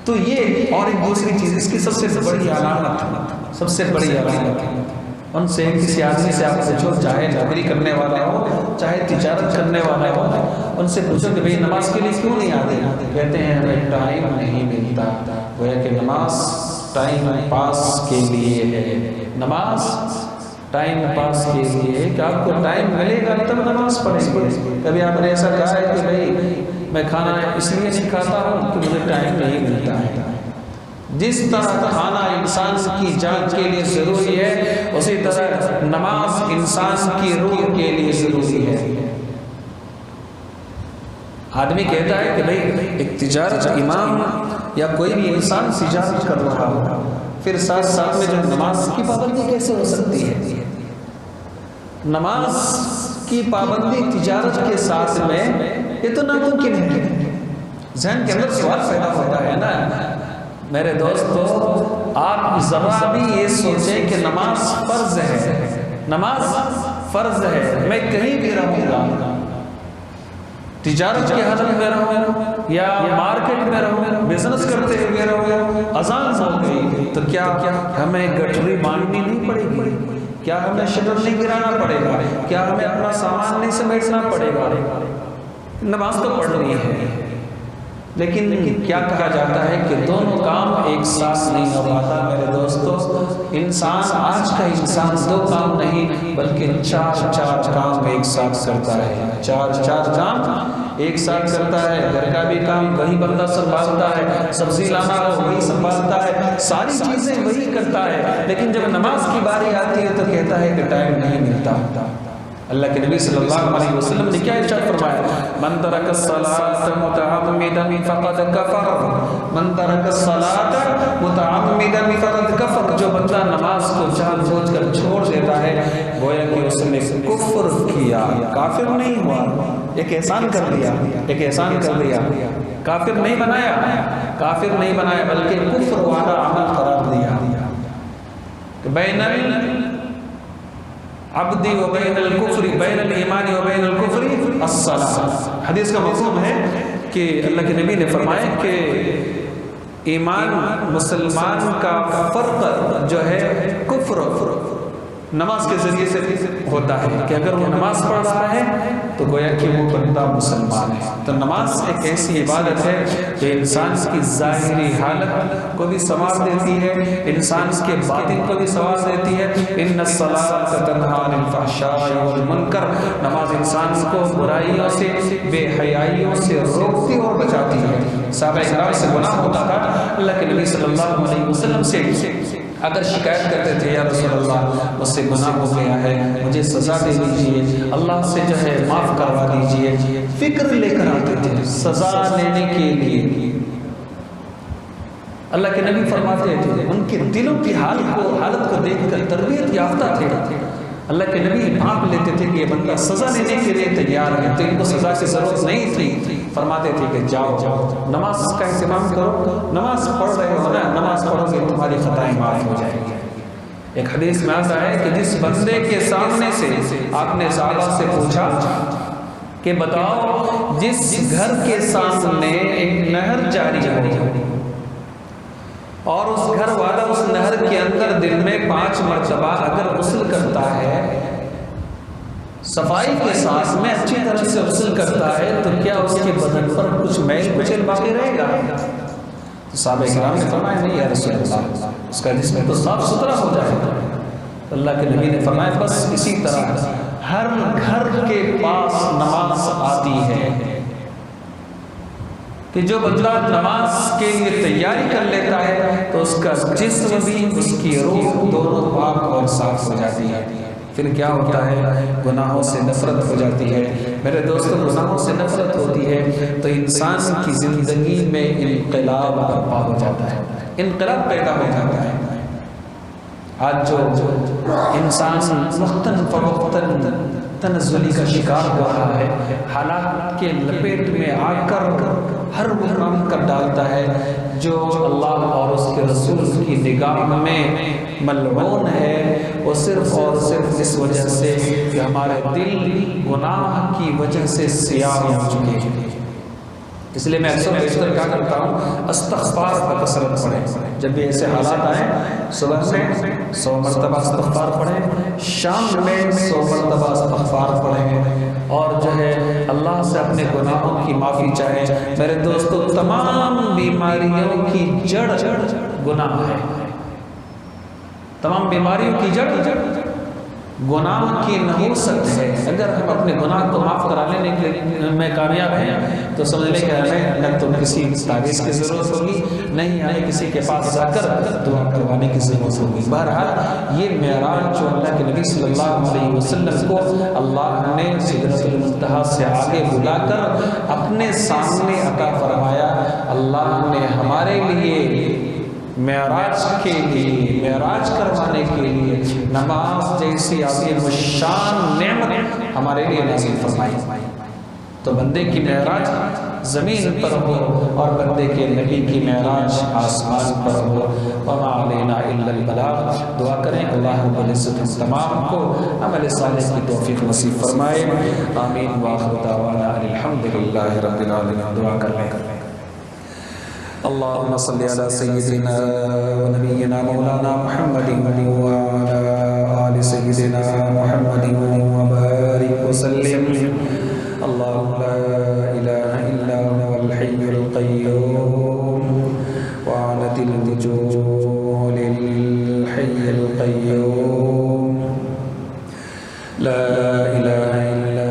تو یہ اور ایک دوسری چیز، اس کی سب سے بڑی علامت، سب سے بڑی علامت ان سے کسی آدمی سے آپ پوچھو، چاہے نوکری کرنے والا ہو چاہے تجارت کرنے والا ہو، ان سے پوچھو کہ بھئی نماز کے لیے کیوں نہیں آتے، کہتے ہیں ہمیں ٹائم نہیں ملتا۔ گویا کہ نماز ٹائم پاس کے لیے ہے، نماز ٹائم پاس کے لیے ہے کہ آپ کو ٹائم ملے گا تب نماز پڑھیں گے۔ کبھی آپ نے ایسا کہا ہے کہ بھئی میں کھانا اس لیے نہیں کھاتا ہوں کہ مجھے ٹائم نہیں ملتا ہے۔ جس طرح کھانا انسان کی جان کے لیے ضروری ہے، اسی طرح نماز انسان کی روح کے لیے ضروری ہے۔ آدمی کہتا ہے کہ بھئی ایک تجارت امام یا کوئی بھی انسان تجارت کر رہا ہو، پھر ساتھ ساتھ میں جو نماز کی پابندی کیسے ہو سکتی ہے؟ نماز کی پابندی تجارت کے ساتھ میں، یہ تو ناممکن ہے۔ ذہن کے اندر سوال پیدا ہوتا ہے نا میرے دوستو، آپ ذرا بھی یہ سوچیں کہ نماز فرض ہے، نماز فرض ہے، میں کہیں بھی رہوں گا، تجارت کی حالت میں رہوں یا مارکیٹ میں رہوں، بزنس کرتے ہوئے رہوں، اذان ہو گئی تو کیا ہمیں گٹری باندھنی نہیں پڑے گی؟ کیا ہمیں شٹر نہیں گرانا پڑے گا؟ کیا ہمیں اپنا سامان نہیں سمیٹنا پڑے گا؟ نماز تو پڑھنی ہے، لیکن کیا کہا جاتا ہے کہ دونوں کام ایک ساتھ نہیں ہو پاتا میرے دوستو۔ انسان، آج کا انسان دو کام نہیں بلکہ چار کام ایک ساتھ کرتا ہے، چار کام ایک ساتھ کرتا ہے۔ گھر کا بھی کام وہی بندہ سنبھالتا ہے، سبزی لانا ہو وہی سنبھالتا ہے، ساری چیزیں وہی کرتا ہے، لیکن جب نماز کی باری آتی ہے تو کہتا ہے کہ ٹائم نہیں ملتا۔ اللہ کے نبی صلی اللہ علیہ وسلم نے کیا ارشاد فرمایا؟ من ترک الصلاۃ متعمدا فقد کفر، من ترک الصلاۃ متعمدا فقد کفر، جو بندہ نماز کو جان بوجھ کر چھوڑ دیتا ہے گویا کہ اس نے کفر کیا، کافر نہیں ہوا، ایک احسان کر دیا، ایک احسان کر دیا، کافر نہیں بنایا، کافر نہیں بنایا بلکہ کفر والا عمل قرار دیا۔ بین عبدی و بین الکفر، بین الایمان و بین الکفر الصلاۃ۔ حدیث کا مفہوم ہے کہ اللہ کے نبی نے فرمایا کہ ایمان مسلمان کا فرق جو ہے کفر نماز کے ذریعے سے ہوتا ہے، کہ اگر وہ نماز پڑھ رہا ہے تو گویا کہ وہ بندہ مسلمان ہے۔ تو نماز ایک ایسی عبادت ہے جو انسان کی ظاہری حالت کو بھی سنوار دیتی ہے، انسان کے باطن کو بھی سنوار دیتی ہے۔ ان الصلاۃ تنہی عن الفحشاء والمنکر، نماز انسان کو برائیوں سے، بے حیائیوں سے روکتی اور بچاتی ہے۔ صحابہ کرام سے گناہ ہوتا تھا، اللہ کے نبی صلی اللہ علیہ وسلم سے اگر شکایت کرتے تھے، یا رسول اللہ مجھ سے گناہ ہو گیا ہے، مجھے سزا دے دیجئے، اللہ سے جو ہے معاف کروا دیجئے، فکر لے کر آتے تھے سزا لینے کے لیے۔ اللہ کے نبی فرماتے تھے، ان کے دلوں کی حالت کو دیکھ کر تربیت یافتہ تھے، اللہ کے نبی بھانپ لیتے تھے کہ یہ بندہ سزا لینے کے لیے تیار ہے، تو ان کو سزا کی ضرورت نہیں تھی۔ فرماتے تھے کہ جاؤ نماز کا اہتمام کرو، نماز پڑھ رہے ہو نا، نماز پڑھو گے تمہاری خطائیں معاف ہو جائیں گی۔ ایک حدیث میں آتا ہے کہ جس بندے کے سامنے سے آپ نے صحابہ سے پوچھا کہ بتاؤ، جس گھر کے سامنے ایک نہر جاری ہو اور اس گھر والا اس نہر کے اندر دن میں 5 مرتبہ اگر غسل کرتا ہے، صفائی کے ساتھ میں اچھی طرح سے غسل کرتا ہے، تو کیا اس کے بدن پر کچھ میل کچل باقی رہے گا؟ تو صحابہ کرام نے فرمایا نہیں یا رسول اللہ، اس کا جسم تو صاف ستھرا ہو جائے گا۔ اللہ کے نبی نے فرمایا بس اسی طرح ہر گھر کے پاس نماز آتی ہے کہ جو بندہ نماز کے لیے تیاری کر لیتا ہے تو اس کا جسم بھی، اس کی روح دونوں پاک اور صاف ہو جاتی ہے۔ پھر کیا ہوتا ہے؟ گناہوں سے نفرت ہو جاتی ہے میرے دوستوں۔ گناہوں سے نفرت ہوتی ہے تو انسان کی زندگی میں انقلاب برپا ہو جاتا ہے، انقلاب پیدا ہو جاتا ہے۔ آج جو انسان وقتاً فوقتاً تنزلی کا شکار ہو رہا ہے، حالات کے لپیٹ میں آ کر ہر وہ کام کر ڈالتا ہے جو اللہ اور اس کے رسول کی نگاہ میں ملعون ہے، وہ صرف اور صرف اس وجہ سے کہ ہمارے دل گناہ کی وجہ سے سیاہ ہو چکے ہیں۔ اس لیے میں اکثر بیشتر کیا کرتا ہوں، استغفار کا کثرت پڑھیں۔ جب بھی ایسے حالات آئیں، صبح میں 100 مرتبہ استغفار پڑھیں، شام میں 100 مرتبہ استغفار پڑھیں، اور جو ہے اللہ سے اپنے گناہوں کی معافی چاہیں۔ میرے دوستو، تمام بیماریوں کی جڑ گناہ ہے، تمام بیماریوں کی جڑ گناہ کی نحوست ہے۔ اگر ہم اپنے گناہ کو معاف کرا لینے میں کامیاب ہیں تو سمجھ لیں کہ ہمیں نہ تو کسی تعویذ کی ضرورت ہوگی، نہیں ہمیں کسی کے پاس جا کر دعا کروانے کی ضرورت ہوگی۔ بہرحال یہ معراج جو اللہ کے نبی صلی اللہ علیہ وسلم کو اللہ نے سدرۃ المنتہا سے آگے بلا کر اپنے سامنے عطا فرمایا، اللہ نے ہمارے لیے معراج کے لیے، معراج کروانے کے لیے نماز جیسی عظیم الشان نعمت ہمارے لیے نصیب فرمائی۔ تو بندے کی معراج زمین پر ہو اور بندے کے نبی کی معراج آسمان پر ہو۔ وما علینا الا البلاغ۔ دعا کریں اللہ رب العزت ہم تمام کو عمل صالح کی توفیق نصیب فرمائے، آمین وآخر دعوانا الحمدللہ رب العالمین۔ دعا کریں اللہم صلی علی سیدنا و نبینا مولانا محمد وعلی آل سیدنا محمد وبارک وسلم۔ اللہم لا الہ الا هو الحی القیوم وعنت الوجوہ للحی القیوم لا الہ الا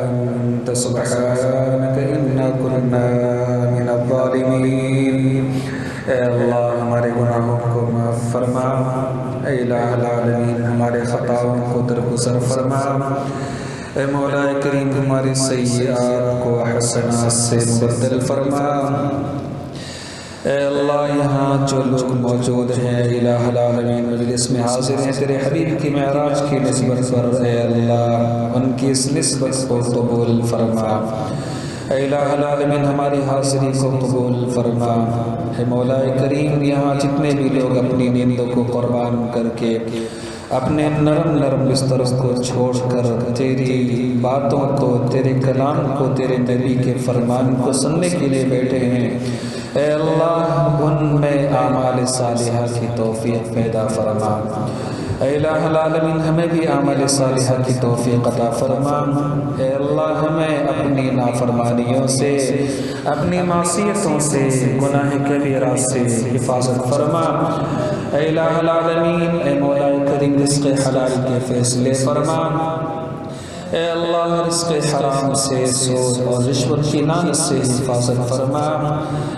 انت سبحانک انا کننا من الظالمین۔ اے اللہ ہمارے گناہوں کو معاف فرما، اے الہ العالمین ہمارے خطاؤں کو درگزر فرما، اے مولا کریم ہماری سیئات کو حسنات سے مبدل فرما۔ اے اللہ یہاں جو لوگ موجود ہیں الہ العالمین مجلس میں حاضر ہیں، تیرے حبیب کی معراج کی نسبت پر اے اللہ ان کی اس نسبت کو قبول فرما۔ اے الہ العالمین ہماری حاضری کو قبول فرما۔ اے مولا کریم یہاں جتنے بھی لوگ اپنی نیندوں کو قربان کر کے اپنے نرم نرم بستروں کو چھوڑ کر تیری باتوں کو، تیرے کلام کو، تیرے نبی کے فرمان کو سننے کے لیے بیٹھے ہیں، اے اللہ ان میں اعمال صالحہ کی توفیق پیدا فرما۔ اے الہ العالمین ہمیں بھی اعمال صالحہ کی توفیق عطا فرما۔ اے اللہ ہمیں اپنی نافرمانیوں سے، اپنی معصیتوں سے، گناہ کبیرہ سے حفاظت فرما۔ اے الہ العالمین اے مولا کریم رزق حلال کے فیصلے فرما۔ اے اللہ رزق حرام سے، سود اور رشوت کی لعنت سے حفاظت فرما۔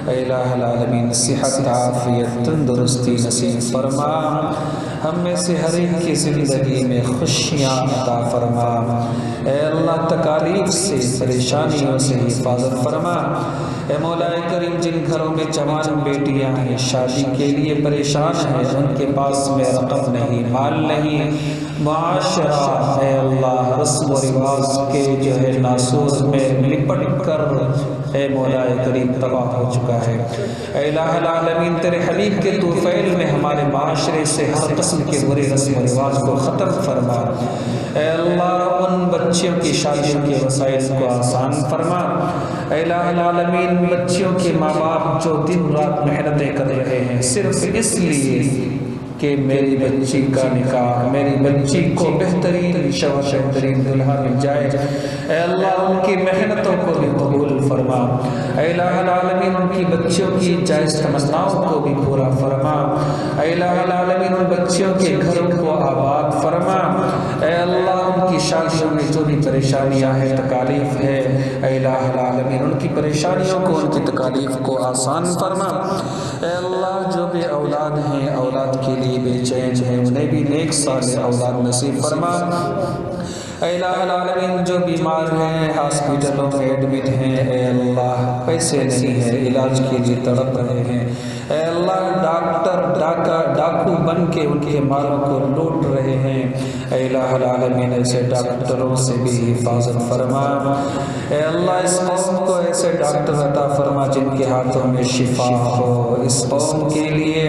اے الہ العالمین صحت، عافیت، تندرستی نصیب فرما۔ ہم میں سے ہر ایک کی زندگی میں خوشیاں عطا فرما۔ اے اللہ تکالیف سے، پریشانیوں سے حفاظت فرما۔ اے مولا کریم جن گھروں میں جوان بیٹیاں ہیں، شادی کے لیے پریشان ہیں، ان کے پاس میں رقم نہیں، مال نہیں، معاشرہ اے اللہ رسم و رواج کے جو ہے ناسور میں لپٹ کر اے مولا کریم تباہ ہو چکا ہے۔ اے الہ العالمین تیرے حبیب کے طوفیل میں ہمارے معاشرے سے ہر قسم کے برے رسم و رواج کو ختم فرما۔ اے اللہ ان بچیوں کی شادیوں کے وسائل کو آسان فرما۔ اے الہ العالمین بچیوں کے ماں باپ جو دن رات محنتیں کر رہے ہیں صرف اس لیے کہ میری بچی کا نکاح، میری بچی کو بہترین شوہر، بہترین دلہا مل جائے، اے اللہ ان کی محنتوں کو بھی قبول فرما۔ اے الہ العالمین ان کی بچیوں کی جائز تمناؤں کو بھی پورا فرما۔ اے الہ العالمین ان بچیوں کے گھروں کو آباد فرما۔ اے اللہ ان کی شادیوں میں جو بھی پریشانیاں ہیں، تکالیف ہے، اے الہ العالمین ان کی پریشانیوں کو، ان کی تکالیف کو آسان فرما۔ اے اللہ جو بھی اولاد ہیں، اولاد کے لیے بے چین ہیں، انہیں بھی نیک صالح اولاد نصیب فرما۔ اے الہ العالمین جو بیمار ہیں، ہاسپٹلوں میں ایڈمٹ ہیں، اے اللہ پیسے نہیں ہیں، علاج کے لیے تڑپ رہے ہیں، اے اللہ ڈاکٹر ڈاکو بن کے ان کے مالوں کو لوٹ رہے ہیں، اے الہ العالمین ایسے ڈاکٹروں سے بھی حفاظت فرما۔ اے اللہ اس قوم کو ایسے ڈاکٹر عطا فرما جن کے ہاتھوں میں شفا ہو، اس قوم کے لیے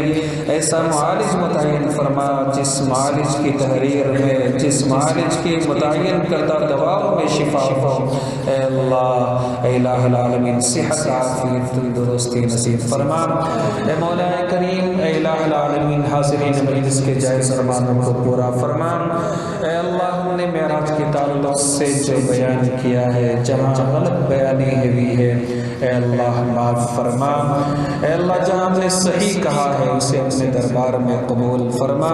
ایسا معالج متعین فرما جس معالج کی تحریر میں، جس معالج کی متعین کردہ دواؤں میں شفا ہو۔ اے اللہ اے الہ العالمین صحت، عافیت، تندرستی نصیب فرما۔ اے مولا کریم اے الہ العالمین حاضرین مجلس کے جائز ارمانوں کو پورا فرما۔ اے اللہ ہم نے معراج کے تعلق سے جو بیان کیا ہے، جہاں غلط بیانی ہوئی ہے اے اللہ معاف فرما۔ اے اللہ جہاں ہم نے صحیح کہا ہے اسے اپنے دربار میں قبول فرما۔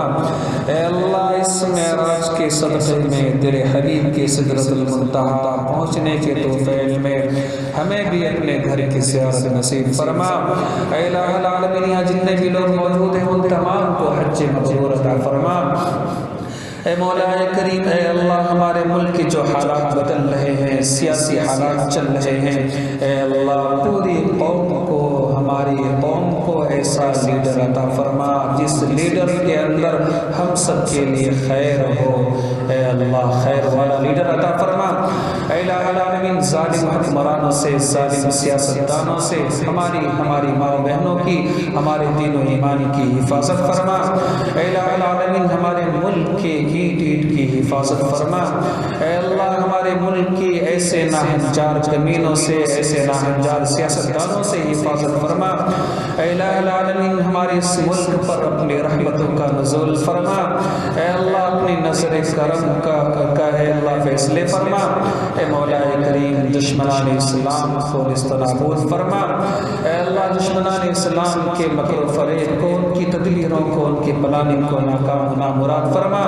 اے اللہ اس معراج کے صدقے میں تیرے حبیب کے سدرۃ المنتہا پہنچنے کے توفیل میں ہمیں بھی اپنے گھر کی زیارت نصیب فرما۔ اے الہ العالمین یہاں جتنے بھی لوگ موجود ہیں ان تمام کو حج مبرور عطا فرما۔ اے مولا کریم اے اللہ ہمارے ملک کے جو حالات بدل رہے ہیں، سیاسی حالات چل رہے ہیں، اے اللہ پوری قوم کو، ہماری قوم کو ایسا لیڈر عطا فرما جس لیڈر کے اندر ہم سب کے لیے خیر ہو۔ اے اللہ خیر والا لیڈر عطا فرما۔ اے الہ العالمین ظالم حکمرانوں سے، ظالم سیاستدانوں سے ہماری ماں بہنوں کی، ہمارے دین و ایمان کی حفاظت فرما۔ اے الہ العالمین ہمارے ملک کے اینٹ کی حفاظت فرما۔ اے اللہ ہمارے ملک کی ایسے ناہنجار کمینوں سے، ایسے ناہنجار سیاستدانوں سے حفاظت فرما۔ اے الہ العالمین ہمارے اس ملک پر اپنی رحمتوں کا نزول فرما۔ اے اللہ اپنی نظر کرم کا اے اللہ فیصلے فرما۔ اے مولا کریم دشمنان اسلام کو نیست و نابود فرما۔ اے اللہ دشمنان اسلام کے مکر و فریب کو، ان کی تدبیروں کو، ان کی پلاننگ کو ناکام و نامراد فرما۔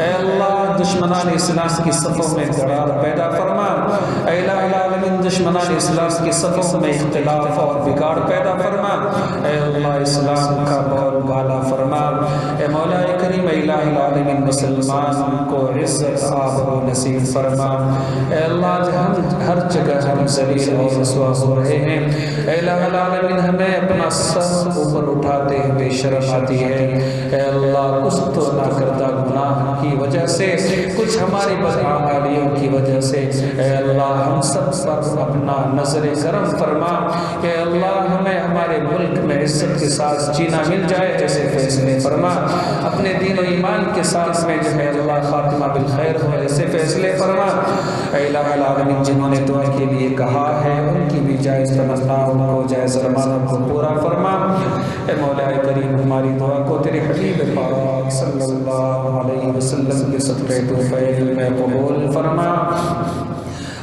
اے اللہ دشمنان اسلام کی صفوں میں دراڑ پیدا فرما۔ اے الہ العالمین دشمنان اسلام کی صفوں میں اختلاف اور بگاڑ پیدا فرما۔ اے اللہ اسلام کا بول بالا فرما۔ اے مولا کریم اے الہ العالمین مسلمان کو عزت آب و نصیب فرما۔ اے اللہ ہر جگہ ہم ذلیل اور رسوا ہو رہے ہیں، اے الہ العالمین ہمیں اپنا سر اوپر اٹھاتے بے شرم آتی ہے۔ اے اللہ کچھ تو نہ کردہ گناہ کی وجہ سے، کچھ ہماری بدعمالیوں کی وجہ سے، اے اللہ ہم سب پر اپنا نظر کرم فرما کہ اللہ ہمیں ہمارے ملک میں عزت کے ساتھ جینا مل جائے جیسے فیصلے فرما۔ اپنے دین و ایمان کے ساتھ میں جو ہے اللہ خاتمہ بالخیر ہو ایسے فیصلے فرما۔ اے الہ العالمین جنہوں نے دعا کے لیے کہا ہے ان کی بھی جائز تمناؤں کو، جائز ارمانوں کو پورا فرما۔ اے مولا کریم ہماری دعا کو تیرے حبیب پاک صلی اللہ علیہ وسلم کے صدقے طفیل میں قبول فرما۔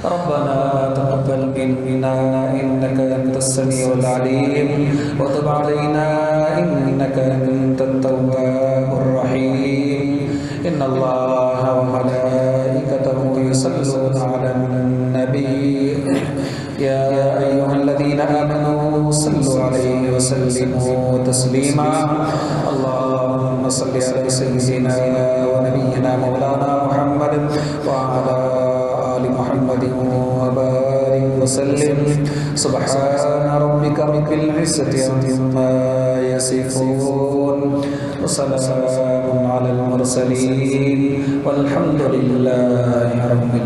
ربنا تقبل منا إنك أنت السميع العليم وتب علينا إنك أنت التواب الرحيم إن الله وملائكته يصلون على النبي يا أيها الذين آمنوا صلوا عليه وسلموا تسليما اللهم صل على سيدنا ونبينا مولانا محمد وعلى محمد وبارك وسلم سبحان ربك رب العزة عما يصفون وسلام على المرسلين والحمد لله رب العالمين۔